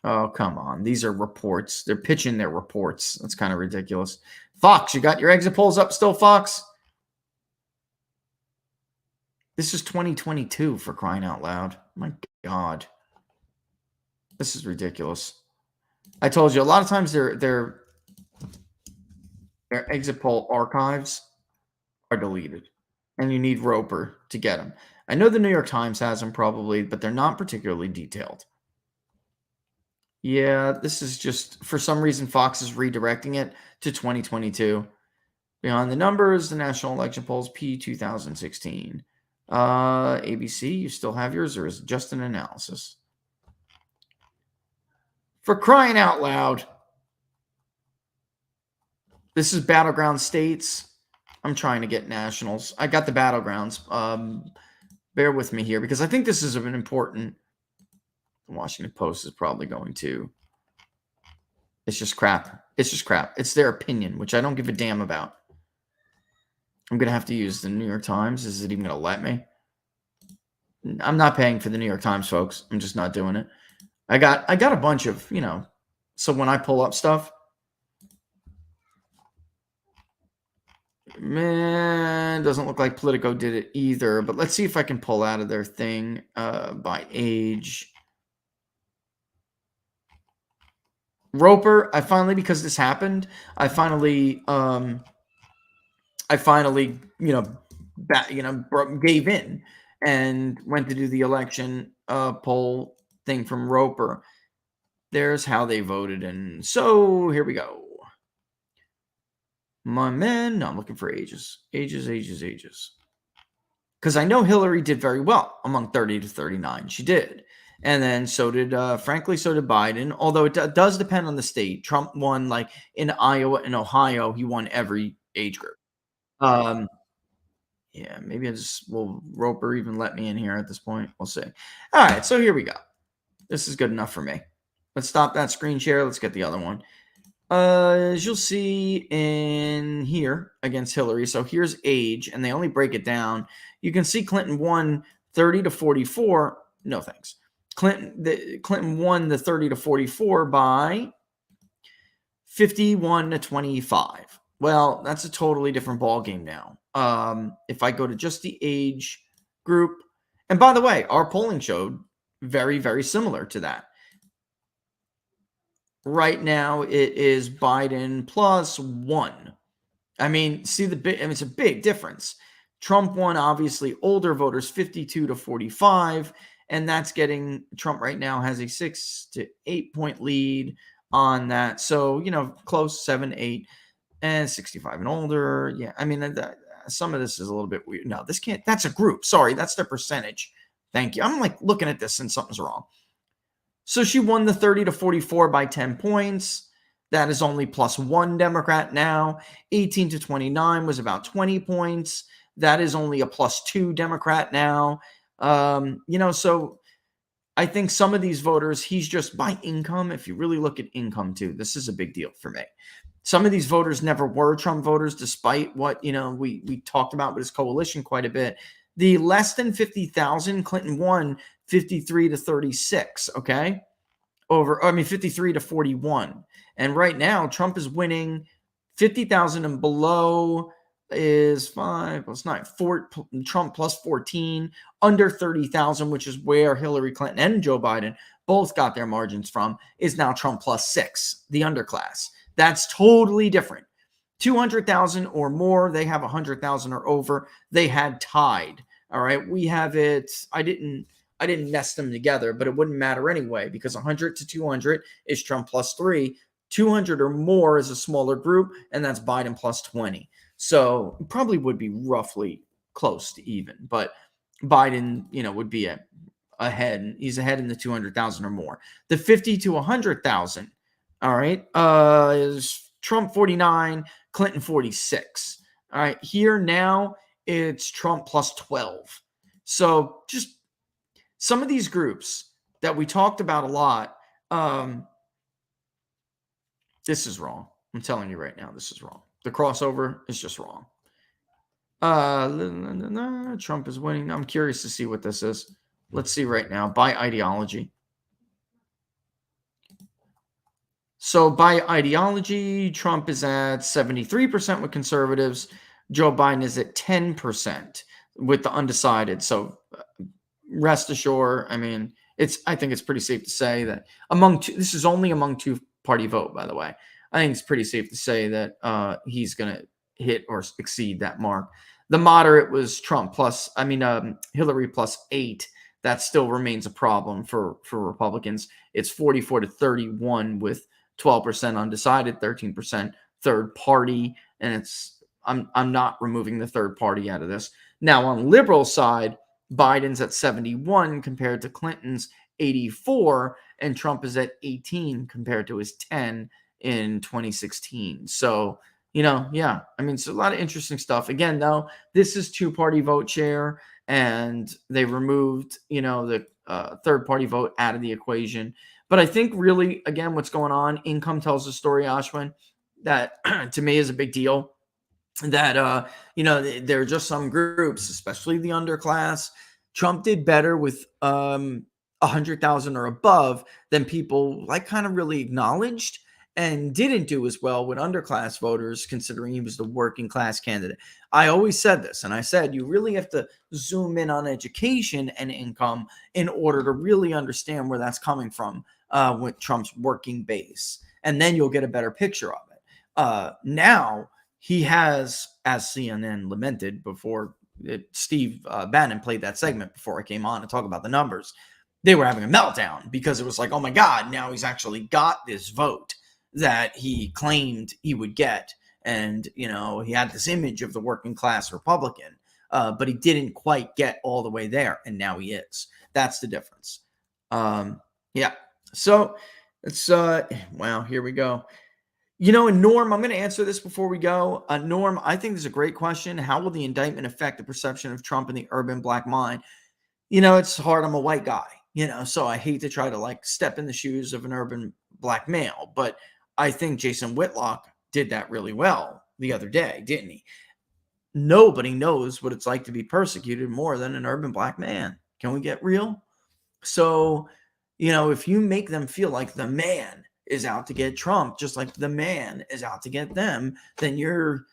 Oh, come on. These are reports. They're pitching their reports. That's kind of ridiculous. Fox, you got your exit polls up still, Fox? This is 2022, for crying out loud. My God. This is ridiculous. I told you, a lot of times their exit poll archives are deleted. And you need Roper to get them. I know the New York Times has them probably, but they're not particularly detailed. Yeah, this is just, for some reason, Fox is redirecting it to 2022. Beyond the numbers, the national election polls, P 2016. ABC, you still have yours, or is it just an analysis? For crying out loud. This is battleground states. I'm trying to get nationals. I got the battlegrounds. Bear with me here, because I think this is an important. The Washington Post is probably going to. It's just crap. It's just crap. It's their opinion, which I don't give a damn about. I'm going to have to use the New York Times. Is it even going to let me? I'm not paying for the New York Times, folks. I'm just not doing it. I got a bunch of, so when I pull up stuff, man, doesn't look like Politico did it either, but let's see if I can pull out of their thing by age. Roper, because this happened, I finally gave in and went to do the election poll thing from Roper. There's how they voted, and so here we go. My man, no, I'm looking for ages. Because I know Hillary did very well among 30 to 39. She did. And then so did Biden, although it does depend on the state. Trump won, like in Iowa and Ohio, he won every age group. Yeah, maybe will Roper even let me in here at this point? We'll see. All right, so here we go. This is good enough for me. Let's stop that screen share. Let's get the other one. As you'll see in here against Hillary. So here's age, and they only break it down. You can see Clinton won 30 to 44. No thanks. Clinton won the 30 to 44 by 51 to 25. Well, that's a totally different ball game now. If I go to just the age group, and by the way, our polling showed very, very similar to that. Right now, it is Biden +1. I mean, see the big. I mean, it's a big difference. Trump won, obviously, older voters 52 to 45, and that's getting Trump right now has a 6 to 8 point lead on that. So, close 7, 8, and 65 and older. Yeah, I mean, some of this is a little bit weird. No, this can't. That's a group. Sorry, that's their percentage. Thank you. I'm like looking at this and something's wrong. So she won the 30 to 44 by 10 points. That is only +1 Democrat now. 18 to 29 was about 20 points. That is only a +2 Democrat now. So I think some of these voters, he's just by income. If you really look at income too, this is a big deal for me. Some of these voters never were Trump voters, despite what, we talked about with his coalition quite a bit. The less than 50,000, Clinton won 53 to 36, okay? 53 to 41. And right now, Trump is winning 50,000 and below is 5 plus 9, 4, Trump +14, under 30,000, which is where Hillary Clinton and Joe Biden both got their margins from, is now Trump +6, the underclass. That's totally different. 200,000 or more, they have 100,000 or over. They had tied. All right, we have it. I didn't nest them together, but it wouldn't matter anyway because 100 to 200 is Trump +3. 200 or more is a smaller group, and that's Biden +20. So it probably would be roughly close to even, but Biden, would be ahead. He's ahead in the 200,000 or more. The 50 to 100,000, all right, is Trump 49, Clinton 46. All right, here now it's Trump +12. So just some of these groups that we talked about a lot, this is wrong. I'm telling you right now, this is wrong. The crossover is just wrong. Trump is winning. I'm curious to see what this is. Let's see right now. By ideology. So by ideology, Trump is at 73% with conservatives. Joe Biden is at 10% with the undecided. So rest assured, I mean, I think it's pretty safe to say that this is only among two-party vote, by the way. I think it's pretty safe to say that he's going to hit or exceed that mark. The moderate was Hillary +8. That still remains a problem for Republicans. It's 44 to 31 with 12% undecided, 13% third party, and I'm not removing the third party out of this. Now on liberal side, Biden's at 71 compared to Clinton's 84, and Trump is at 18 compared to his 10 in 2016. So, yeah, I mean, it's a lot of interesting stuff. Again, though, this is two-party vote share, and they removed, the third-party vote out of the equation. But I think really, again, what's going on, income tells the story, Ashwin, that to me is a big deal. That, there are just some groups, especially the underclass. Trump did better with 100,000 or above than people kind of really acknowledged, and didn't do as well with underclass voters, considering he was the working class candidate. I always said this, and I said you really have to zoom in on education and income in order to really understand where that's coming from with Trump's working base, and then you'll get a better picture of it. Now he has, as CNN lamented before, Steve Bannon played that segment before I came on to talk about the numbers. They were having a meltdown because it was like, oh my God, now he's actually got this vote that he claimed he would get. And, he had this image of the working class Republican, but he didn't quite get all the way there. And now he is. That's the difference. Yeah. So it's, wow, here we go. And Norm, I'm going to answer this before we go. Norm, I think this is a great question. How will the indictment affect the perception of Trump in the urban black mind? It's hard. I'm a white guy. So I hate to try to like step in the shoes of an urban black male, but I think Jason Whitlock did that really well the other day, didn't he? Nobody knows what it's like to be persecuted more than an urban black man. Can we get real? So, if you make them feel like the man is out to get Trump, just like the man is out to get them, then you're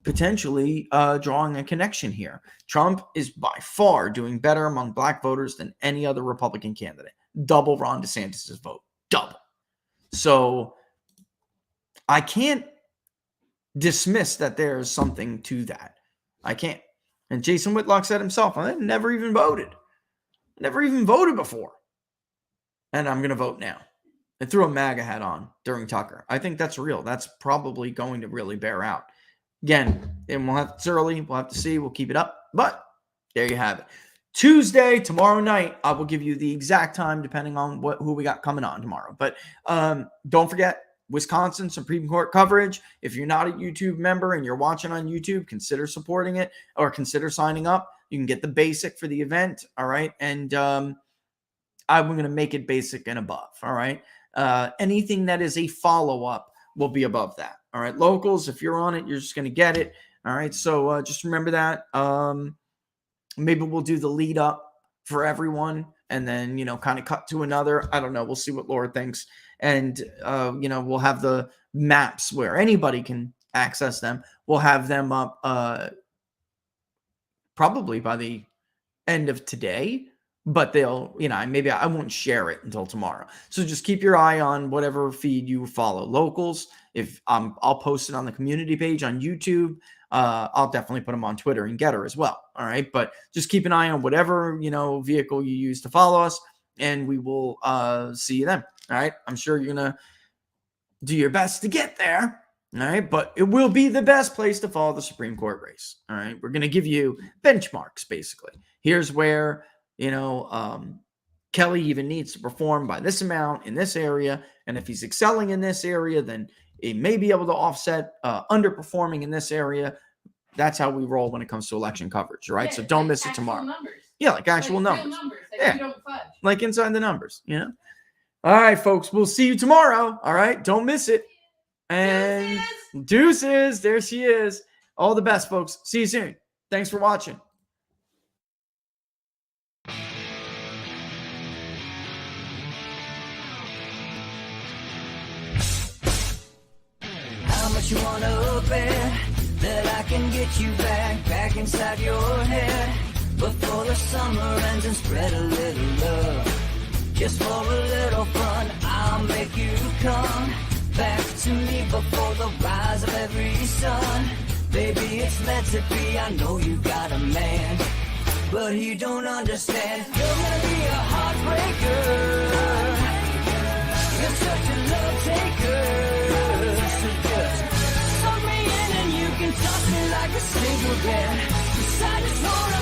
potentially drawing a connection here. Trump is by far doing better among black voters than any other Republican candidate. Double Ron DeSantis' vote. Double. So I can't dismiss that there's something to that. I can't. And Jason Whitlock said himself, I never even voted. Never even voted before. And I'm going to vote now. I threw a MAGA hat on during Tucker. I think that's real. That's probably going to really bear out. Again, and it's early. We'll have to see. We'll keep it up. But there you have it. Tuesday, tomorrow night, I will give you the exact time depending on who we got coming on tomorrow. But don't forget, Wisconsin Supreme Court coverage. If you're not a YouTube member and you're watching on YouTube, consider supporting it or consider signing up. You can get the basic for the event. All right. And I'm going to make it basic and above. All right. Anything that is a follow-up will be above that. All right. Locals, if you're on it, you're just going to get it. All right. So just remember that. Maybe we'll do the lead up for everyone and then, kind of cut to another. I don't know. We'll see what Laura thinks. And, we'll have the maps where anybody can access them. We'll have them up probably by the end of today, but they'll, maybe I won't share it until tomorrow. So just keep your eye on whatever feed you follow. Locals, if I'll post it on the community page on YouTube. I'll definitely put them on Twitter and Getter as well. All right. But just keep an eye on whatever, vehicle you use to follow us, and we will see you then. All right. I'm sure you're going to do your best to get there. All right. But it will be the best place to follow the Supreme Court race. All right. We're going to give you benchmarks, basically. Here's where, Kelly even needs to perform by this amount in this area. And if he's excelling in this area, then it may be able to offset underperforming in this area. That's how we roll when it comes to election coverage. Right. So don't miss it tomorrow. Numbers. Yeah. Like actual numbers. That you don't fudge. Like inside the numbers, All right, folks, we'll see you tomorrow. All right, don't miss it. And deuces, there she is. All the best, folks. See you soon. Thanks for watching. How much you wanna bet that I can get you back inside your head before the summer ends and spread a little love. Just for a little fun, I'll make you come back to me before the rise of every sun. Baby, it's meant to be, I know you got a man, but you don't understand. You're gonna be a heartbreaker. You're such a love taker. So just suck me in and you can toss me like a cigarette. 'Cause I just wanna